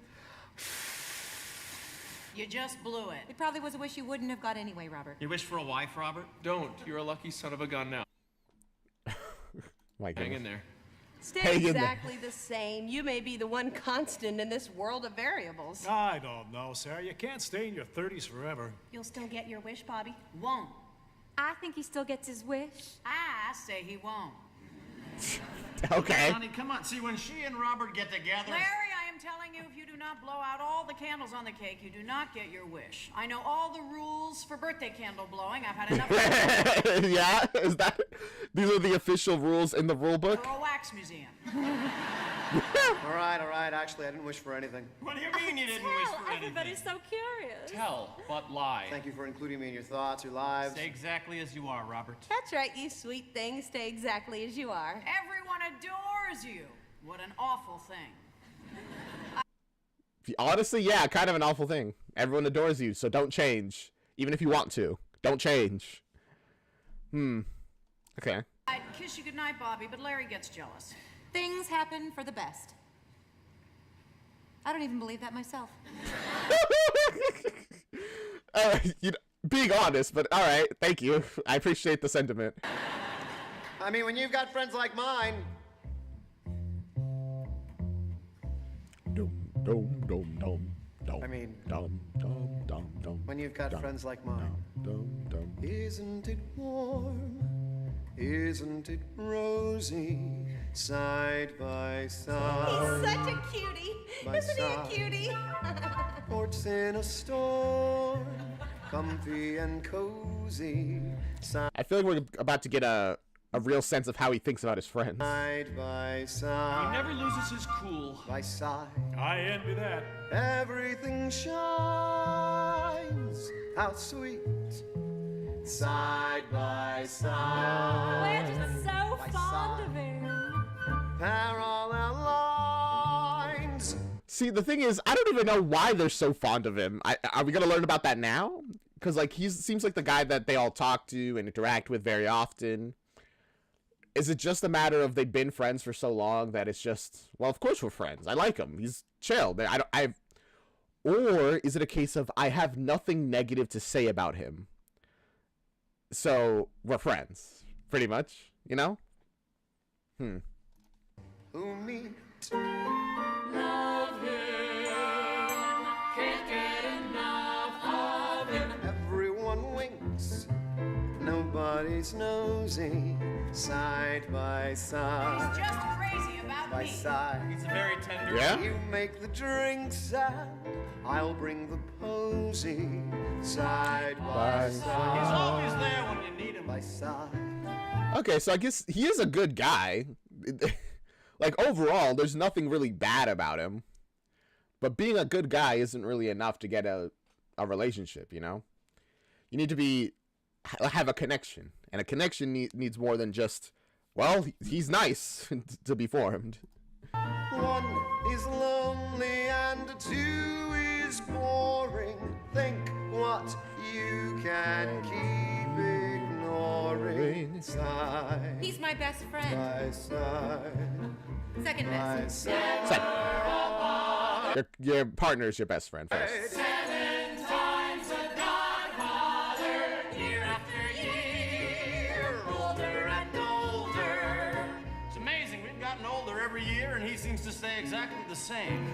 You just blew it. It probably was a wish you wouldn't have got anyway, Robert. You wish for a wife, Robert? Don't. You're a lucky son of a gun now. My Hang goodness. in there. Stay exactly the same. You may be the one constant in this world of variables. I don't know, Sarah. You can't stay in your 30s forever. You'll still get your wish, Bobby. Won't. I think he still gets his wish. I say he won't. Okay. Honey, come on. See, when she and Robert get together... Larry, I am telling you, if you do not blow out all the candles on the cake, you do not get your wish. I know all the rules for birthday candle blowing. I've had enough. Yeah? Is that... These are the official rules in the rule book? For a wax museum. All right. Actually, I didn't wish for anything. What do you mean you didn't wish for anything? Everybody's so curious. Tell, but lie. Thank you for including me in your thoughts, your lives. Stay exactly as you are, Robert. That's right, you sweet thing. Stay exactly as you are. Everyone adores you. What an awful thing. Honestly, yeah, kind of an awful thing. Everyone adores you, so don't change. Even if you want to. Don't change. Okay. I'd kiss you goodnight, Bobby, but Larry gets jealous. Things happen for the best. I don't even believe that myself. Being honest, but all right. Thank you. I appreciate the sentiment. I mean, when you've got friends like mine. I mean, when you've got friends like mine. Isn't it warm? Isn't it rosy? Side by side. He's such a cutie. Isn't he a cutie? Ports in a storm, comfy and cozy. I feel like we're about to get a real sense of how he thinks about his friends. Side by side. He never loses his cool. By side. I envy that. Everything shines. How sweet. Side by side. We're just so fond of him. Parallel lines. See, the thing is, I don't even know why they're so fond of him. Are we gonna learn about that now? Because like he seems like the guy that they all talk to and interact with very often. Is it just a matter of they've been friends for so long that it's just, well, of course we're friends. I like him. He's chill. Or is it a case of I have nothing negative to say about him, so we're friends, pretty much, you know? Who meet? Love him, can't get enough of him. Everyone winks. Nobody's nosy. Side by side. He's just crazy about By me. side. He's a very tender... Yeah? You make the drinks and I'll bring the posy. Side by side. He's always there when you need him. By side. Okay, so I guess he is a good guy. Like, overall, there's nothing really bad about him. But being a good guy isn't really enough to get a relationship, you know? You need to have a connection. And a connection needs more than just, well, he's nice to be formed. One is lonely and two is boring. Think what you can keep ignoring. Side He's my best friend. by side. Second By best. Second. Your partner's your best friend first. 7 times a godfather, year after year, older and older. It's amazing. We've gotten older every year, and he seems to stay exactly the same.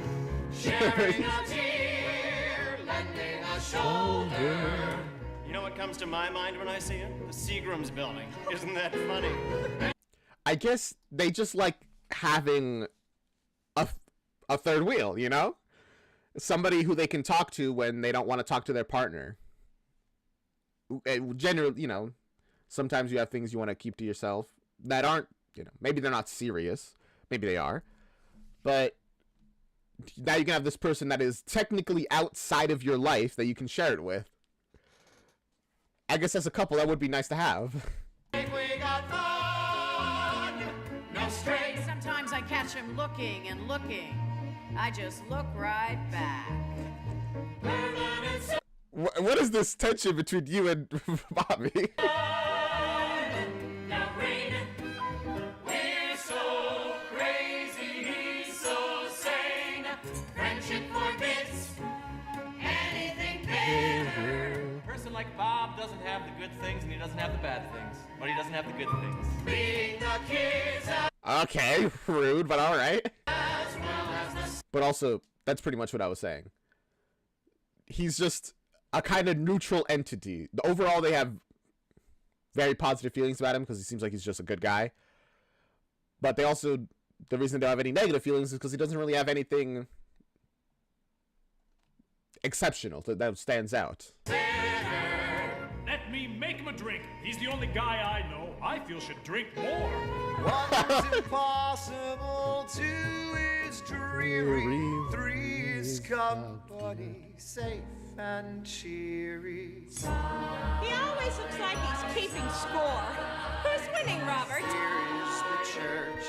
Sharing a tear, lending a shoulder. You know what comes to my mind when I see him? The Seagram's building. Isn't that funny? I guess they just like having a third wheel, you know? Somebody who they can talk to when they don't want to talk to their partner. Generally, you know, sometimes you have things you want to keep to yourself that aren't, you know, maybe they're not serious. Maybe they are. But now you can have this person that is technically outside of your life that you can share it with. I guess as a couple, that would be nice to have. We got fun, no straight. Sometimes I catch him looking and looking. I just look right back. Permanent What is this tension between you and Bobby? We're so crazy, he's so sane. Friendship forbids anything better. A person like Bob doesn't have the good things and he doesn't have the bad things. But he doesn't have the good things. Being the kids Okay, rude, but all right. as well as the But also, that's pretty much what I was saying. He's just a kind of neutral entity. Overall, they have very positive feelings about him because he seems like he's just a good guy. But they also, the reason they don't have any negative feelings is because he doesn't really have anything exceptional that stands out. Let me make him a drink. He's the only guy I know I feel should drink more. What's impossible, two is dreary, three is company, safe and cheery. He always looks like he's keeping score. Who's winning, Robert? Here is the church,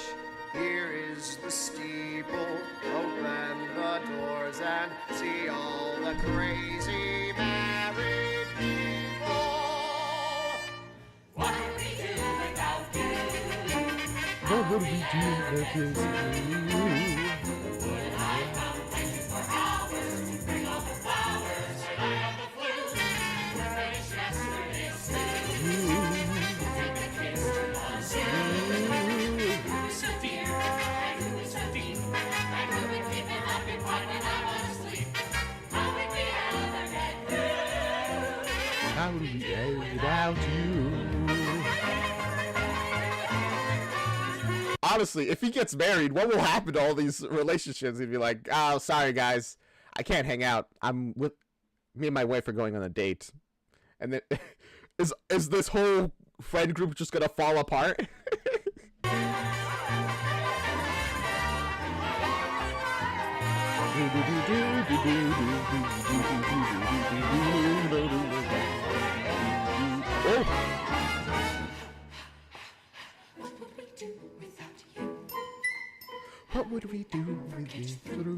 here is the steeple. Open the doors and see all the crazy married people. what would we do without you? What would we do without you? Would I come waiting for hours to bring all the flowers? Would I have the flu? Finish yesterday's stew. Take the kids to Monsieur. Who is so dear? And who is so deep? And who would keep him up in bed when I want to sleep? How would we ever get through? How would we do without you? Honestly, if he gets married, what will happen to all these relationships? He'd be like, oh, sorry, guys. I can't hang out. Me and my wife are going on a date. And then, is this whole friend group just gonna fall apart? Oh! What would we do without you?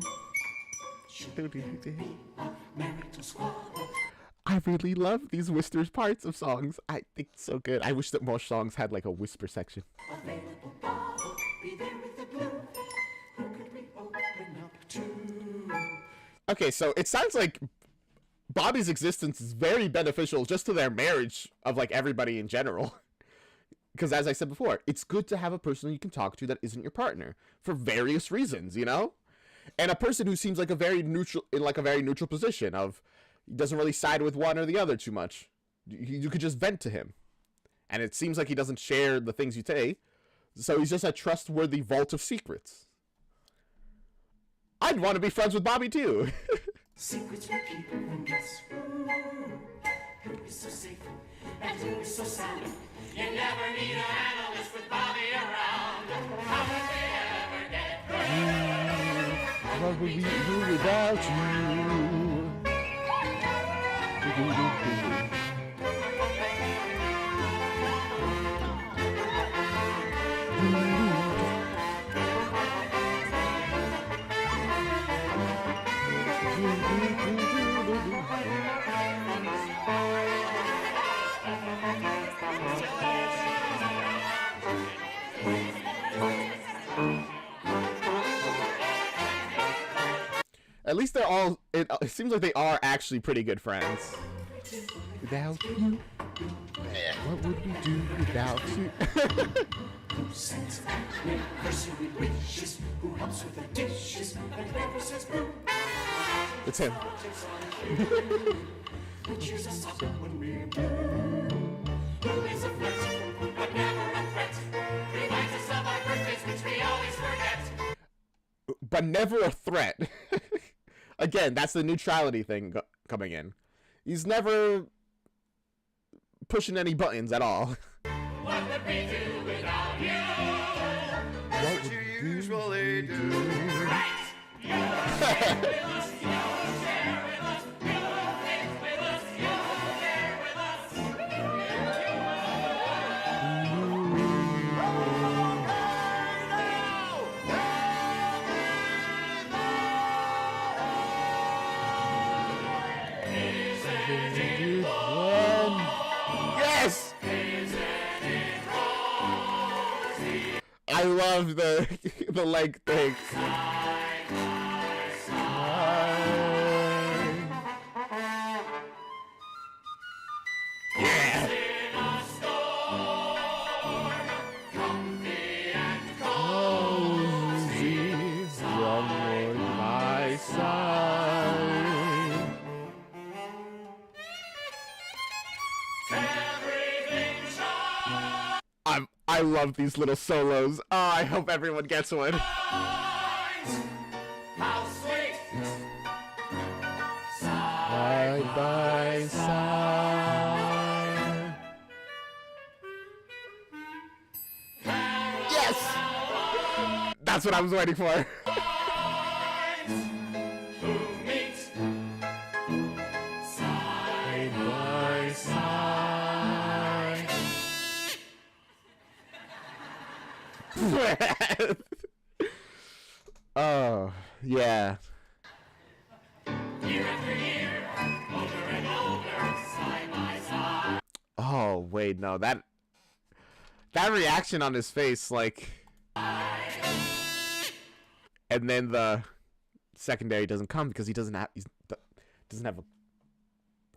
I really love these whispers parts of songs. I think it's so good. I wish that more songs had like a whisper section. Okay, so it sounds like Bobby's existence is very beneficial just to their marriage of like everybody in general. Because as I said before, it's good to have a person you can talk to that isn't your partner for various reasons, you know? And a person who seems like a very neutral, in like a very neutral position of, he doesn't really side with one or the other too much. You could just vent to him. And it seems like he doesn't share the things you say. So he's just a trustworthy vault of secrets. I'd want to be friends with Bobby too. Secrets we keep from us. Who is so safe and who is so sound? You never need an analyst with Bobby around. How would we ever get through? What would we do without At least they're all, it seems like they are actually pretty good friends. Without you, what would we do without you? Who sends a person with wishes? Who helps with the dishes? And never says boo. It's him. Who cheers us up when we're blue? Who is a flirt, but never a threat? Reminds us of our birthdays, which we always forget. But never a threat. Again, that's the neutrality thing coming in. He's never pushing any buttons at all. What would we do without you? What would you usually do? Right! You share with us, you share with us, you think with us, you care with us. This is love the the leg thing. Yeah. Cozy, somewhere by side. I love these little solos. Oh, I hope everyone gets one. How sweet! Side by side. Yes! That's what I was waiting for. Who meet Side by side. Oh, yeah. year after year, older and older, side by side. Oh, wait, no. That reaction on his face, like... And then the secondary doesn't come because he doesn't have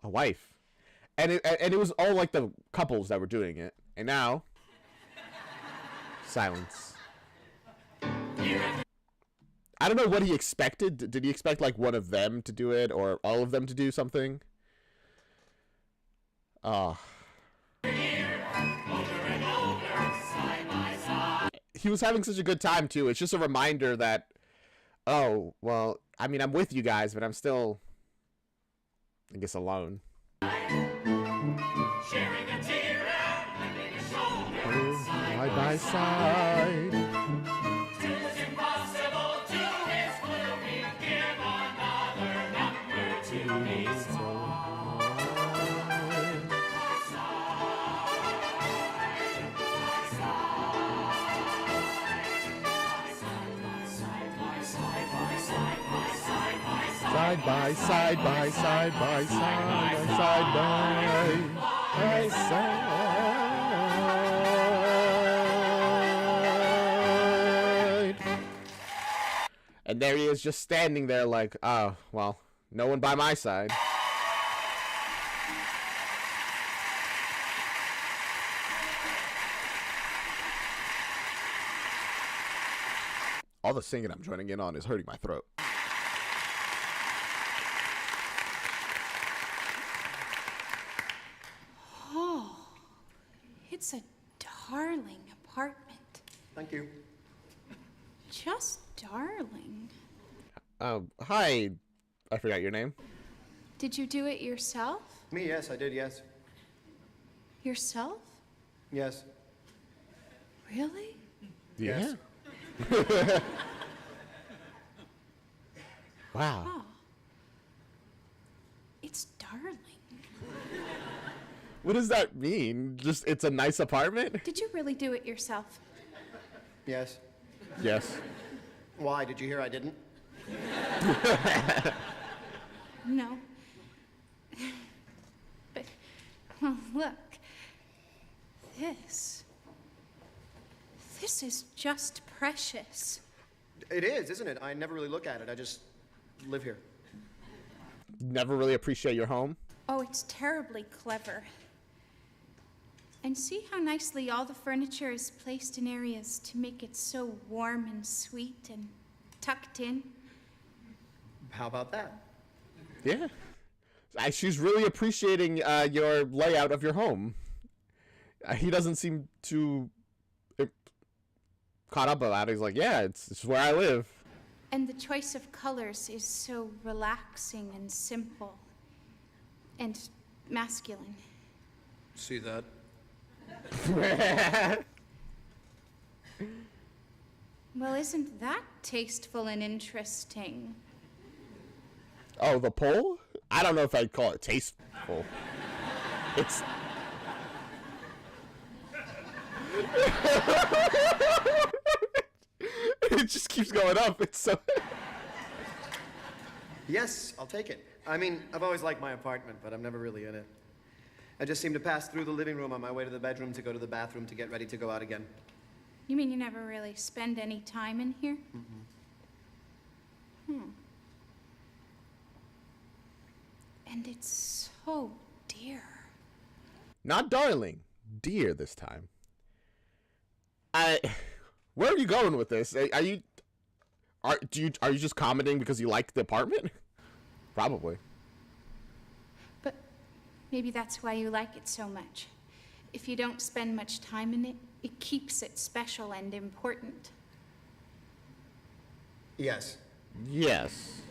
a wife. And it was all like the couples that were doing it. And now... Silence. I don't know what he expected. Did he expect like one of them to do it or all of them to do something? He was having such a good time too. It's just a reminder that, oh, well, I mean, I'm with you guys, but I'm still, I guess, alone. Sharing a tear and lending a shoulder, Side by side. Till it's impossible to his gloomy, give another number to his Side by side by side by side by side by side. And there he is, just standing there like, oh, well, no one by my side. All the singing I'm joining in on is hurting my throat. Oh, it's a darling apartment. Thank you. Just darling. Hi. I forgot your name. Did you do it yourself? Me, yes, I did, yes. Yourself? Yes. Really? Yeah. Wow. Oh. It's darling. What does that mean? Just, it's a nice apartment? Did you really do it yourself? Yes. Yes. Why? Did you hear I didn't? No. But, well, look. This is just precious. It is, isn't it? I never really look at it. I just live here. Never really appreciate your home? Oh, it's terribly clever. And see how nicely all the furniture is placed in areas to make it so warm and sweet and tucked in. How about that? Yeah. She's really appreciating your layout of your home. He doesn't seem too caught up about it. He's like, yeah, it's where I live. And the choice of colors is so relaxing and simple and masculine. See that? Well, isn't that tasteful and interesting? Oh, the pole? I don't know if I'd call it tasteful. It's... It just keeps going up. It's so... Yes, I'll take it. I mean, I've always liked my apartment, but I'm never really in it. I just seem to pass through the living room on my way to the bedroom to go to the bathroom to get ready to go out again. You mean you never really spend any time in here? And it's so dear. Not darling, dear this time. Where are you going with this? Are you just commenting because you like the apartment? Probably. But maybe that's why you like it so much. If you don't spend much time in it, it keeps it special and important. Yes. Yes.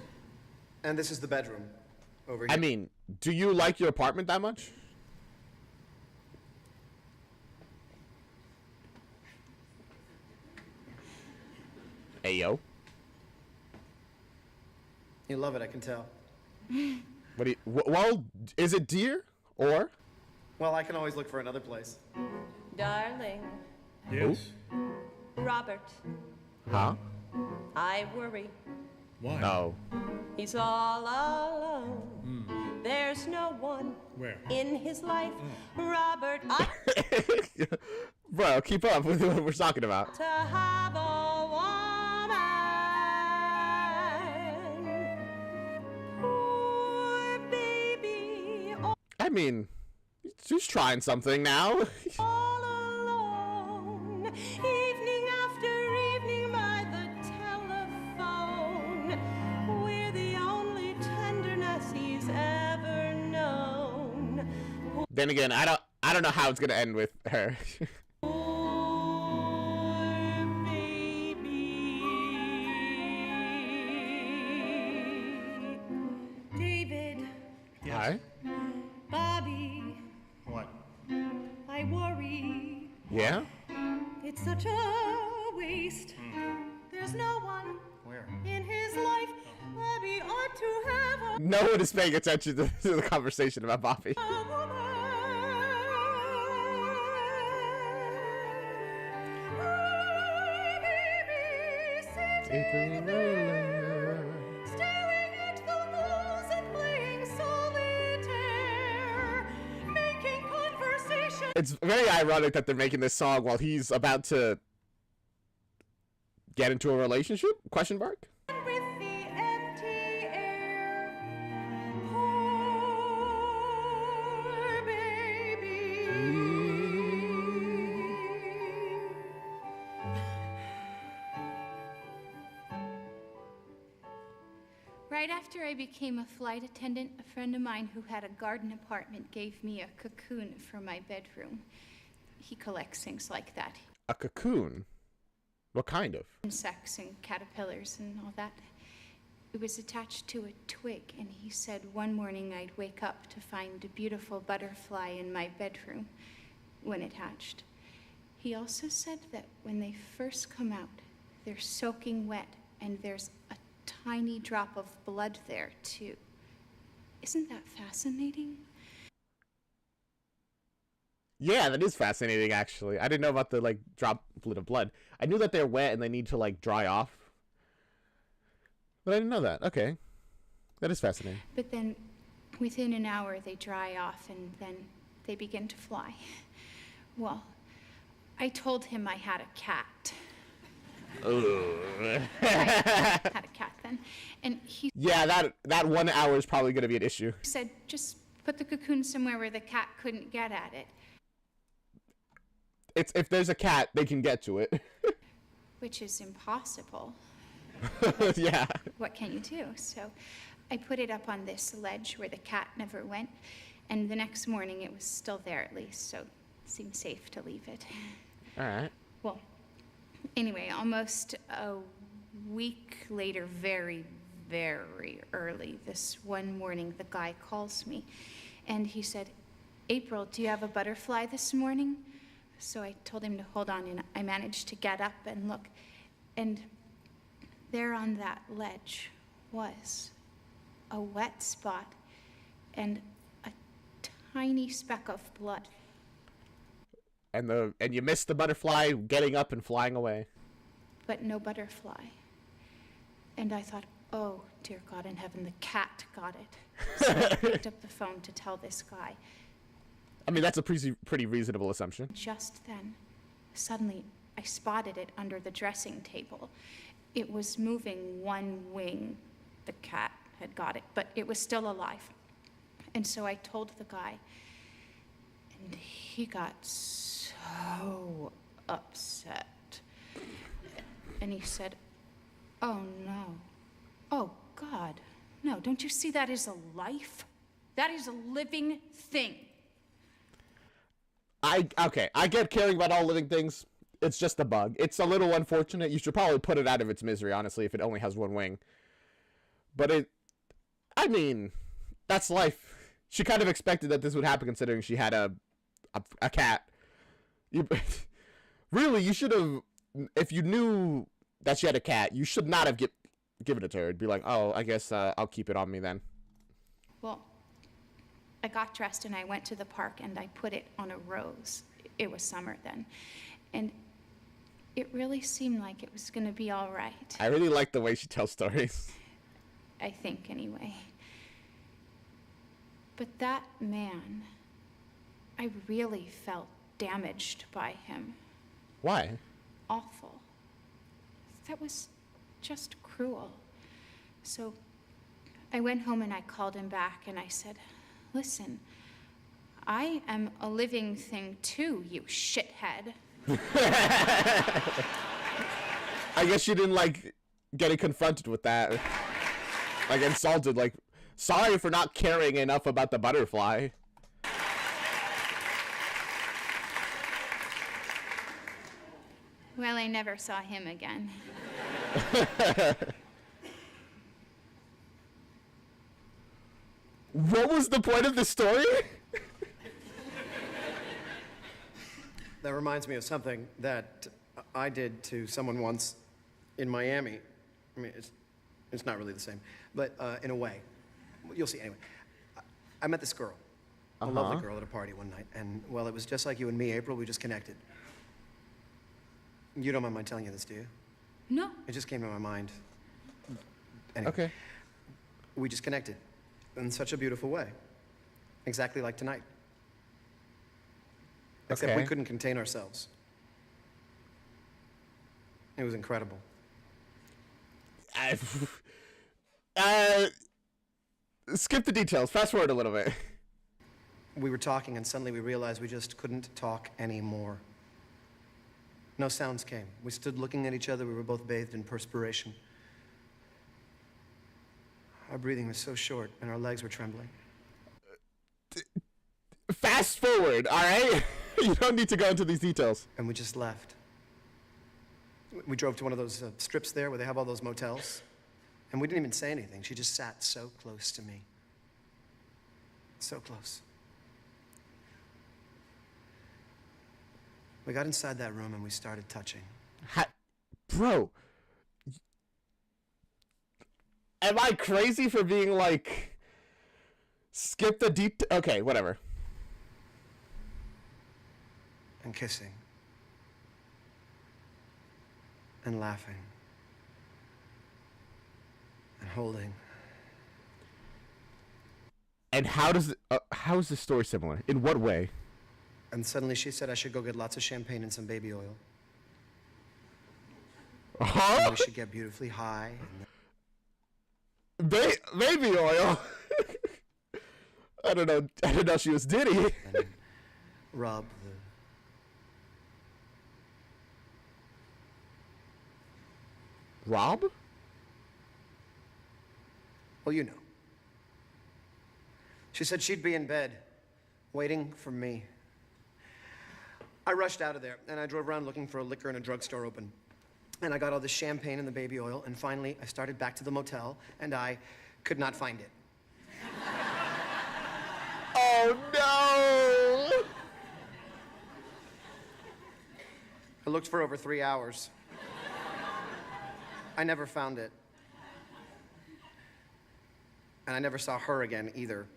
And this is the bedroom over here. I mean, do you like your apartment that much? Hey, yo. You love it, I can tell. What do you, well, is it dear or? Well, I can always look for another place. Darling, Yes. Robert, Huh? I worry. Why? No. He's all alone. There's no one Where? in his life. Robert, I Bro, keep up with what we're talking about. to have a woman. Poor baby, I mean, she's trying something now. all alone. Evening after evening by the telephone. We're the only tenderness he's ever known. Then again, I don't know how it's gonna end with her. David, Hi. Bobby, What? I worry. Yeah. It's such a waste. There's no one Where? in his life. Bobby ought to have a No one is paying attention to the conversation about Bobby. woman. Oh, baby, sitting there, staring at the walls and playing solitaire, making conversation. It's very ironic that they're making this song while he's about to get into a relationship? Question mark. With the empty air, poor baby. Right after I became a flight attendant, a friend of mine who had a garden apartment gave me a cocoon for my bedroom. He collects things like that. A cocoon? What kind of? Insects and caterpillars and all that. It was attached to a twig, and he said one morning I'd wake up to find a beautiful butterfly in my bedroom when it hatched. He also said that when they first come out, they're soaking wet, and there's a tiny drop of blood there, too. Isn't that fascinating? Yeah, that is fascinating, actually. I didn't know about the, like, droplet of blood. I knew that they're wet and they need to, like, dry off. But I didn't know that. Okay. That is fascinating. But then, within an hour, they dry off, and then they begin to fly. Well, I told him I had a cat. I had a cat then. And he Yeah, that 1 hour is probably going to be an issue. said, just put the cocoon somewhere where the cat couldn't get at it. It's if there's a cat, they can get to it. Which is impossible. Yeah. What can you do? So I put it up on this ledge where the cat never went, and the next morning it was still there at least, so it seemed safe to leave it. All right. Well, anyway, almost a week later, very, very early, this one morning, the guy calls me, and he said, April, do you have a butterfly this morning? So I told him to hold on, and I managed to get up and look, and there on that ledge was a wet spot and a tiny speck of blood. And you missed the butterfly getting up and flying away. But no butterfly. And I thought, oh, dear God in heaven, the cat got it. So I picked up the phone to tell this guy. I mean, that's a pretty reasonable assumption. Just then, suddenly, I spotted it under the dressing table. It was moving one wing. The cat had got it, but it was still alive. And so I told the guy, and he got so upset. And he said, "Oh no. Oh God. No, don't you see that is a life? That is a living thing." Okay, I get caring about all living things. It's just a bug. It's a little unfortunate. You should probably put it out of its misery, honestly, if it only has one wing. But I mean, that's life. She kind of expected that this would happen considering she had a cat. Really, you should have, if you knew that she had a cat, you should not have given it to her. It'd be like, oh, I guess I'll keep it on me then. Well, I got dressed and I went to the park and I put it on a rose. It was summer then. And it really seemed like it was going to be all right. I really like the way she tells stories. I think, anyway. But that man, I really felt damaged by him. Why? Awful. That was just cruel. So I went home and I called him back and I said, "Listen, I am a living thing too, you shithead." I guess you didn't like getting confronted with that. Like insulted, like, sorry for not caring enough about the butterfly. Well, I never saw him again. What was the point of the story? That reminds me of something that I did to someone once in Miami. I mean, it's not really the same, but in a way. You'll see. Anyway, I met this girl, a lovely girl at a party one night, and, well, it was just like you and me, April. We just connected. You don't mind my telling you this, do you? No. It just came to my mind. Anyway, Okay. we just connected in such a beautiful way. Exactly like tonight. Except we Okay. couldn't contain ourselves. It was incredible. Skip the details. Fast forward a little bit. We were talking, and suddenly we realized we just couldn't talk anymore. No sounds came. We stood looking at each other. We were both bathed in perspiration. Our breathing was so short, and our legs were trembling. Fast forward, all right? You don't need to go into these details. And we just left. We drove to one of those strips there where they have all those motels. And we didn't even say anything. She just sat so close to me. So close. We got inside that room and we started touching. Bro. Am I crazy for being like, skip the okay, whatever. And kissing. And laughing. And holding. And how is this story similar? In what way? And suddenly she said I should go get lots of champagne and some baby oil. Huh? And we should get beautifully high. And baby oil? I don't know she was Diddy. And rub the... Rob? Well, you know. She said she'd be in bed, waiting for me. I rushed out of there, and I drove around looking for a liquor and a drugstore open. And I got all the champagne and the baby oil, and finally I started back to the motel, and I could not find it. Oh, no! I looked for over 3 hours. I never found it. And I never saw her again, either.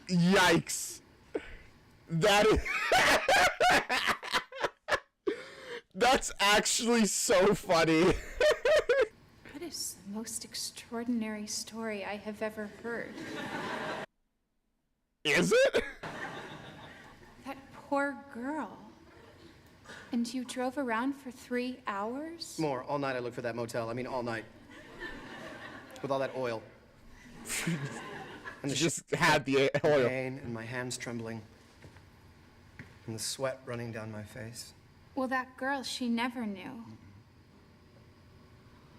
Yikes. That is... That's actually so funny. That is the most extraordinary story I have ever heard. Is it? That poor girl. And you drove around for 3 hours? More. All night I looked for that motel. I mean, all night. With all that oil. And you just had the oil. Pain and my hands trembling. And the sweat running down my face. Well, that girl, she never knew.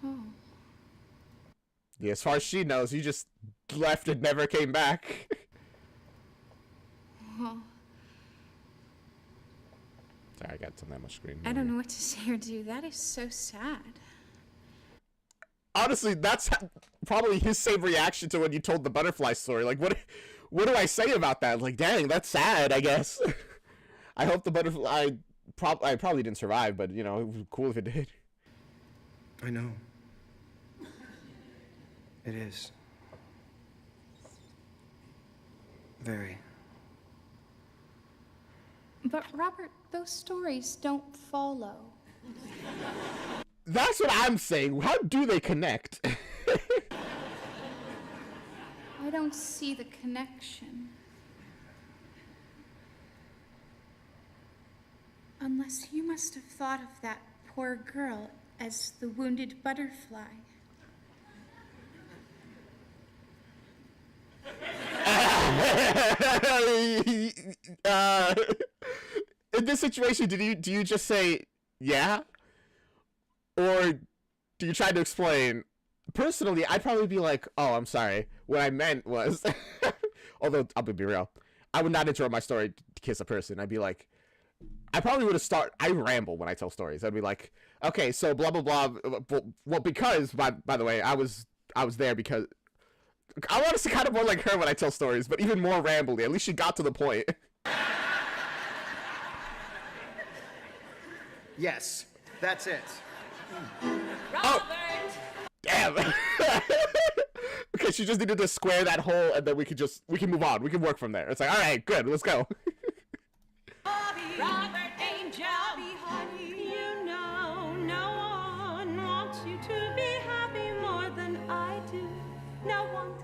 Oh. Yeah, as far as she knows, you just left and never came back. Well, Sorry, I got something on my screen. I don't know what to say or do. That is so sad. Honestly, that's probably his same reaction to when you told the butterfly story. Like, what do I say about that? Like, dang, that's sad, I guess. I hope the butterfly... I probably didn't survive, but, you know, it was cool if it did. I know. It is. Very. But, Robert, those stories don't follow. That's what I'm saying. How do they connect? I don't see the connection. Unless you must have thought of that poor girl as the wounded butterfly. In this situation, do you just say yeah, or do you try to explain? Personally, I'd probably be like, "Oh, I'm sorry. What I meant was," although I'll be real, I would not interrupt my story to kiss a person. I'd be like, I probably would have I ramble when I tell stories. I'd be like, "Okay, so blah blah blah." Well, because by the way, I was there because I want to kind of more like her when I tell stories, but even more rambly. At least she got to the point. Yes, that's it. Oh, damn. Okay, she just needed to square that hole, and then we can move on. We can work from there. It's like, all right, good, let's go. Robert Angel, honey, you know no one wants you to be happy more than I do. No one,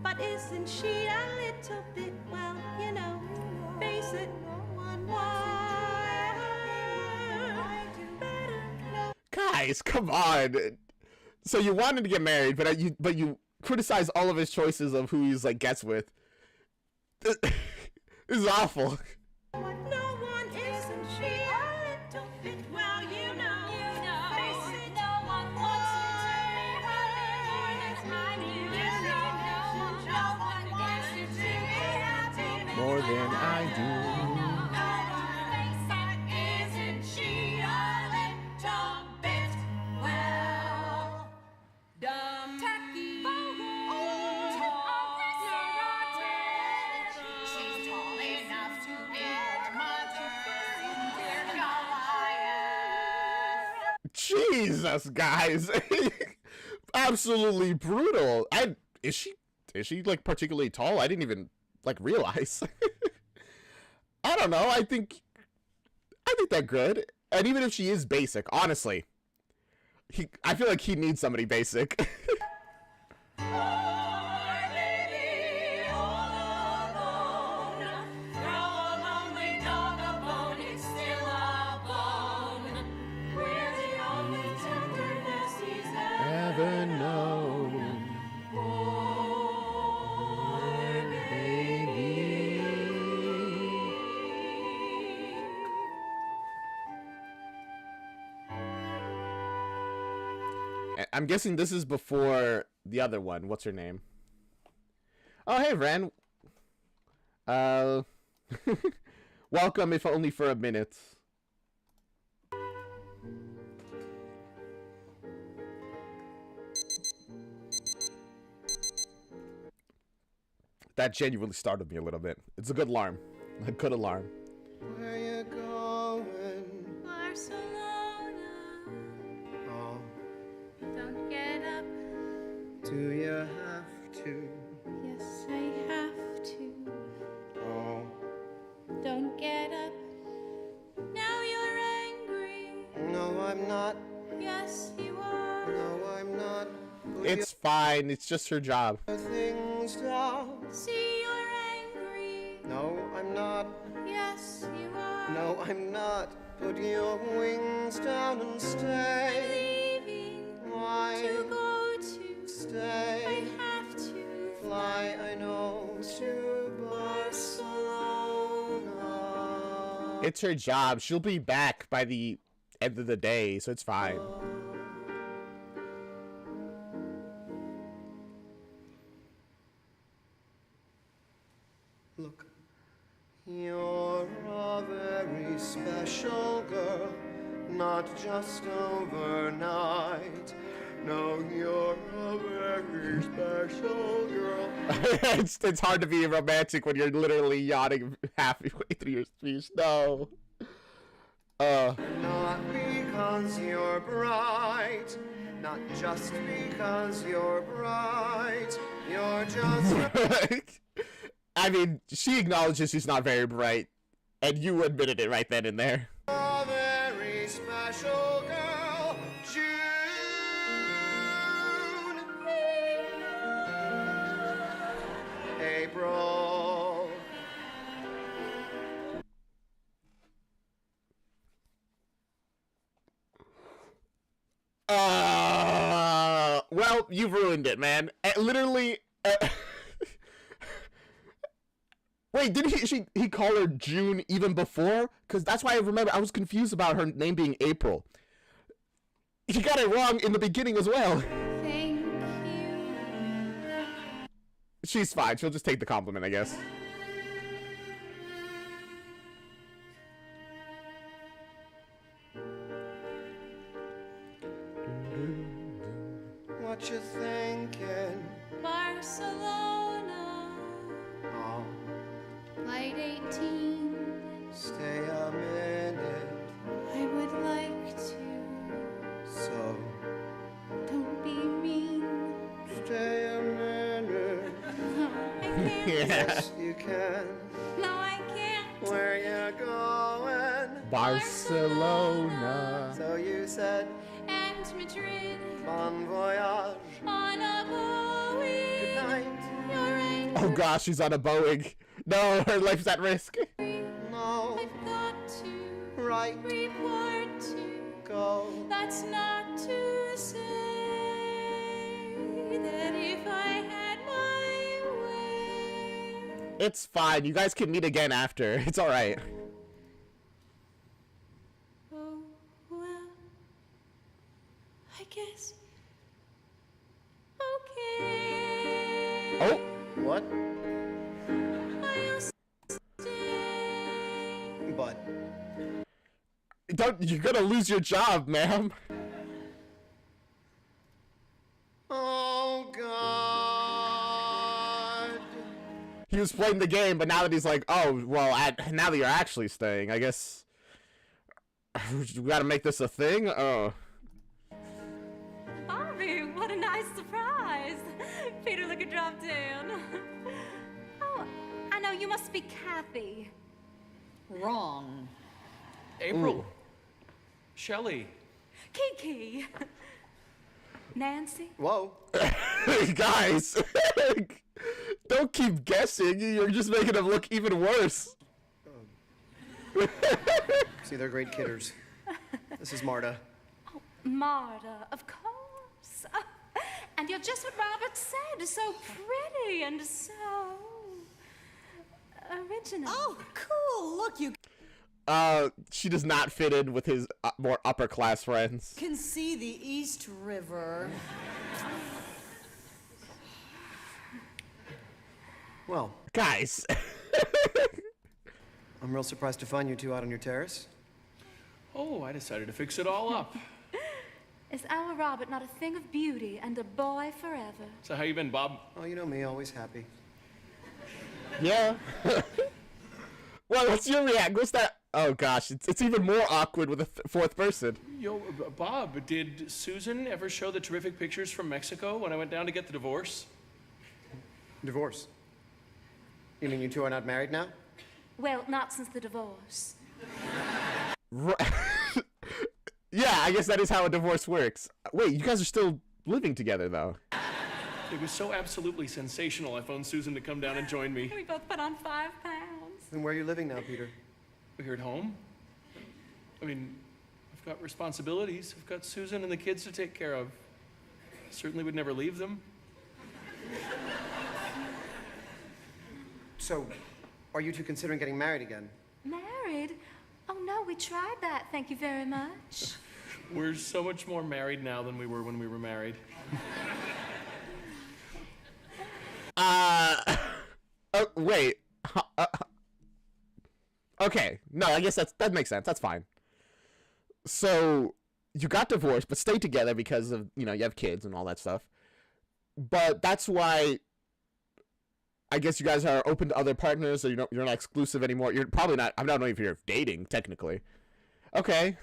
but isn't she a little bit, well, you know, face it, Guys, come on. So you wanted to get married, but you criticize all of his choices of who he's like gets with. This is awful. no one, isn't she a little bit, well, you know, face it, no one wants you to be happy more than I do. No one wants you to be happy More than I do. Isn't she a little bit, well, dumb, tacky, She's tall enough to be your mother, dear Goliath. Jesus, guys. Absolutely brutal. Is she like particularly tall? I didn't even like realize. I don't know. I think they're good. And even if she is basic, honestly, I feel like he needs somebody basic. Ever known. I'm guessing this is before the other one. What's her name? Oh, hey, Ren. Welcome, if only for a minute. That genuinely startled me a little bit. It's a good alarm. A good alarm. Where you going? Barcelona. Oh, Don't get up. do you have to? Yes, I have to. Oh, Don't get up. Now you're angry. no, I'm not. Yes, you are. No, I'm not. It's fine. It's just her job. Things down. See, you're angry. No, I'm not. Yes, you are. No, I'm not. Put your wings down and stay. I'm leaving Why to go to. stay? I have to Fly, I know, to Barcelona. It's her job. She'll be back by the end of the day, so it's fine. Look, you're a very special girl, not just overnight. No, you're a very special girl. It's hard to be romantic when you're literally yawning halfway through your speech. No. Not because you're bright, not just because you're bright. You're just. I mean, she acknowledges she's not very bright, and you admitted it right then and there. A very special girl, June. April. Well, you've ruined it, man. Literally. Wait, didn't he call her June even before? Because that's why I remember I was confused about her name being April. He got it wrong in the beginning as well. thank you. She's fine. She'll just take the compliment, I guess. What you thinking? Barcelona, Oh, flight 18. stay a minute. I would like to. So, Don't be mean. stay a minute. No, I can't. Yes, you can. No, I can't. Where you going? Barcelona. So you said, And Madrid bon voyage. on a Boeing. Good night. You're right. Oh gosh, she's on a Boeing. No, her life's at risk. No, I've got to right, report to. go. That's not to say that if I had my way. It's fine. You guys can meet again after. It's alright. Oh, well, I guess. Okay. Oh, What? I'll stay. But, you're gonna lose your job, ma'am. oh God. He was playing the game, but now that he's like, oh, well, now that you're actually staying, I guess we gotta make this a thing. Oh. Bobby, what a nice surprise. Peter, look at dropped in. Oh, I know, you must be Kathy. Wrong. April. Shelley. Kiki. Nancy. Whoa. Guys, don't keep guessing. You're just making him look even worse. See, they're great kidders. This is Marta. Marta, of course. And you're just what Robert said, so pretty and so original. Oh, cool. Look, you She does not fit in with his more upper class friends. can see the East River. Well, Guys. I'm real surprised to find you two out on your terrace. Oh, I decided to fix it all up. Is our Robert not a thing of beauty and a boy forever? So how you been, Bob? Oh, you know me, always happy. Yeah. Well, what's your react? What's that? Oh gosh, it's even more awkward with a fourth person. Yo, Bob, did Susan ever show the terrific pictures from Mexico when I went down to get the divorce? Divorce. You mean you two are not married now? Well, not since the divorce. Yeah, I guess that is how a divorce works. Wait, you guys are still living together, though. It was so absolutely sensational, I phoned Susan to come down and join me. We both put on 5 pounds. Then where are you living now, Peter? We're here at home. I mean, I've got responsibilities. I've got Susan and the kids to take care of. Certainly would never leave them. So, are you two considering getting married again? Married? Oh, no, we tried that, thank you very much. We're so much more married now than we were when we were married. Wait. Okay. No, I guess that makes sense. That's fine. So, you got divorced, but stayed together because of, you have kids and all that stuff. But that's why I guess you guys are open to other partners, so you're not exclusive anymore. You're probably not. I don't know if you're dating, technically. Okay.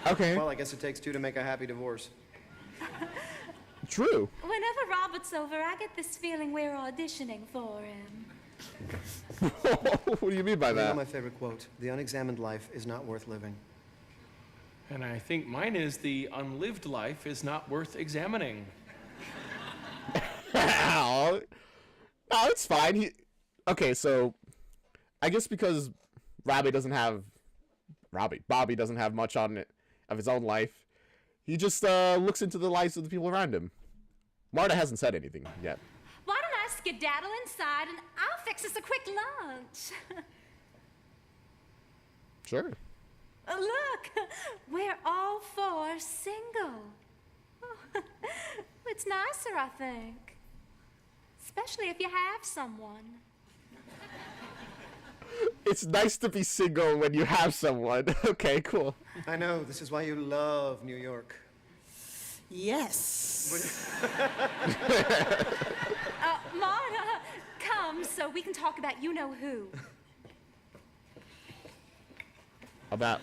Okay. Well, I guess it takes two to make a happy divorce. True. Whenever Robert's over, I get this feeling we're auditioning for him. What do you mean by You know that? my favorite quote, the unexamined life is not worth living. And I think mine is the unlived life is not worth examining. Ow. No, it's fine. Okay, so I guess because Bobby doesn't have much on it of his own life, he just looks into the lives of the people around him. Marta hasn't said anything yet. Why don't I skedaddle inside and I'll fix us a quick lunch? Sure. Look, we're all four single. It's nicer, I think. Especially if you have someone. It's nice to be single when you have someone. Okay, cool. I know, this is why you love New York. Yes. Marta, come so we can talk about you-know-who. About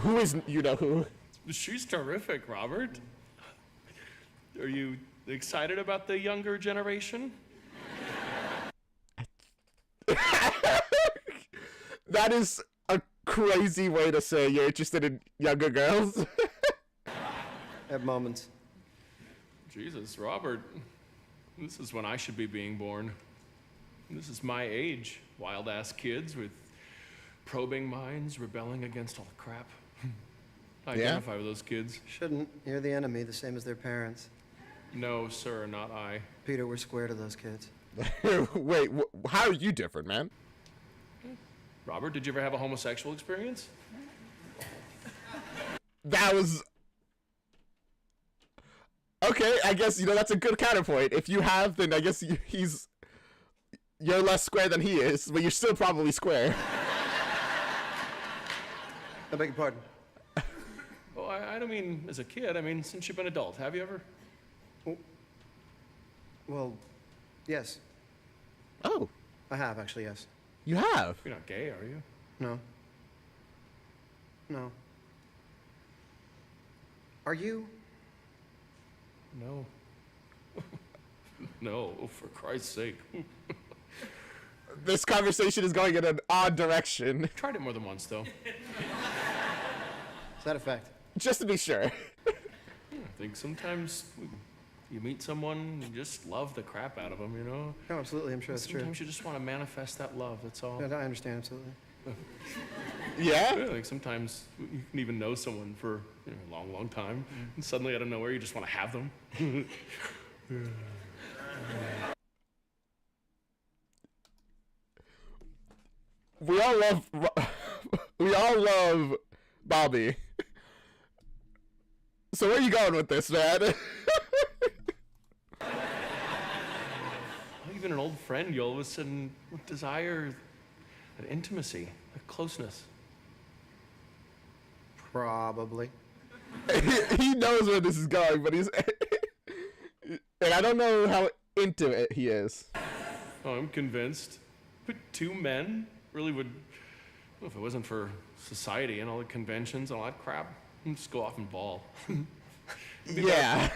who is you-know-who? She's terrific, Robert. Are you excited about the younger generation? That is a crazy way to say you're interested in younger girls. At moments. Jesus, Robert. This is when I should be being born. This is my age. Wild-ass kids with probing minds, rebelling against all the crap. I identify with those kids. Shouldn't. You're the enemy, the same as their parents. No, sir, not I. Peter, we're square to those kids. Wait, how are you different, man? Robert, did you ever have a homosexual experience? That was... Okay, I guess, that's a good counterpoint. If you have, then I guess you're less square than he is, but you're still probably square. I beg your pardon? Oh, I don't mean as a kid. I mean since you've been an adult. Have you ever? Well, yes. Oh. I have, actually, yes. You have? You're not gay, are you? No. No. Are you? No. No, for Christ's sake. This conversation is going in an odd direction. Tried it more than once, though. Is that a fact? Just to be sure. I think sometimes you meet someone, you just love the crap out of them, Oh, absolutely, I'm sure that's true. Sometimes you just want to manifest that love, that's all. Yeah, I understand, absolutely. Yeah? Like sometimes you can even know someone for a long, long time, and suddenly out of nowhere you just want to have them. We all love Bobby. So where are you going with this, man? Even an old friend, you all of a sudden desire an intimacy, a closeness. Probably. He knows where this is going, but he's... And I don't know how into it he is. Oh, I'm convinced. But two men really would... Well, if it wasn't for society and all the conventions and all that crap, I'd just go off and ball. Yeah.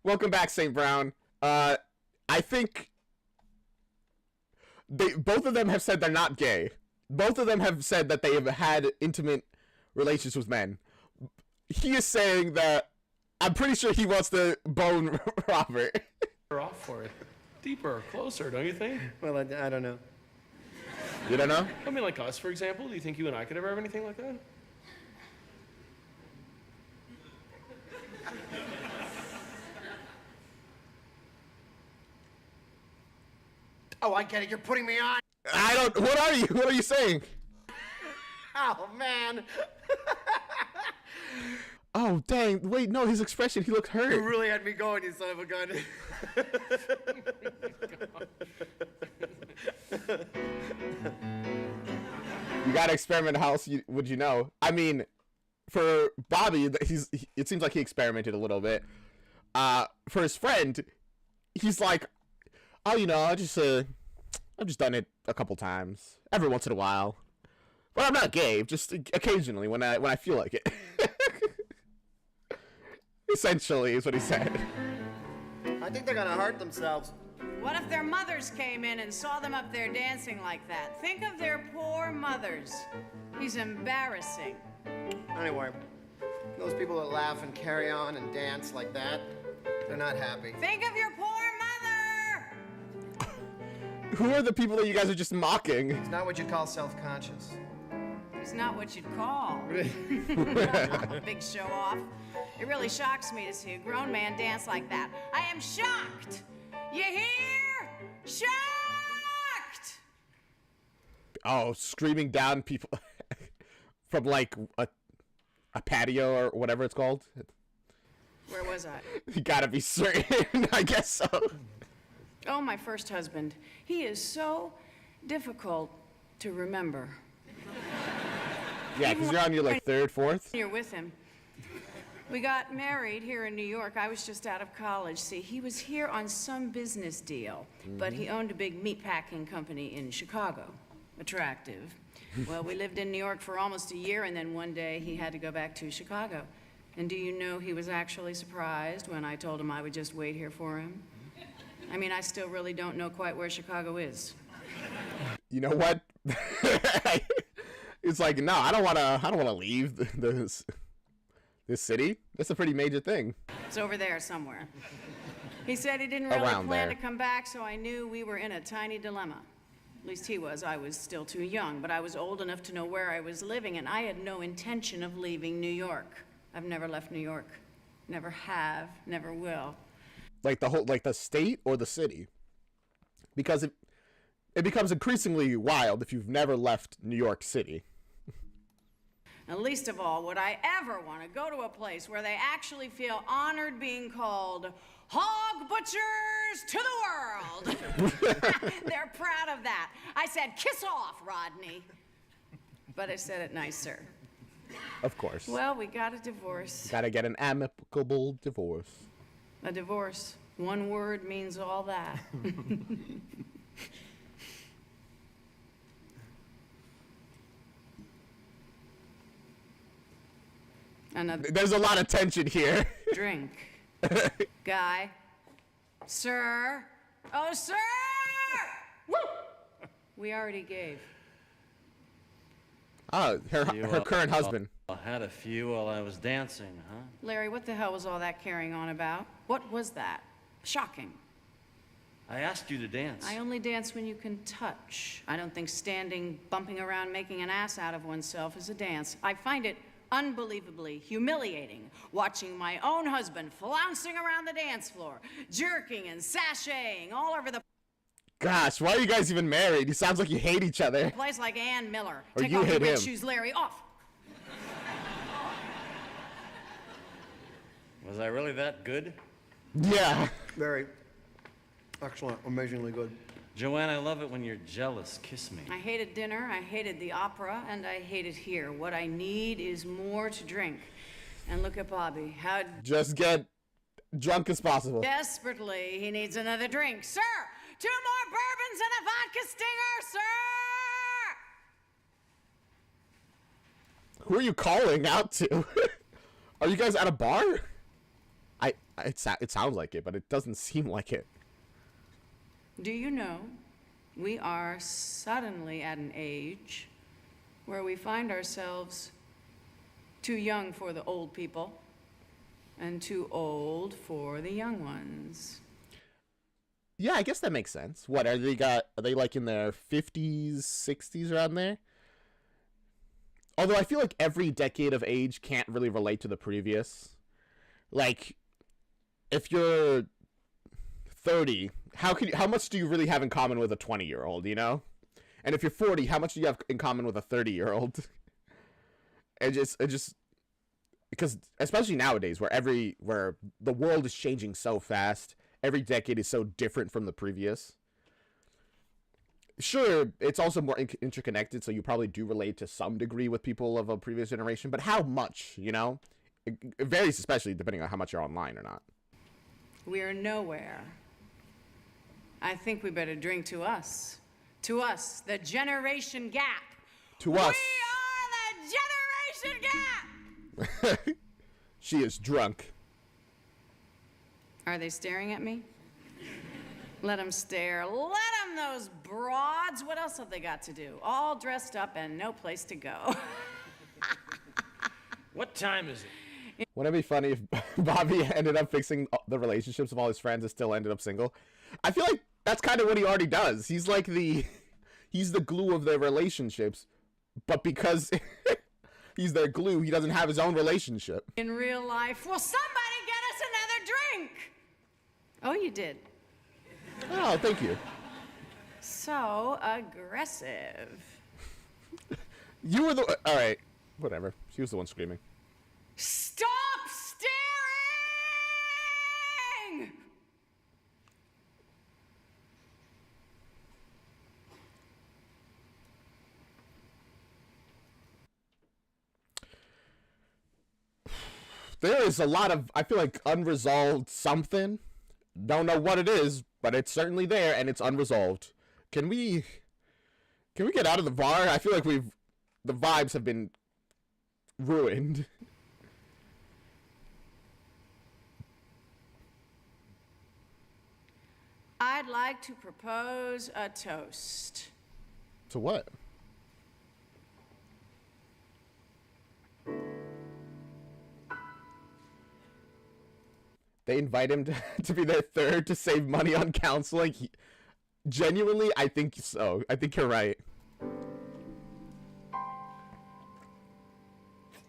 Welcome back, St. Brown. I think... both of them have said they're not gay. Both of them have said that they have had intimate relations with men. He is saying that I'm pretty sure he wants to bone Robert. We're off for it. Deeper, closer, don't you think? Well, I don't know. You don't know? I mean, like us, for example. Do you think you and I could ever have anything like that? Oh, I get it. You're putting me on. I don't. What are you? What are you saying? Oh, man. Oh, dang. Wait, no, his expression, he looked hurt. You really had me going, you son of a gun. You gotta experiment. How else would you know? I mean, for Bobby, it seems like he experimented a little bit. For his friend, he's like, oh, you know, I've just done it a couple times, every once in a while. But I'm not gay, just occasionally when I feel like it. Essentially, is what he said. I think they're gonna hurt themselves. What if their mothers came in and saw them up there dancing like that? Think of their poor mothers. He's embarrassing. Anyway, those people that laugh and carry on and dance like that, they're not happy. Think of your poor mother! Who are the people that you guys are just mocking? It's not what you call self-conscious. He's not what you'd call. Big show off. It really shocks me to see a grown man dance like that. I am shocked! You hear? Shocked! Oh, screaming down people from like a patio or whatever it's called. Where was I? You gotta be certain. I guess so. Oh, my first husband. He is so difficult to remember. Yeah, because you're on your like third, fourth. You're with him. We got married here in New York. I was just out of college. See, he was here on some business deal, but he owned a big meatpacking company in Chicago. Attractive. Well, we lived in New York for almost a year, and then one day he had to go back to Chicago. And do you know he was actually surprised when I told him I would just wait here for him? I mean, I still really don't know quite where Chicago is. You know what? It's like, no, I don't wanna leave this city. That's a pretty major thing. It's over there somewhere. He said he didn't really Around plan there. to come back, so I knew we were in a tiny dilemma. At least he was. I was still too young, but I was old enough to know where I was living, and I had no intention of leaving New York. I've never left New York. Never have, never will. Like the state or the city? Because it becomes increasingly wild if you've never left New York City. And least of all, would I ever want to go to a place where they actually feel honored being called hog butchers to the world. They're proud of that. I said, kiss off, Rodney. But I said it nicer. Of course. Well, we got a divorce. Gotta get an amicable divorce. A divorce. One word means all that. Another There's a lot of tension here. drink. Guy. Sir. Oh, sir! Woo! We already gave. Oh, her current husband. I had a few while I was dancing, huh? Larry, what the hell was all that carrying on about? What was that? Shocking. I asked you to dance. I only dance when you can touch. I don't think standing, bumping around, making an ass out of oneself is a dance. I find it unbelievably humiliating watching my own husband flouncing around the dance floor, jerking and sashaying all over the Gosh, why are you guys even married? He sounds like you hate each other. place like Ann Miller. Or Take you off your hate red him. shoes, Larry, off. Was I really that good? Yeah. Very. Excellent. Amazingly good. Joanne, I love it when you're jealous. Kiss me. I hated dinner, I hated the opera, and I hated here. What I need is more to drink. And look at Bobby. How Just get drunk as possible. desperately he needs another drink. Sir, 2 more bourbons and a vodka stinger, sir! Who are you calling out to? Are you guys at a bar? It sounds like it, but it doesn't seem like it. Do you know, we are suddenly at an age where we find ourselves too young for the old people and too old for the young ones. Yeah, I guess that makes sense. What, are Are they like in their 50s, 60s, around there? Although I feel like every decade of age can't really relate to the previous. Like, if you're 30, how much do you really have in common with a 20-year-old, you know? And if you're 40, how much do you have in common with a 30-year-old? It just because especially nowadays where the world is changing so fast, every decade is so different from the previous. Sure, it's also more interconnected, so you probably do relate to some degree with people of a previous generation, but how much, you know? It varies, especially depending on how much you're online or not. We're nowhere. I think we better drink to us. To us, the generation gap. To us. We are the generation gap! She is drunk. Are they staring at me? Let them stare. Let them, those broads. What else have they got to do? All dressed up and no place to go. What time is it? Wouldn't it be funny if Bobby ended up fixing the relationships of all his friends and still ended up single? I feel like that's kind of what he already does. He's like he's the glue of their relationships, but because he's their glue, he doesn't have his own relationship. In real life, will somebody get us another drink? Oh, you did. Oh, thank you. So aggressive. You were the... All right, whatever. She was the one screaming. Stop staring! There is a lot of, I feel like, unresolved something. Don't know what it is, but it's certainly there and it's unresolved. Can we get out of the bar? I feel like the vibes have been ruined. I'd like to propose a toast. To what? They invite him to be their third to save money on counseling. Genuinely, I think so. I think you're right.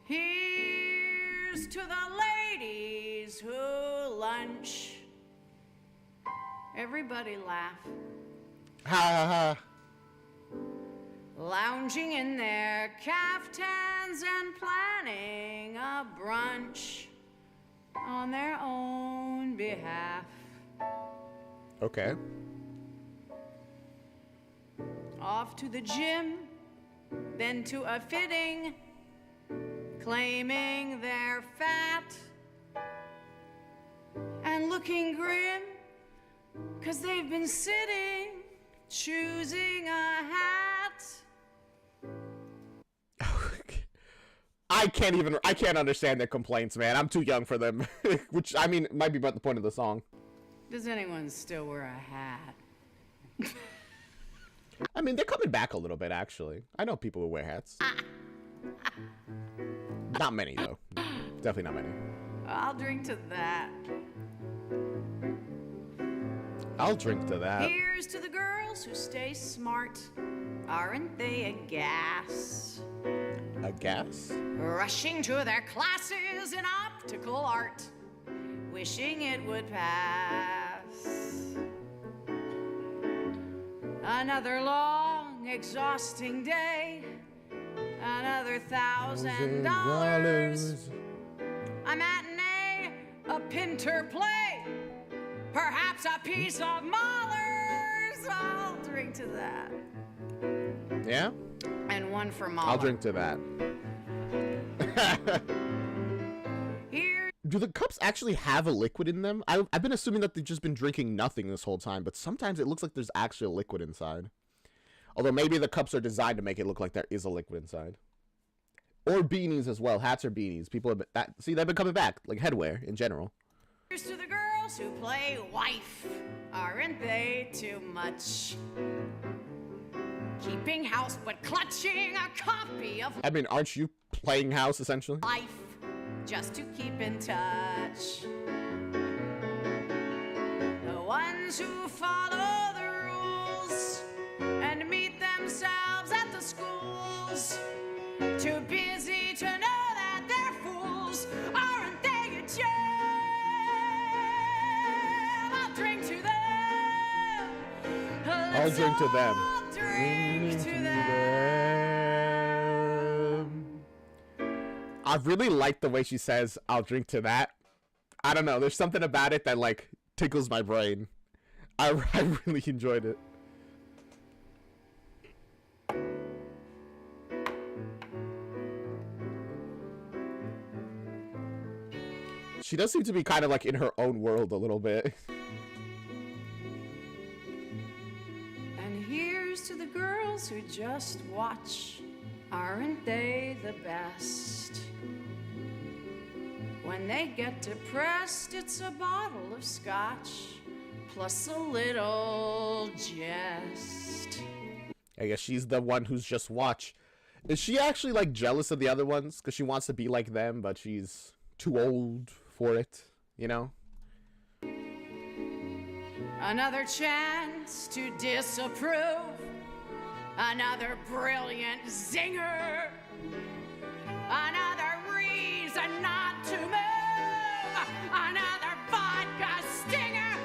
Here's to the ladies who lunch. Everybody laugh. Ha ha ha. Lounging in their caftans and planning a brunch on their own behalf. Okay. Off to the gym, then to a fitting, claiming they're fat and looking grim, 'cause they've been sitting, choosing a hat. I can't understand their complaints, man. I'm too young for them. Which, I mean, might be about the point of the song. Does anyone still wear a hat? I mean, they're coming back a little bit, actually. I know people who wear hats. Not many, though. Definitely not many. I'll drink to that. I'll drink to that. Here's to the girls who stay smart. Aren't they a gas? A gas? Rushing to their classes in optical art, wishing it would pass. Another long, exhausting day. Another $1,000. A matinee, a Pinter play. Perhaps a piece of Mahler's. I'll drink to that. Yeah? And one for Mahler. I'll drink to that. Do the cups actually have a liquid in them? I've been assuming that they've just been drinking nothing this whole time, but sometimes it looks like there's actually a liquid inside. Although maybe the cups are designed to make it look like there is a liquid inside. Or beanies as well. Hats or beanies. People have been, see, they've been coming back, like headwear in general. Here's to the girls who play wife. Aren't they too much? Keeping house but clutching a copy of I mean, aren't you playing house, essentially? life just to keep in touch. The ones who follow the rules I'll drink to them. Drink to them. I really like the way she says, I'll drink to that. I don't know. There's something about it that, like, tickles my brain. I really enjoyed it. She does seem to be kind of, like, in her own world a little bit. And here's to the girls who just watch. Aren't they the best? When they get depressed, it's a bottle of scotch, plus a little jest. I guess she's the one who's just watch. Is she actually, like, jealous of the other ones? Because she wants to be like them, but she's too old for it, you know? Another chance to disapprove. Another brilliant zinger. Another reason not to move. Another vodka stinger.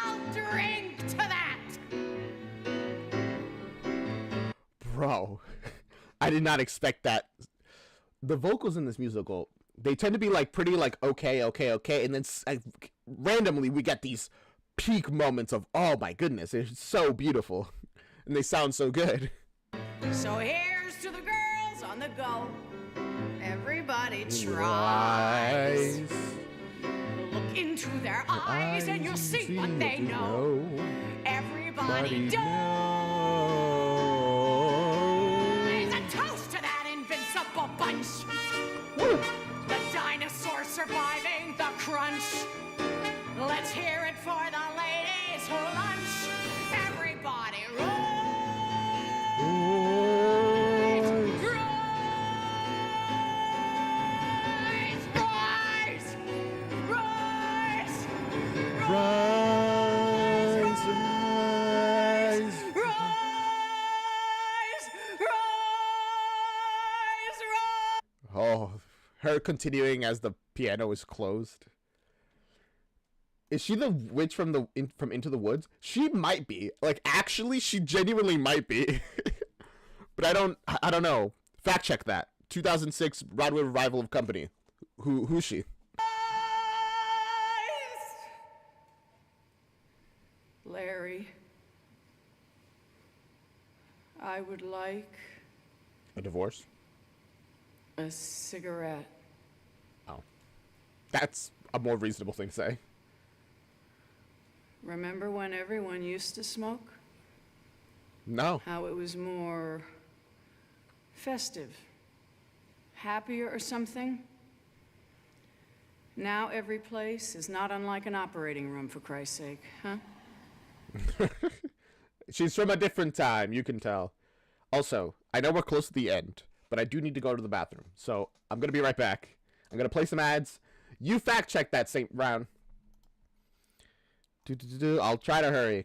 I'll drink to that. Bro, I did not expect that. The vocals in this musical, they tend to be like pretty like okay, and then randomly we get these peak moments of, oh my goodness, it's so beautiful, and they sound so good. So here's to the girls on the go. Everybody tries. Look into their eyes and you'll see what they know. Everybody knows. A toast to that invincible bunch. The dinosaur surviving the crunch. Let's hear it for the ladies who lunch. Everybody rise. Rise. Rise. Rise. Rise. Oh, her continuing as the piano is closed. Is she the witch from from Into the Woods? She might be. Like, actually, she genuinely might be. But I don't know. Fact check that. 2006 Broadway revival of Company. Who's she? Larry, I would like A divorce? a cigarette. Oh. That's a more reasonable thing to say. Remember when everyone used to smoke? No. How it was more festive, happier or something? Now every place is not unlike an operating room, for Christ's sake, huh? She's from a different time, you can tell. Also, I know we're close to the end, but I do need to go to the bathroom. So I'm going to be right back. I'm going to play some ads. You fact check that, St. Brown. I'll try to hurry.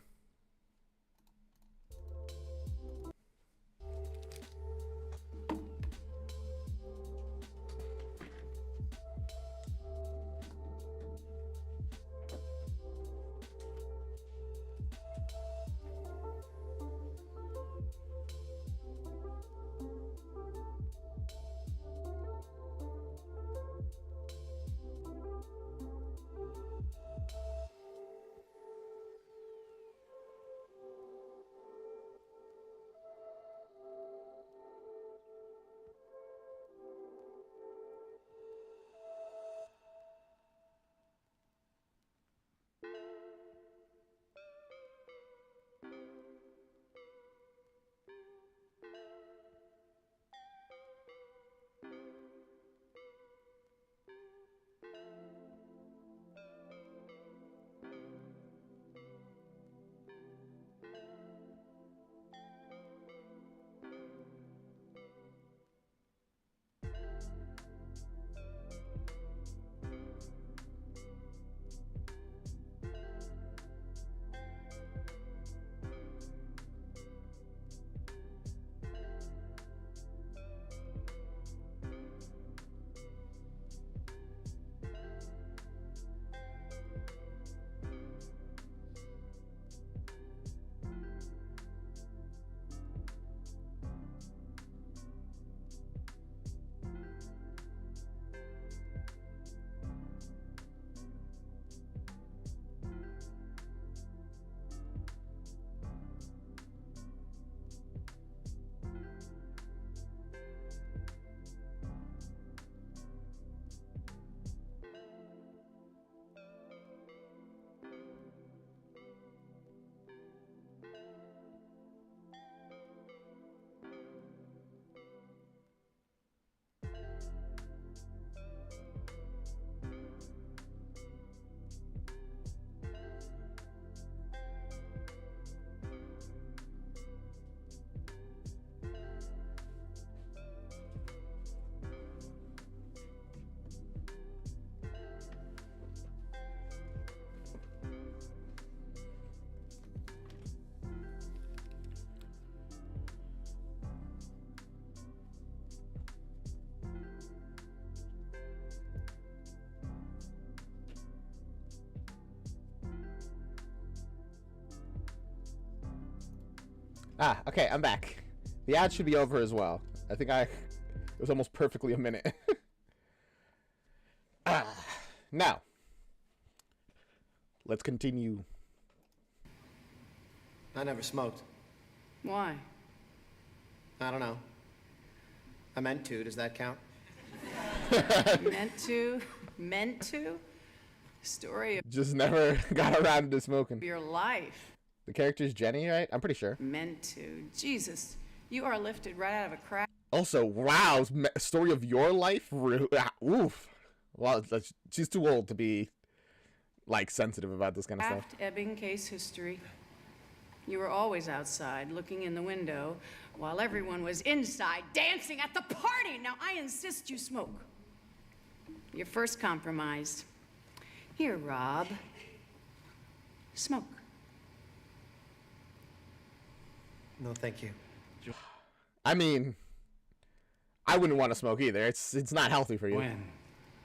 Ah, okay, I'm back. The ad should be over as well. I think it was almost perfectly a minute. Now, let's continue. I never smoked. Why? I don't know. I meant to. Does that count? Meant to? Meant to? Story of Just never got around to smoking. your life. The character's Jenny, right? I'm pretty sure. Meant to. Jesus, you are lifted right out of a crack. Also, wow, story of your life? Oof. Well, she's too old to be, like, sensitive about this kind of stuff. Ebbing case history. You were always outside, looking in the window, while everyone was inside, dancing at the party. Now, I insist you smoke. You're first compromised. Here, Rob. Smoke. No, thank you. I mean, I wouldn't want to smoke either. It's not healthy for you. When?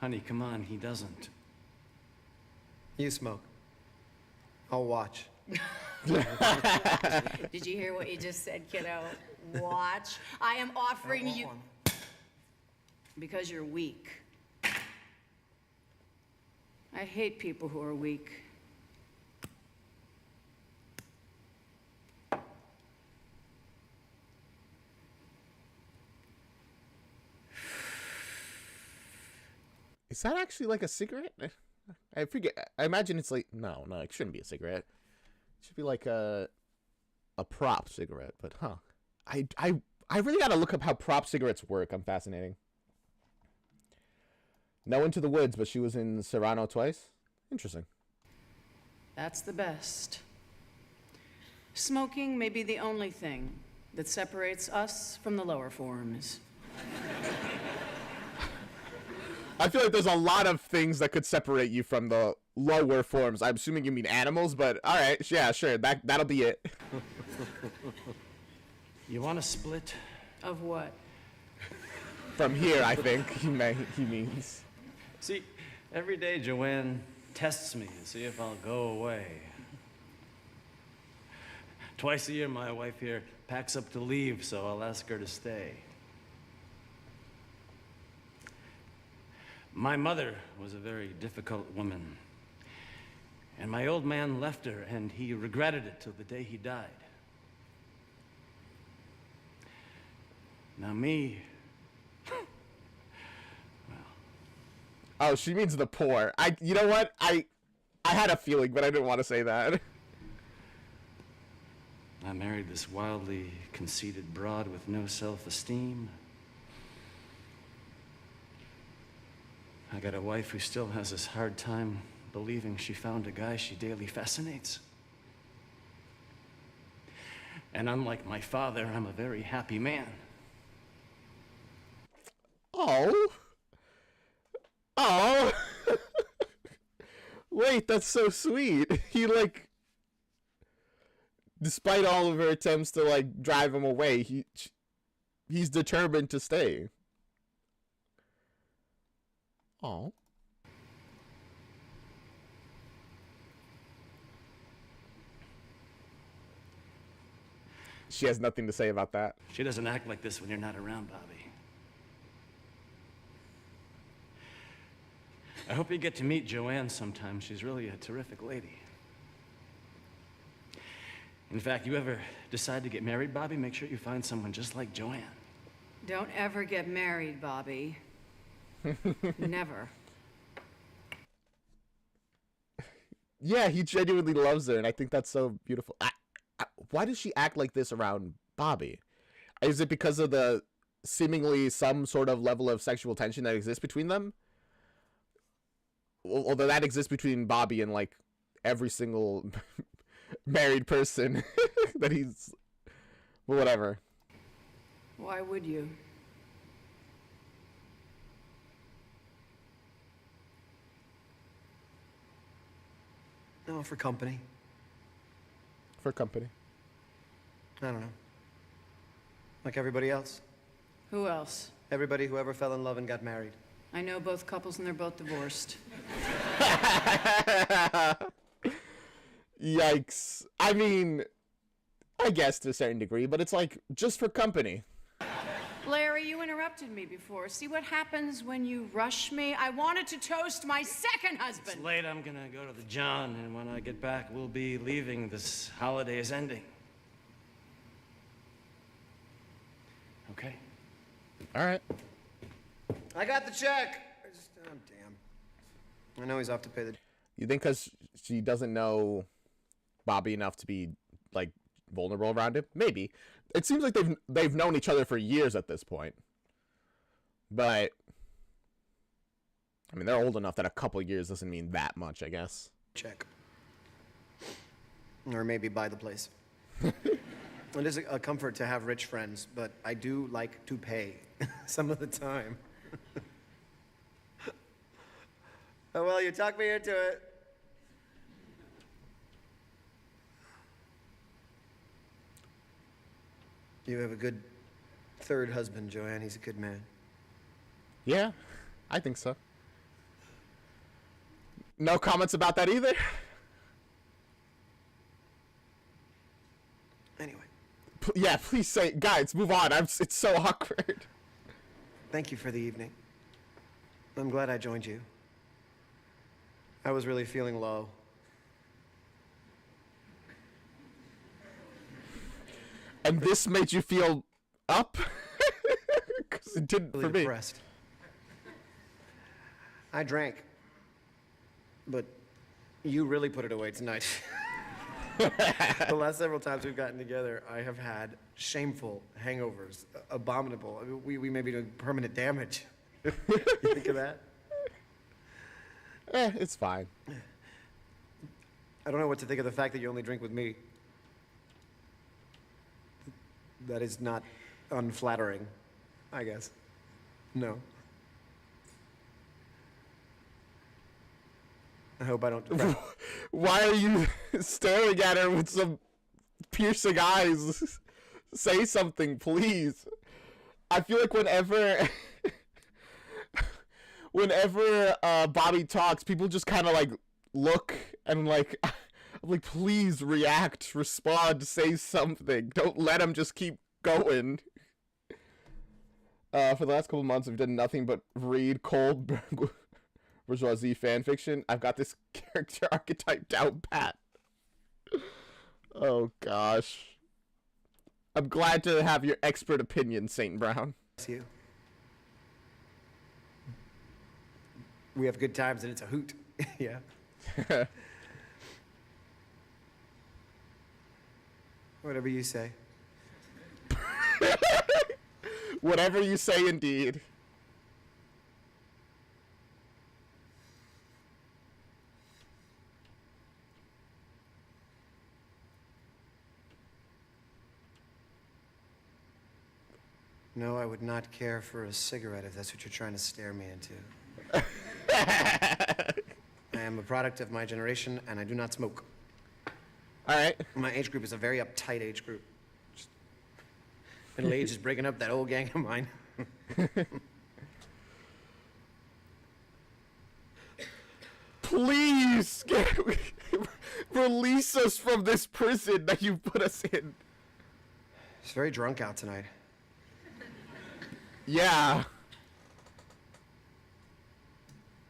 Honey, come on, he doesn't. You smoke. I'll watch. Did you hear what you just said, kiddo? Watch. I am offering you... Because you're weak. I hate people who are weak. Is that actually like a cigarette? I forget. I imagine it's like no, it shouldn't be a cigarette. It should be like a prop cigarette. But I really gotta look up how prop cigarettes work. I'm fascinating. No Into the Woods, but she was in Serrano twice. Interesting. That's the best. Smoking may be the only thing that separates us from the lower forms. I feel like there's a lot of things that could separate you from the lower forms. I'm assuming you mean animals, but all right, yeah, sure, that'll be it. You want a split? Of what? From here, I think he means. See, every day Joanne tests me to see if I'll go away. Twice a year, my wife here packs up to leave, so I'll ask her to stay. My mother was a very difficult woman. And my old man left her, and he regretted it till the day he died. Now me... Oh, she means the poor. You know what? I had a feeling, but I didn't want to say that. I married this wildly conceited broad with no self-esteem. I got a wife who still has this hard time believing she found a guy she daily fascinates. And unlike my father, I'm a very happy man. Oh. Oh. Wait, that's so sweet. He, like, despite all of her attempts to, like, drive him away, he's determined to stay. Oh. She has nothing to say about that. She doesn't act like this when you're not around, Bobby. I hope you get to meet Joanne sometime. She's really a terrific lady. In fact, you ever decide to get married, Bobby, make sure you find someone just like Joanne. Don't ever get married, Bobby. Never. Yeah, he genuinely loves her, and I think that's so beautiful. Why does she act like this around Bobby? Is it because of the seemingly some sort of level of sexual tension that exists between them? Although that exists between Bobby and, like, every single married person that he's... Well, whatever. Why would you? No, for company. For company. I don't know. Like everybody else. Who else? Everybody who ever fell in love and got married. I know both couples and they're both divorced. Yikes. I mean, I guess to a certain degree, but it's like just for company. Larry, you interrupted me before. See what happens when you rush me? I wanted to toast my second husband. It's late. I'm gonna go to the John, and when I get back, we'll be leaving. This holiday is ending. Okay. All right. I got the check. Oh, damn. I know he's off to pay the... You think because she doesn't know Bobby enough to be, like, vulnerable around him? Maybe. It seems like they've known each other for years at this point. But, I mean, they're old enough that a couple years doesn't mean that much, I guess. Check. Or maybe buy the place. It is a comfort to have rich friends, but I do like to pay some of the time. Oh, well, you talked me into it. You have a good third husband, Joanne. He's a good man. Yeah, I think so. No comments about that either? Anyway. Yeah, please say, guys, move on. It's so awkward. Thank you for the evening. I'm glad I joined you. I was really feeling low. And this made you feel up? Because it didn't Really for me. depressed. I drank. But you really put it away tonight. The last several times we've gotten together, I have had shameful hangovers. Abominable. I mean, we may be doing permanent damage. You think of that? It's fine. I don't know what to think of the fact that you only drink with me. That is not unflattering, I guess. No. I hope I don't. Why are you staring at her with some piercing eyes? Say something, please. I feel like whenever Bobby talks, people just kind of like look and like, I'm like, please react, respond, say something. Don't let him just keep going. For the last couple months, I've done nothing but read cold bourgeoisie fan fiction. I've got this character archetype down pat. Oh gosh. I'm glad to have your expert opinion, Saint Brown. See you. We have good times and it's a hoot. Yeah. Whatever you say. Whatever you say, indeed. No, I would not care for a cigarette if that's what you're trying to stare me into. I am a product of my generation, and I do not smoke. All right. My age group is a very uptight age group. Middle age is breaking up that old gang of mine. Please release us from this prison that you put us in. It's very drunk out tonight. Yeah.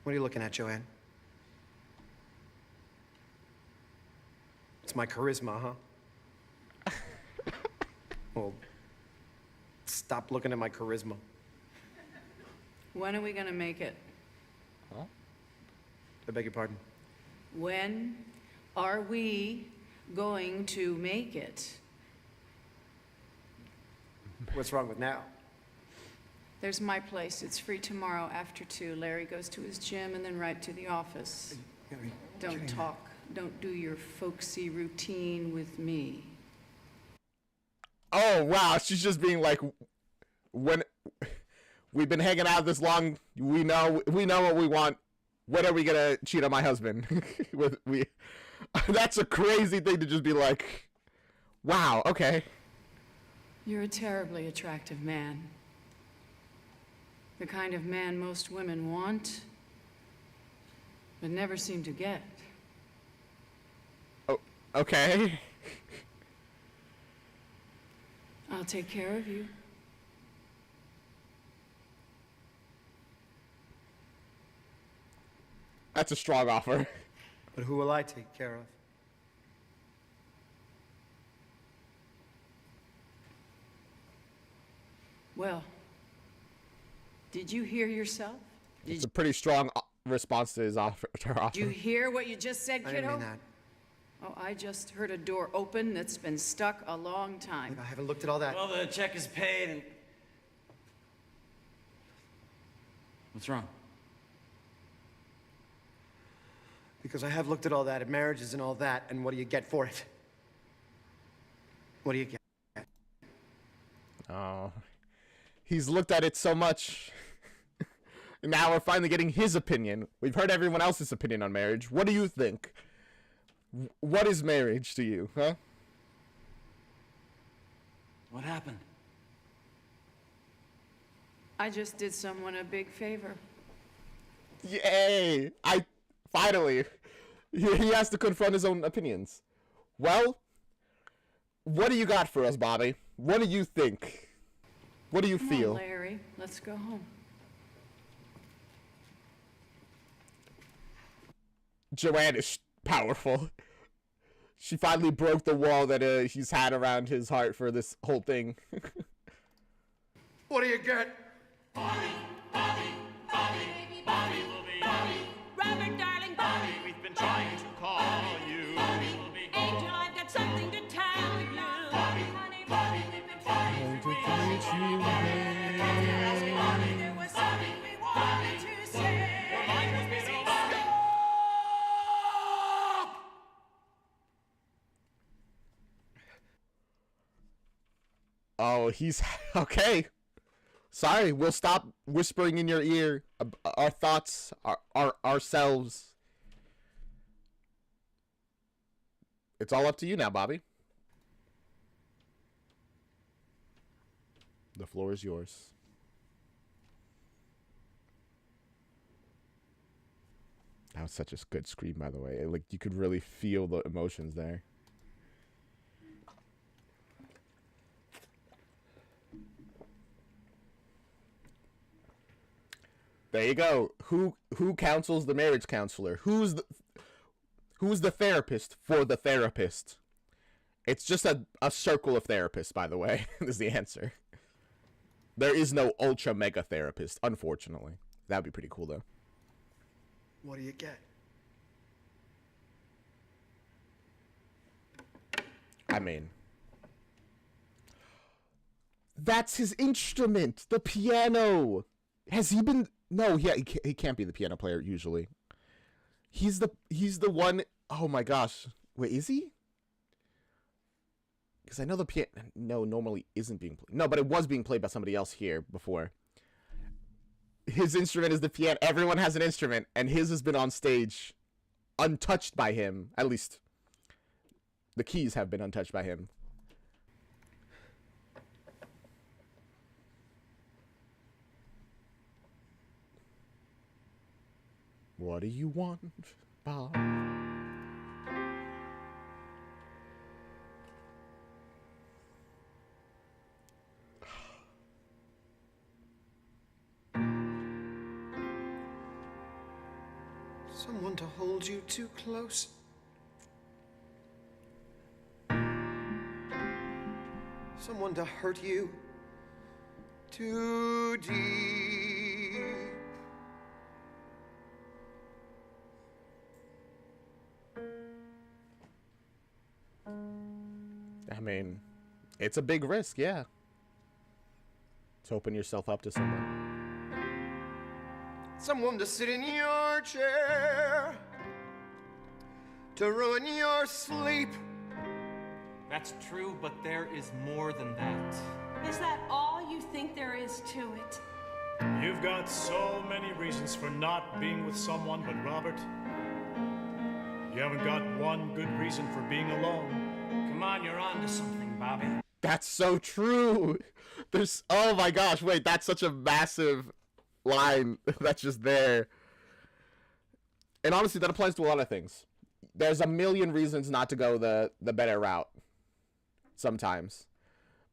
What are you looking at, Joanne? It's my charisma, huh? Well, stop looking at my charisma. When are we gonna make it? Huh? I beg your pardon? When are we going to make it? What's wrong with now? There's my place. It's free tomorrow after 2. Larry goes to his gym and then right to the office. Don't talk. Don't do your folksy routine with me. Oh, wow. She's just being like, when we've been hanging out this long, we know what we want. When are we going to cheat on my husband? That's a crazy thing to just be like, wow, okay. You're a terribly attractive man. The kind of man most women want, but never seem to get. Oh, okay. I'll take care of you. That's a strong offer. But who will I take care of? Well, did you hear yourself? It's a pretty strong response to his offer. Did you hear what you just said, kiddo? I didn't mean that. Oh, I just heard a door open that's been stuck a long time. I haven't looked at all that. Well, the check is paid and... What's wrong? Because I have looked at all that, at marriages and all that, and what do you get for it? What do you get? Oh, he's looked at it so much. Now we're finally getting his opinion. We've heard everyone else's opinion on marriage. What do you think? What is marriage to you, huh? What happened? I just did someone a big favor. Yay! Finally, he has to confront his own opinions. Well, what do you got for us, Bobby? What do you think? What do you Come feel? on, Larry, let's go home. Joanne is powerful. She finally broke the wall that he's had around his heart for this whole thing. What do you get? Bobby, Bobby, Bobby, Bobby, Bobby, Robert, darling, Bobby, We've been trying to call you. Angel, I've got something to tell you. Bobby, Bobby, we've been trying to reach you. Bobby, there was something we wanted to say. Oh, he's okay. Sorry, we'll stop whispering in your ear our thoughts, our ourselves. It's all up to you now, Bobby. The floor is yours. That was such a good scream, by the way. Like, you could really feel the emotions there. There you go. Who counsels the marriage counselor? Who's the therapist for the therapist? It's just a circle of therapists, by the way, is the answer. There is no ultra mega therapist, unfortunately. That'd be pretty cool, though. What do you get? I mean, that's his instrument, the piano. Has he been? No, he can't be the piano player usually. He's the one. Oh my gosh, wait, is he? Because I know the piano normally isn't being played. No, but it was being played by somebody else here before. His instrument is the piano. Everyone has an instrument, and his has been on stage, untouched by him. At least, the keys have been untouched by him. What do you want, Bob? Someone to hold you too close. Someone to hurt you too deep. I mean, it's a big risk, yeah. To open yourself up to someone. Someone to sit in your chair, to ruin your sleep. That's true, but there is more than that. Is that all you think there is to it? You've got so many reasons for not being with someone, but Robert, you haven't got one good reason for being alone. Come on, you're on to something, Bobby. That's so true. There's, oh my gosh, wait, that's such a massive line that's just there. And honestly, that applies to a lot of things. There's a million reasons not to go the better route sometimes.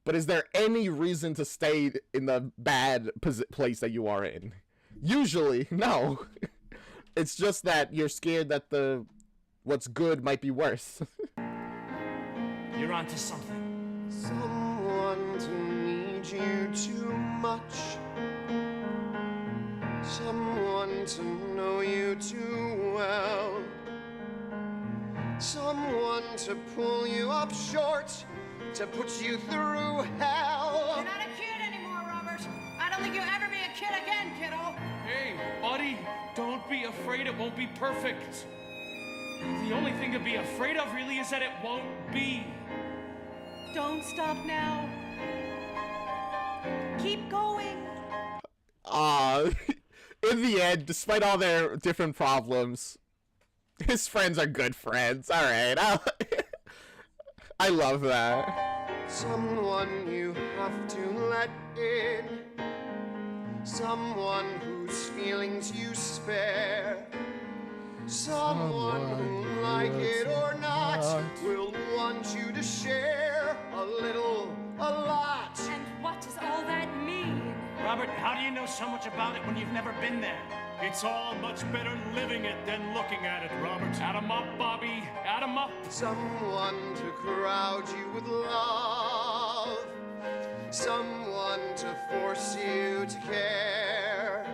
But is there any reason to stay in the bad place that you are in? Usually, no. It's just that you're scared that what's good might be worse. You're onto something. Someone to need you too much. Someone to know you too well. Someone to pull you up short, to put you through hell. You're not a kid anymore, Robert. I don't think you'll ever be a kid again, kiddo. Hey, buddy, don't be afraid it won't be perfect. The only thing to be afraid of really is that it won't be. Don't stop now. Keep going. In the end, despite all their different problems, his friends are good friends. All right. I love that. Someone you have to let in. Someone whose feelings you spare. Someone who, like it or not, will want you to share a little, a lot. And what does all that mean? Robert, how do you know so much about it when you've never been there? It's all much better living it than looking at it, Robert. Add 'em up, Bobby. Add 'em up. Someone to crowd you with love. Someone to force you to care.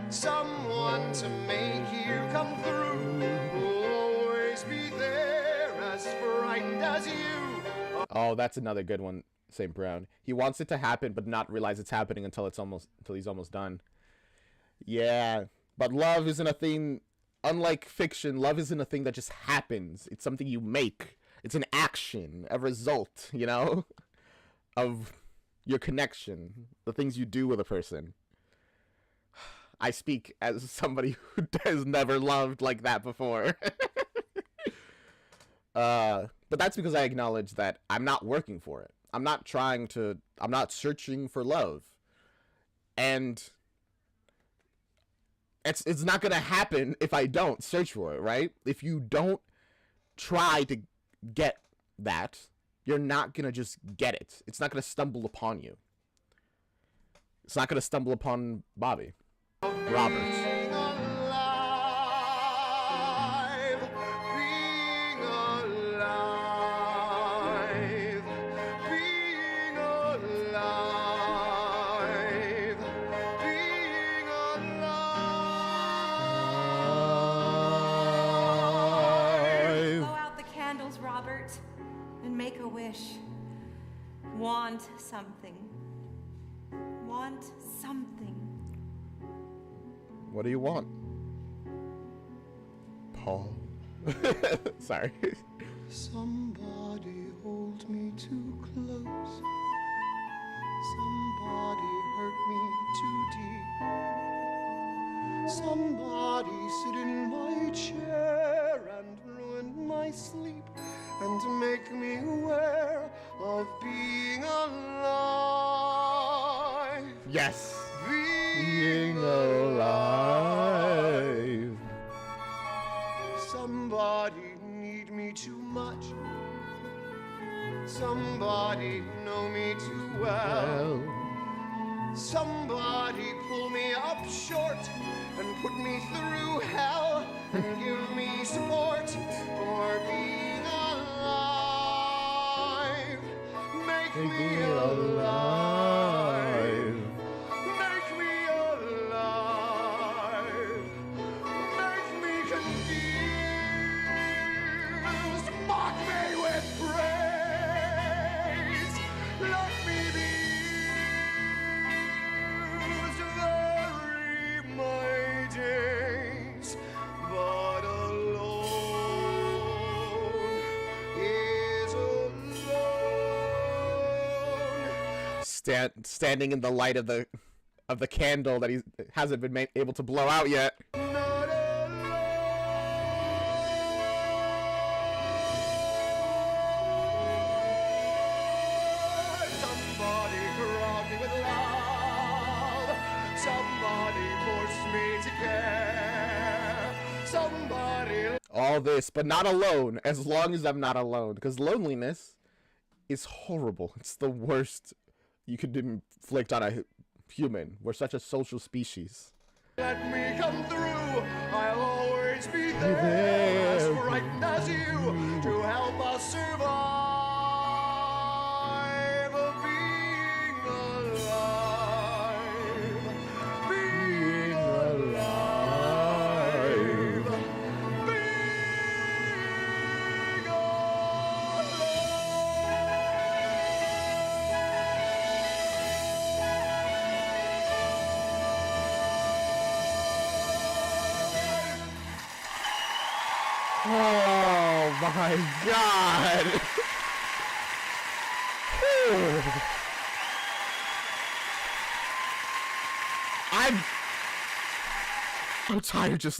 Someone to make you come through. Who'll always be there, as frightened as you. Oh, that's another good one, St. Brown. He wants it to happen, but not realize it's happening until he's almost done. Yeah, but love isn't a thing. Unlike fiction, love isn't a thing that just happens. It's something you make. It's an action, a result, you know, of your connection, the things you do with a person. I speak as somebody who has never loved like that before. But that's because I acknowledge that I'm not working for it. I'm not searching for love. And it's not going to happen if I don't search for it, right? If you don't try to get that, you're not going to just get it. It's not going to stumble upon you. It's not going to stumble upon Bobby. Robert. Being alive, being alive, being alive, being alive. Blow out the candles, Robert, and make a wish. Want something. Want something. What do you want? Paul. Sorry. Somebody hold me too close. Somebody hurt me too deep. Somebody sit in my chair and ruin my sleep and make me aware of being alive. Yes. Being alive. Somebody need me too much. Somebody know me too well. Somebody pull me up short and put me through hell and give me support for being alive. Make me alive. Make me alive. Make me confused. Mock me with praise. Let me be used. Vary my days, but alone is alone. Standing in the light of the candle that he hasn't been able to blow out yet. Somebody crowd me with love. Somebody force me to care. Somebody. All this, but not alone, as long as I'm not alone. Because loneliness is horrible. It's the worst you could inflict on a human. We're such a social species. Let me come through. I'll always be there, as frightened as you, to help us survive. Being alive, being alive, being Oh my god! Whew. I'm tired just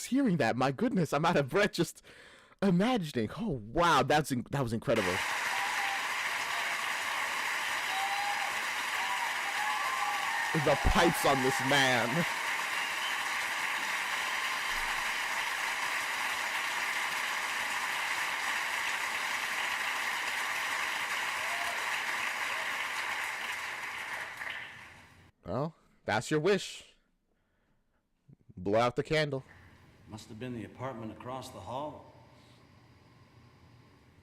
hearing that. My goodness, I'm out of breath just imagining. Oh wow, that was incredible. The pipes on this man. Well, that's your wish. Blow out the candle. Must have been the apartment across the hall.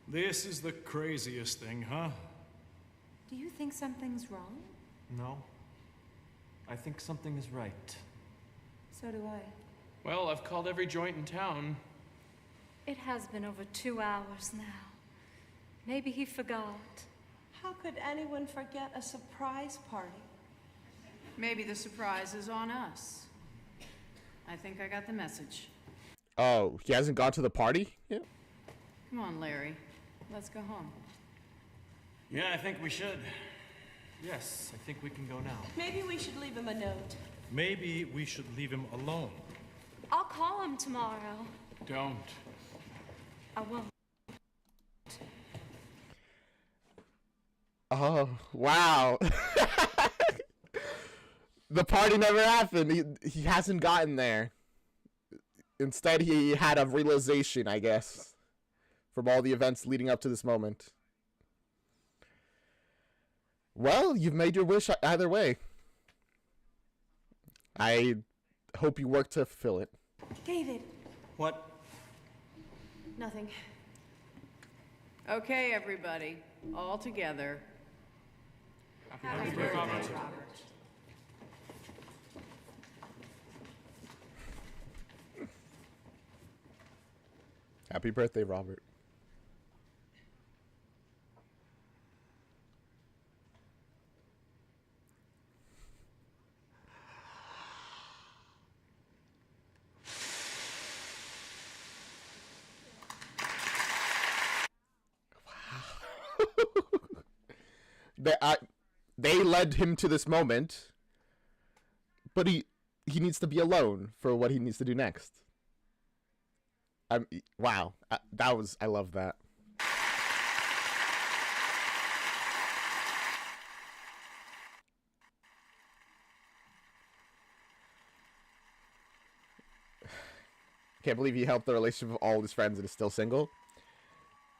This is the craziest thing, huh? Do you think something's wrong? No. I think something is right. So do I. Well, I've called every joint in town. It has been over 2 hours now. Maybe he forgot. How could anyone forget a surprise party? Maybe the surprise is on us. I think I got the message. Oh, he hasn't gone to the party yet? Come on, Larry. Let's go home. Yeah, I think we should. Yes, I think we can go now. Maybe we should leave him a note. Maybe we should leave him alone. I'll call him tomorrow. Don't. I won't. Oh, wow. The party never happened. He hasn't gotten there. Instead, he had a realization, I guess, from all the events leading up to this moment. Well, you've made your wish either way. I hope you work to fulfill it. David. What? Nothing. Okay, everybody. All together. Happy birthday, Robert. Happy birthday, Robert. They led him to this moment, but he needs to be alone for what he needs to do next. Wow, I love that. Can't believe he helped the relationship of all his friends and is still single.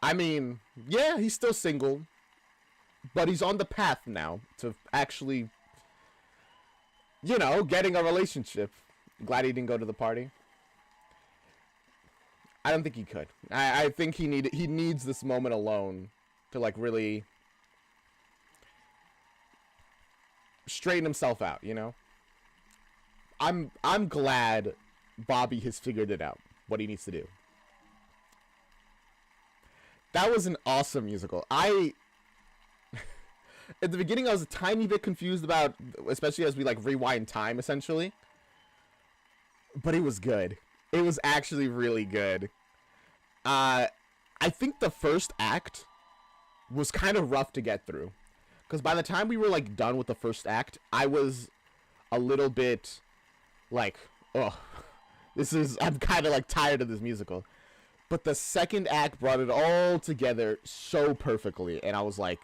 I mean, yeah, he's still single, but he's on the path now to actually, you know, getting a relationship. Glad he didn't go to the party. I don't think he could. I think he needs this moment alone to like really straighten himself out, you know? I'm glad Bobby has figured it out, what he needs to do. That was an awesome musical. At the beginning I was a tiny bit confused about, especially as we like rewind time essentially. But it was good. It was actually really good. I think the first act was kind of rough to get through. Because by the time we were, like, done with the first act, I was a little bit, like, oh, I'm kind of, like, tired of this musical. But the second act brought it all together so perfectly. And I was like,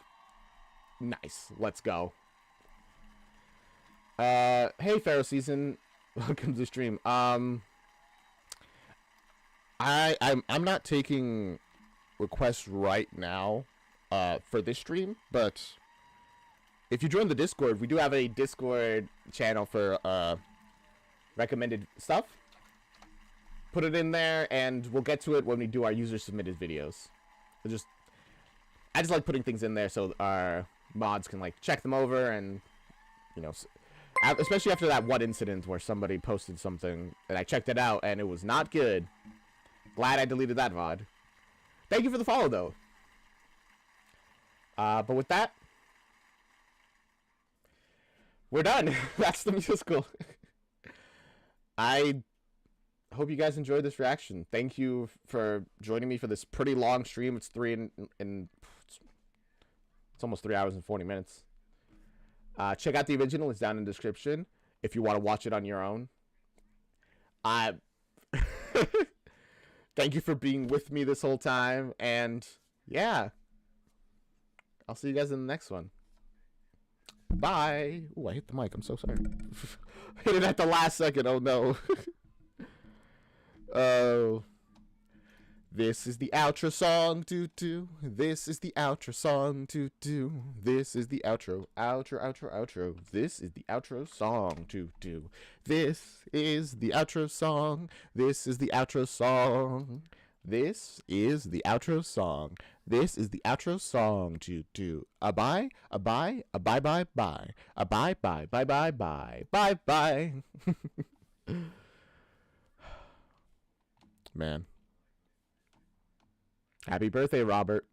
nice, let's go. Hey, Pharaoh Season. Welcome to the stream. I'm not taking requests right now. for this stream, but if you join the Discord, we do have a Discord channel for recommended stuff. Put it in there, and we'll get to it when we do our user-submitted videos. I just like putting things in there so our mods can like check them over, and you know, especially after that one incident where somebody posted something and I checked it out and it was not good. Glad I deleted that VOD. Thank you for the follow, though. But with that, we're done. That's the musical. I hope you guys enjoyed this reaction. Thank you for joining me for this pretty long stream. It's it's almost 3 hours and 40 minutes. Check out the original. It's down in the description if you want to watch it on your own. Thank you for being with me this whole time, and yeah, I'll see you guys in the next one. Bye. Oh, I hit the mic. I'm so sorry. Hit it at the last second. Oh no. Oh. This is the outro song, doo-doo. This is the outro song, doo-doo. This is the outro, outro. This is the outro song, doo-doo. This is the outro song. This is the outro song. This is the outro song. This is the outro song, doo-doo. Bye, bye, bye, bye, bye. Bye, bye, bye, bye, bye. Bye, bye. Man. Happy birthday, Robert.